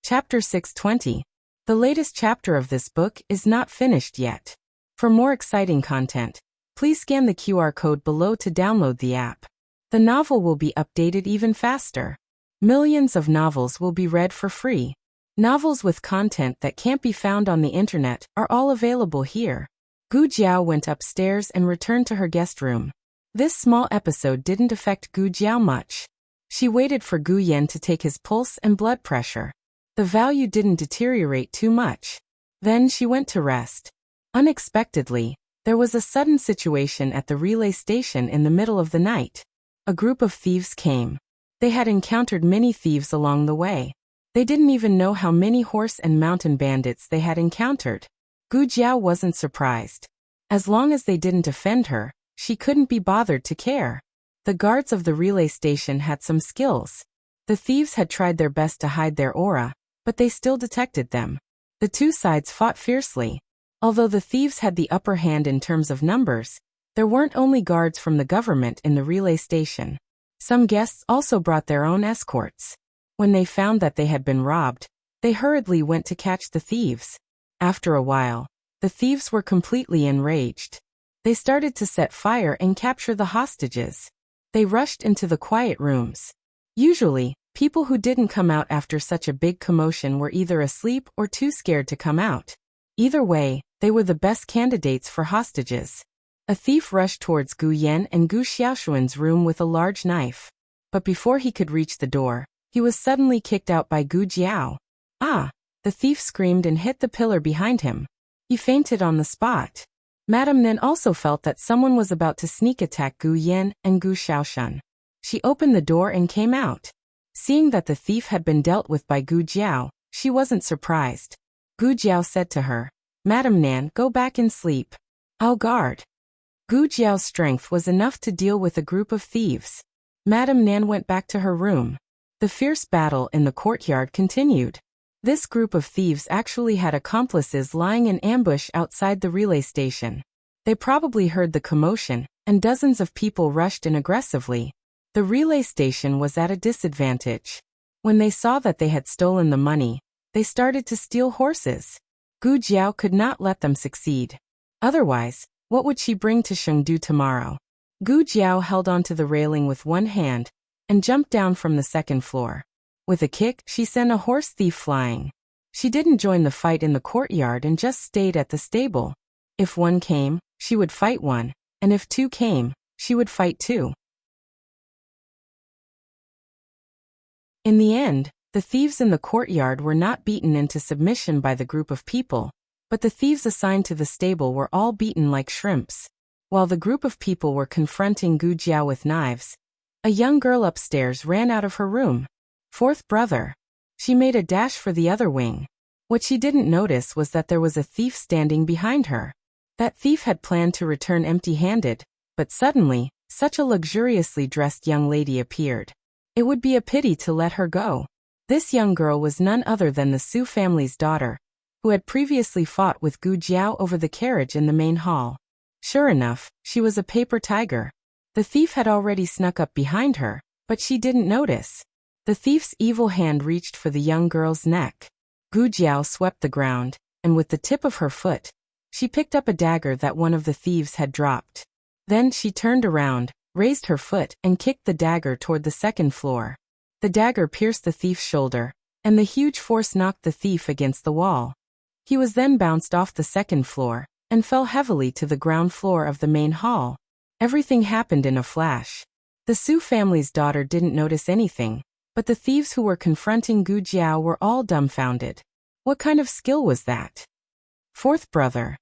Chapter 620. The latest chapter of this book is not finished yet. For more exciting content, please scan the QR code below to download the app. The novel will be updated even faster. Millions of novels will be read for free. Novels with content that can't be found on the internet are all available here. Gu Jiao went upstairs and returned to her guest room. This small episode didn't affect Gu Jiao much. She waited for Gu Yan to take his pulse and blood pressure. The value didn't deteriorate too much. Then she went to rest. Unexpectedly, there was a sudden situation at the relay station in the middle of the night. A group of thieves came. They had encountered many thieves along the way. They didn't even know how many horse and mountain bandits they had encountered. Gu Jiao wasn't surprised. As long as they didn't offend her, she couldn't be bothered to care. The guards of the relay station had some skills. The thieves had tried their best to hide their aura, but they still detected them. The two sides fought fiercely. Although the thieves had the upper hand in terms of numbers, there weren't only guards from the government in the relay station. Some guests also brought their own escorts. When they found that they had been robbed, they hurriedly went to catch the thieves. After a while, the thieves were completely enraged. They started to set fire and capture the hostages. They rushed into the quiet rooms. Usually, people who didn't come out after such a big commotion were either asleep or too scared to come out. Either way, they were the best candidates for hostages. A thief rushed towards Gu Yan and Gu Xiaoshuan's room with a large knife. But before he could reach the door, he was suddenly kicked out by Gu Jiao. Ah! The thief screamed and hit the pillar behind him. He fainted on the spot. Madame Nen also felt that someone was about to sneak attack Gu Yan and Gu Xiaoshuan. She opened the door and came out. Seeing that the thief had been dealt with by Gu Jiao, she wasn't surprised. Gu Jiao said to her, "Madame Nan, go back and sleep. I'll guard." Gu Jiao's strength was enough to deal with a group of thieves. Madame Nan went back to her room. The fierce battle in the courtyard continued. This group of thieves actually had accomplices lying in ambush outside the relay station. They probably heard the commotion, and dozens of people rushed in aggressively. The relay station was at a disadvantage. When they saw that they had stolen the money, they started to steal horses. Gu Jiao could not let them succeed. Otherwise, what would she bring to Chengdu tomorrow? Gu Jiao held onto the railing with one hand and jumped down from the second floor. With a kick, she sent a horse thief flying. She didn't join the fight in the courtyard and just stayed at the stable. If one came, she would fight one, and if two came, she would fight two. In the end, the thieves in the courtyard were not beaten into submission by the group of people, but the thieves assigned to the stable were all beaten like shrimps. While the group of people were confronting Gu Jiao with knives, a young girl upstairs ran out of her room. Fourth brother. She made a dash for the other wing. What she didn't notice was that there was a thief standing behind her. That thief had planned to return empty-handed, but suddenly, such a luxuriously dressed young lady appeared. It would be a pity to let her go. This young girl was none other than the Su family's daughter, who had previously fought with Gu Jiao over the carriage in the main hall. Sure enough, she was a paper tiger. The thief had already snuck up behind her, but she didn't notice. The thief's evil hand reached for the young girl's neck. Gu Jiao swept the ground, and with the tip of her foot, she picked up a dagger that one of the thieves had dropped. Then she turned around, raised her foot, and kicked the dagger toward the second floor. The dagger pierced the thief's shoulder, and the huge force knocked the thief against the wall. He was then bounced off the second floor, and fell heavily to the ground floor of the main hall. Everything happened in a flash. The Su family's daughter didn't notice anything, but the thieves who were confronting Gu Jiao were all dumbfounded. What kind of skill was that? Fourth brother.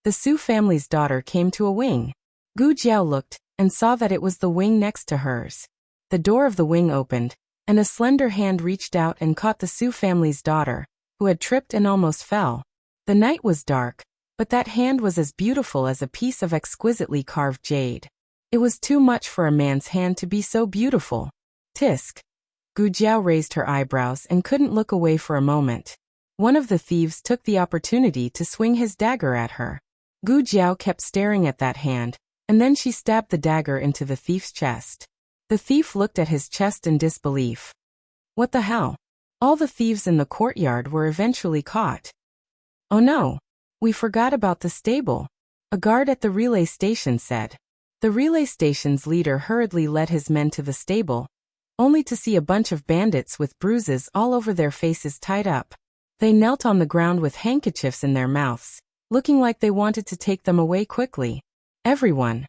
The Su family's daughter came to a wing. Gu Jiao looked, and saw that it was the wing next to hers. The door of the wing opened, and a slender hand reached out and caught the Su family's daughter, who had tripped and almost fell. The night was dark, but that hand was as beautiful as a piece of exquisitely carved jade. It was too much for a man's hand to be so beautiful. Tisk. Gu Jiao raised her eyebrows and couldn't look away for a moment. One of the thieves took the opportunity to swing his dagger at her. Gu Jiao kept staring at that hand, and then she stabbed the dagger into the thief's chest. The thief looked at his chest in disbelief. What the hell? All the thieves in the courtyard were eventually caught. Oh no! We forgot about the stable, a guard at the relay station said. The relay station's leader hurriedly led his men to the stable, only to see a bunch of bandits with bruises all over their faces tied up. They knelt on the ground with handkerchiefs in their mouths, looking like they wanted to take them away quickly. Everyone.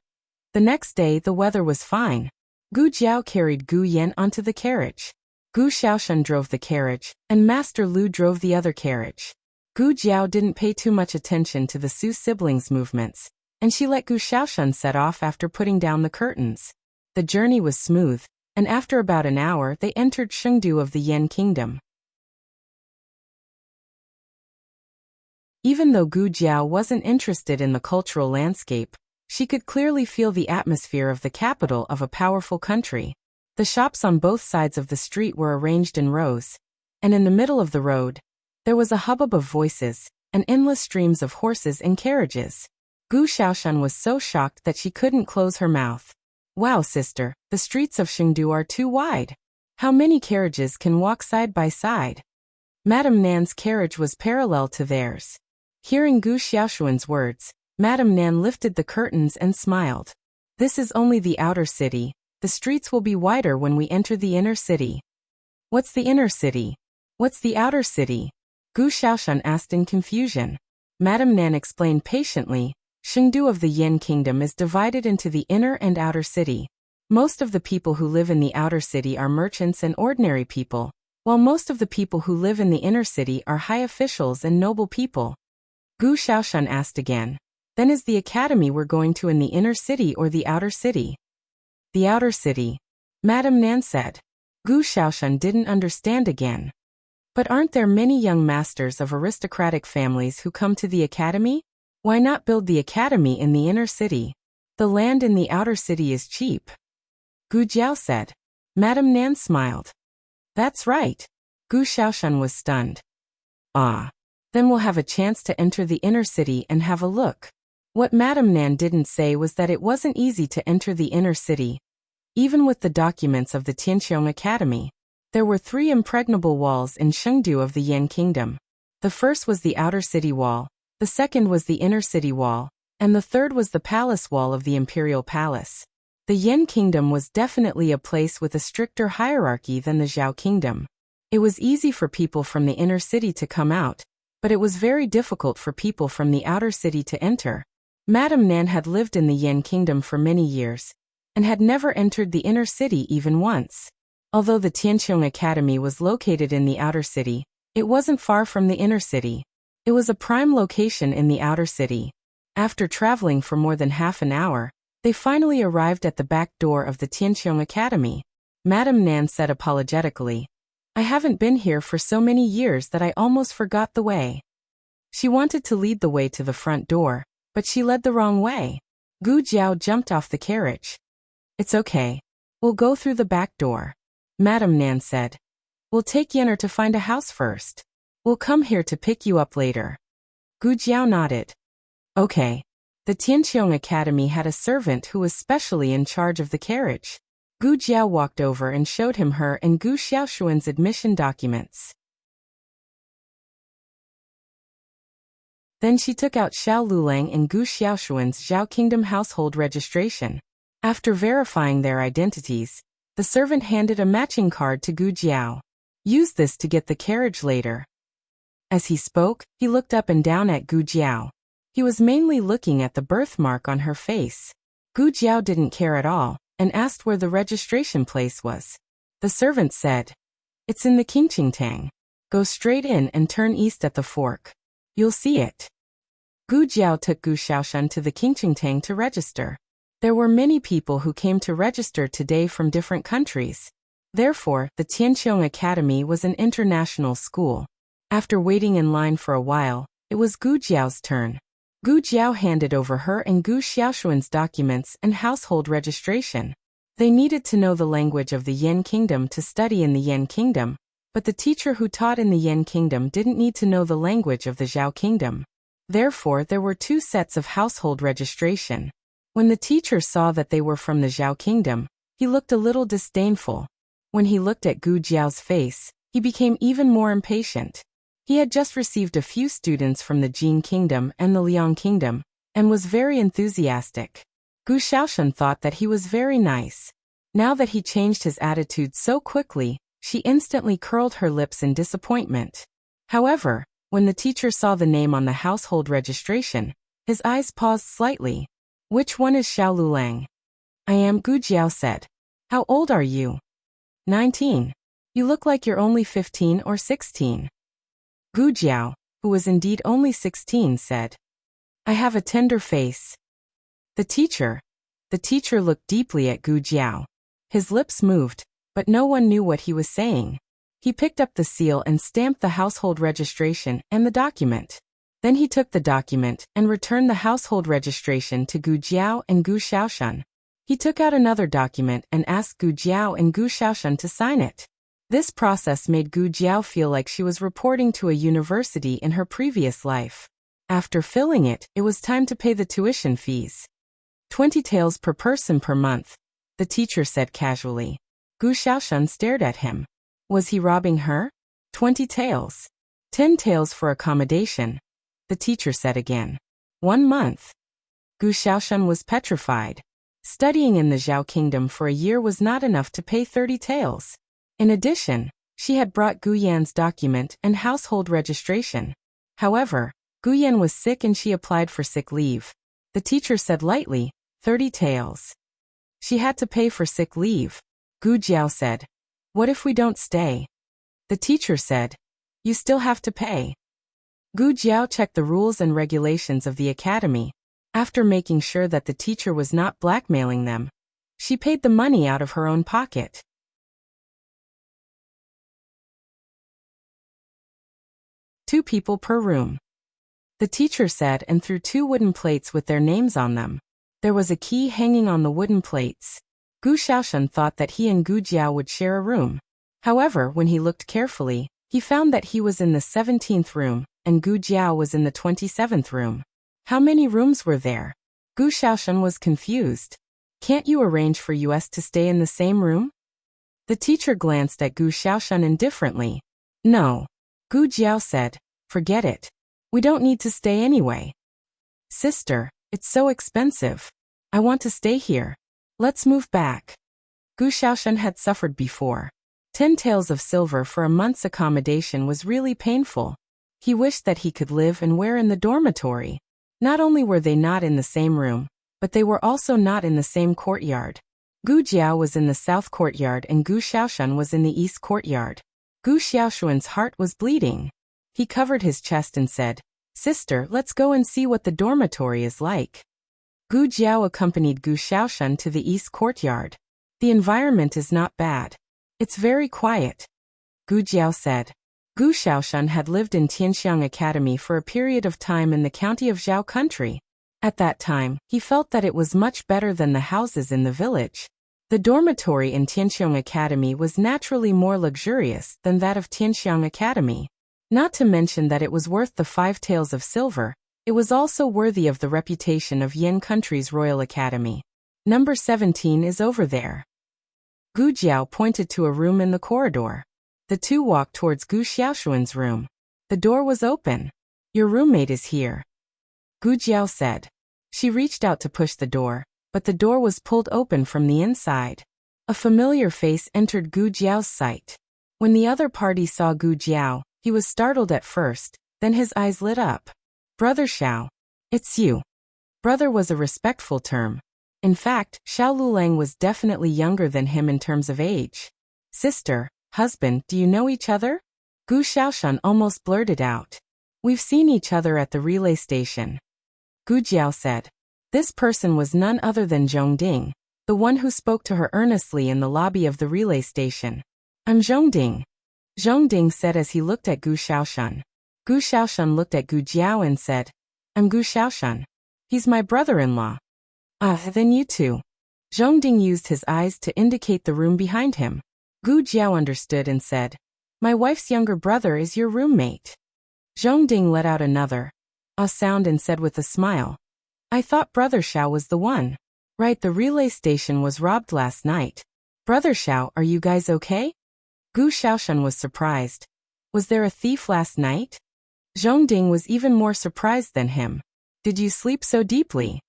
The next day the weather was fine. Gu Jiao carried Gu Yan onto the carriage. Gu Xiaoshan drove the carriage, and Master Lu drove the other carriage. Gu Jiao didn't pay too much attention to the Su siblings' movements, and she let Gu Xiaoshan set off after putting down the curtains. The journey was smooth, and after about an hour they entered Chengdu of the Yan Kingdom. Even though Gu Jiao wasn't interested in the cultural landscape, she could clearly feel the atmosphere of the capital of a powerful country. The shops on both sides of the street were arranged in rows, and in the middle of the road, there was a hubbub of voices, and endless streams of horses and carriages. Gu Xiaoshan was so shocked that she couldn't close her mouth. Wow, sister, the streets of Chengdu are too wide. How many carriages can walk side by side? Madame Nan's carriage was parallel to theirs. Hearing Gu Xiaoshuan's words, Madame Nan lifted the curtains and smiled. This is only the outer city. The streets will be wider when we enter the inner city. What's the inner city? What's the outer city? Gu Xiaoshan asked in confusion. Madame Nan explained patiently, Chengdu of the Yan Kingdom is divided into the inner and outer city. Most of the people who live in the outer city are merchants and ordinary people, while most of the people who live in the inner city are high officials and noble people. Gu Xiaoshan asked again, then is the academy we're going to in the inner city or the outer city? The outer city, Madame Nan said. Gu Xiaoshan didn't understand again. But aren't there many young masters of aristocratic families who come to the academy? Why not build the academy in the inner city? The land in the outer city is cheap. Gu Jiao said. Madame Nan smiled. That's right. Gu Xiaoshan was stunned. Ah. Then we'll have a chance to enter the inner city and have a look. What Madame Nan didn't say was that it wasn't easy to enter the inner city. Even with the documents of the Tianqiong Academy, there were 3 impregnable walls in Chengdu of the Yan Kingdom. The first was the outer city wall, the second was the inner city wall, and the third was the palace wall of the imperial palace. The Yan Kingdom was definitely a place with a stricter hierarchy than the Zhao Kingdom. It was easy for people from the inner city to come out, but it was very difficult for people from the outer city to enter. Madame Nan had lived in the Yan Kingdom for many years, and had never entered the inner city even once. Although the Tianqiong Academy was located in the outer city, it wasn't far from the inner city. It was a prime location in the outer city. After traveling for more than half an hour, they finally arrived at the back door of the Tianqiong Academy. Madame Nan said apologetically, I haven't been here for so many years that I almost forgot the way. She wanted to lead the way to the front door, but she led the wrong way. Gu Jiao jumped off the carriage. It's okay. We'll go through the back door. Madame Nan said. We'll take Yenner to find a house first. We'll come here to pick you up later. Gu Jiao nodded. Okay. The Tianqiong Academy had a servant who was specially in charge of the carriage. Gu Jiao walked over and showed him her and Gu Xiaoshuan's admission documents. Then she took out Xiao Lulang and Gu Xiaoshuan's Zhao Kingdom household registration. After verifying their identities, the servant handed a matching card to Gu Jiao. Use this to get the carriage later. As he spoke, he looked up and down at Gu Jiao. He was mainly looking at the birthmark on her face. Gu Jiao didn't care at all, and asked where the registration place was. The servant said, It's in the Qingqingtang. Go straight in and turn east at the fork. You'll see it. Gu Jiao took Gu Xiaoshan to the Qingqingtang to register. There were many people who came to register today from different countries. Therefore, the Tianqiong Academy was an international school. After waiting in line for a while, it was Gu Jiao's turn. Gu Jiao handed over her and Gu Xiaoshuan's documents and household registration. They needed to know the language of the Yan Kingdom to study in the Yan Kingdom, but the teacher who taught in the Yan Kingdom didn't need to know the language of the Zhao Kingdom. Therefore, there were 2 sets of household registration. When the teacher saw that they were from the Zhao Kingdom, he looked a little disdainful. When he looked at Gu Jiao's face, he became even more impatient. He had just received a few students from the Jin Kingdom and the Liang Kingdom, and was very enthusiastic. Gu Xiaoshan thought that he was very nice. Now that he changed his attitude so quickly, she instantly curled her lips in disappointment. However, when the teacher saw the name on the household registration, his eyes paused slightly. Which one is Xiao Lulang? I am, Gu Jiao said. How old are you? 19. You look like you're only 15 or 16. Gu Jiao, who was indeed only 16, said. I have a tender face. The teacher looked deeply at Gu Jiao. His lips moved, but no one knew what he was saying. He picked up the seal and stamped the household registration and the document. Then he took the document and returned the household registration to Gu Jiao and Gu Xiaoshan. He took out another document and asked Gu Jiao and Gu Xiaoshan to sign it. This process made Gu Jiao feel like she was reporting to a university in her previous life. After filling it, it was time to pay the tuition fees. 20 taels per person per month, the teacher said casually. Gu Xiaoshan stared at him. Was he robbing her? 20 taels. 10 taels for accommodation, the teacher said again. 1 month. Gu Xiaoshan was petrified. Studying in the Zhao Kingdom for a year was not enough to pay 30 taels. In addition, she had brought Gu Yan's document and household registration. However, Gu Yan was sick and she applied for sick leave. The teacher said lightly, 30 taels. She had to pay for sick leave. Gu Jiao said, what if we don't stay? The teacher said, you still have to pay. Gu Jiao checked the rules and regulations of the academy. After making sure that the teacher was not blackmailing them, she paid the money out of her own pocket. 2 people per room, the teacher said, and threw 2 wooden plates with their names on them. There was a key hanging on the wooden plates. Gu Xiaoshan thought that he and Gu Jiao would share a room. However, when he looked carefully, he found that he was in the 17th room, and Gu Jiao was in the 27th room. How many rooms were there? Gu Xiaoshan was confused. Can't you arrange for us to stay in the same room? The teacher glanced at Gu Xiaoshan indifferently. No. Gu Jiao said, forget it. We don't need to stay anyway. Sister, it's so expensive. I want to stay here. Let's move back. Gu Xiaoshan had suffered before. 10 taels of silver for a month's accommodation was really painful. He wished that he could live and wear in the dormitory. Not only were they not in the same room, but they were also not in the same courtyard. Gu Jiao was in the south courtyard and Gu Xiaoshan was in the east courtyard. Gu Xiaoshuan's heart was bleeding. He covered his chest and said, Sister, let's go and see what the dormitory is like. Gu Jiao accompanied Gu Xiaoshan to the east courtyard. The environment is not bad. It's very quiet, Gu Jiao said. Gu Xiaoshan had lived in Tianxiang Academy for a period of time in the county of Zhao country. At that time, he felt that it was much better than the houses in the village. The dormitory in Tianxiang Academy was naturally more luxurious than that of Tianxiang Academy. Not to mention that it was worth the 5 taels of silver, it was also worthy of the reputation of Yan country's Royal Academy. Number 17 is over there. Gu Jiao pointed to a room in the corridor. The two walked towards Gu Xiaoshuan's room. The door was open. Your roommate is here, Gu Jiao said. She reached out to push the door, but the door was pulled open from the inside. A familiar face entered Gu Jiao's sight. When the other party saw Gu Jiao, he was startled at first, then his eyes lit up. Brother Xiao. It's you. Brother was a respectful term. In fact, Xiao Lulang was definitely younger than him in terms of age. Sister, husband, do you know each other? Gu Xiaoshan almost blurted out. We've seen each other at the relay station, Gu Jiao said. This person was none other than Zhongding, the one who spoke to her earnestly in the lobby of the relay station. I'm Zhongding, Zhongding said as he looked at Gu Xiaoshan. Gu Xiaoshan looked at Gu Jiao and said, I'm Gu Xiaoshan. He's my brother-in-law. Then you too. Zhongding used his eyes to indicate the room behind him. Gu Jiao understood and said, my wife's younger brother is your roommate. Zhongding let out another sound and said with a smile, I thought Brother Xiao was the one. Right, the relay station was robbed last night. Brother Xiao, are you guys okay? Gu Xiaoshan was surprised. Was there a thief last night? Zhongding was even more surprised than him. Did you sleep so deeply?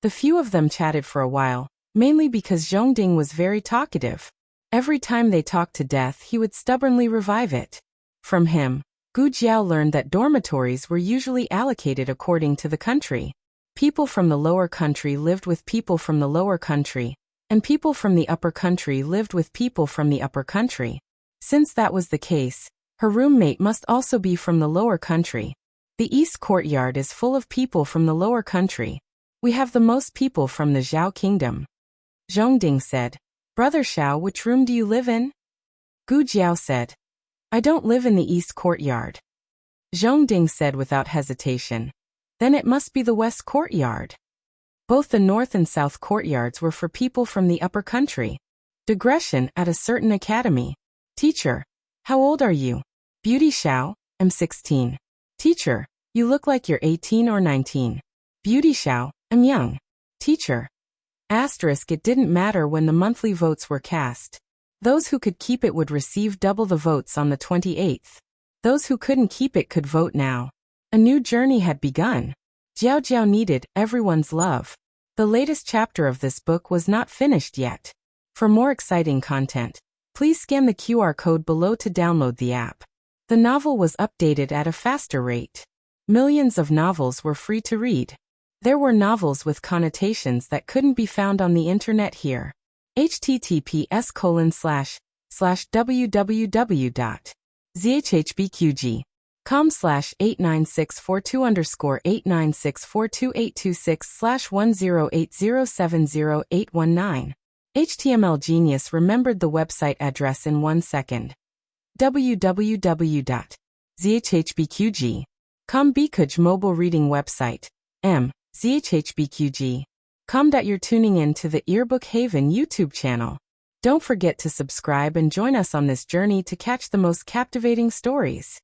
The few of them chatted for a while, mainly because Zhongding was very talkative. Every time they talked to death, he would stubbornly revive it. From him, Gu Jiao learned that dormitories were usually allocated according to the country. People from the lower country lived with people from the lower country, and people from the upper country lived with people from the upper country. Since that was the case, her roommate must also be from the lower country. The East Courtyard is full of people from the lower country. We have the most people from the Zhao Kingdom. Zhongding said, Brother Xiao, which room do you live in? Gu Jiao said, I don't live in the East Courtyard. Zhongding said without hesitation, then it must be the West Courtyard. Both the North and South Courtyards were for people from the upper country. Digression at a certain academy. Teacher, how old are you? Beauty Xiao, I'm 16. Teacher, you look like you're 18 or 19. Beauty Xiao, I'm young. Teacher. Asterisk, it didn't matter when the monthly votes were cast. Those who could keep it would receive double the votes on the 28th. Those who couldn't keep it could vote now. A new journey had begun. Jiao Jiao needed everyone's love. The latest chapter of this book was not finished yet. For more exciting content, please scan the QR code below to download the app. The novel was updated at a faster rate. Millions of novels were free to read. There were novels with connotations that couldn't be found on the internet here. https://www.zhhbqg.com/89642_896428226/1080708119. HTML Genius remembered the website address in 1 second. www.zhhbqg.com Bikuj mobile reading website. zhhbqg.com. You're tuning in to the Earbook Haven YouTube channel. Don't forget to subscribe and join us on this journey to catch the most captivating stories.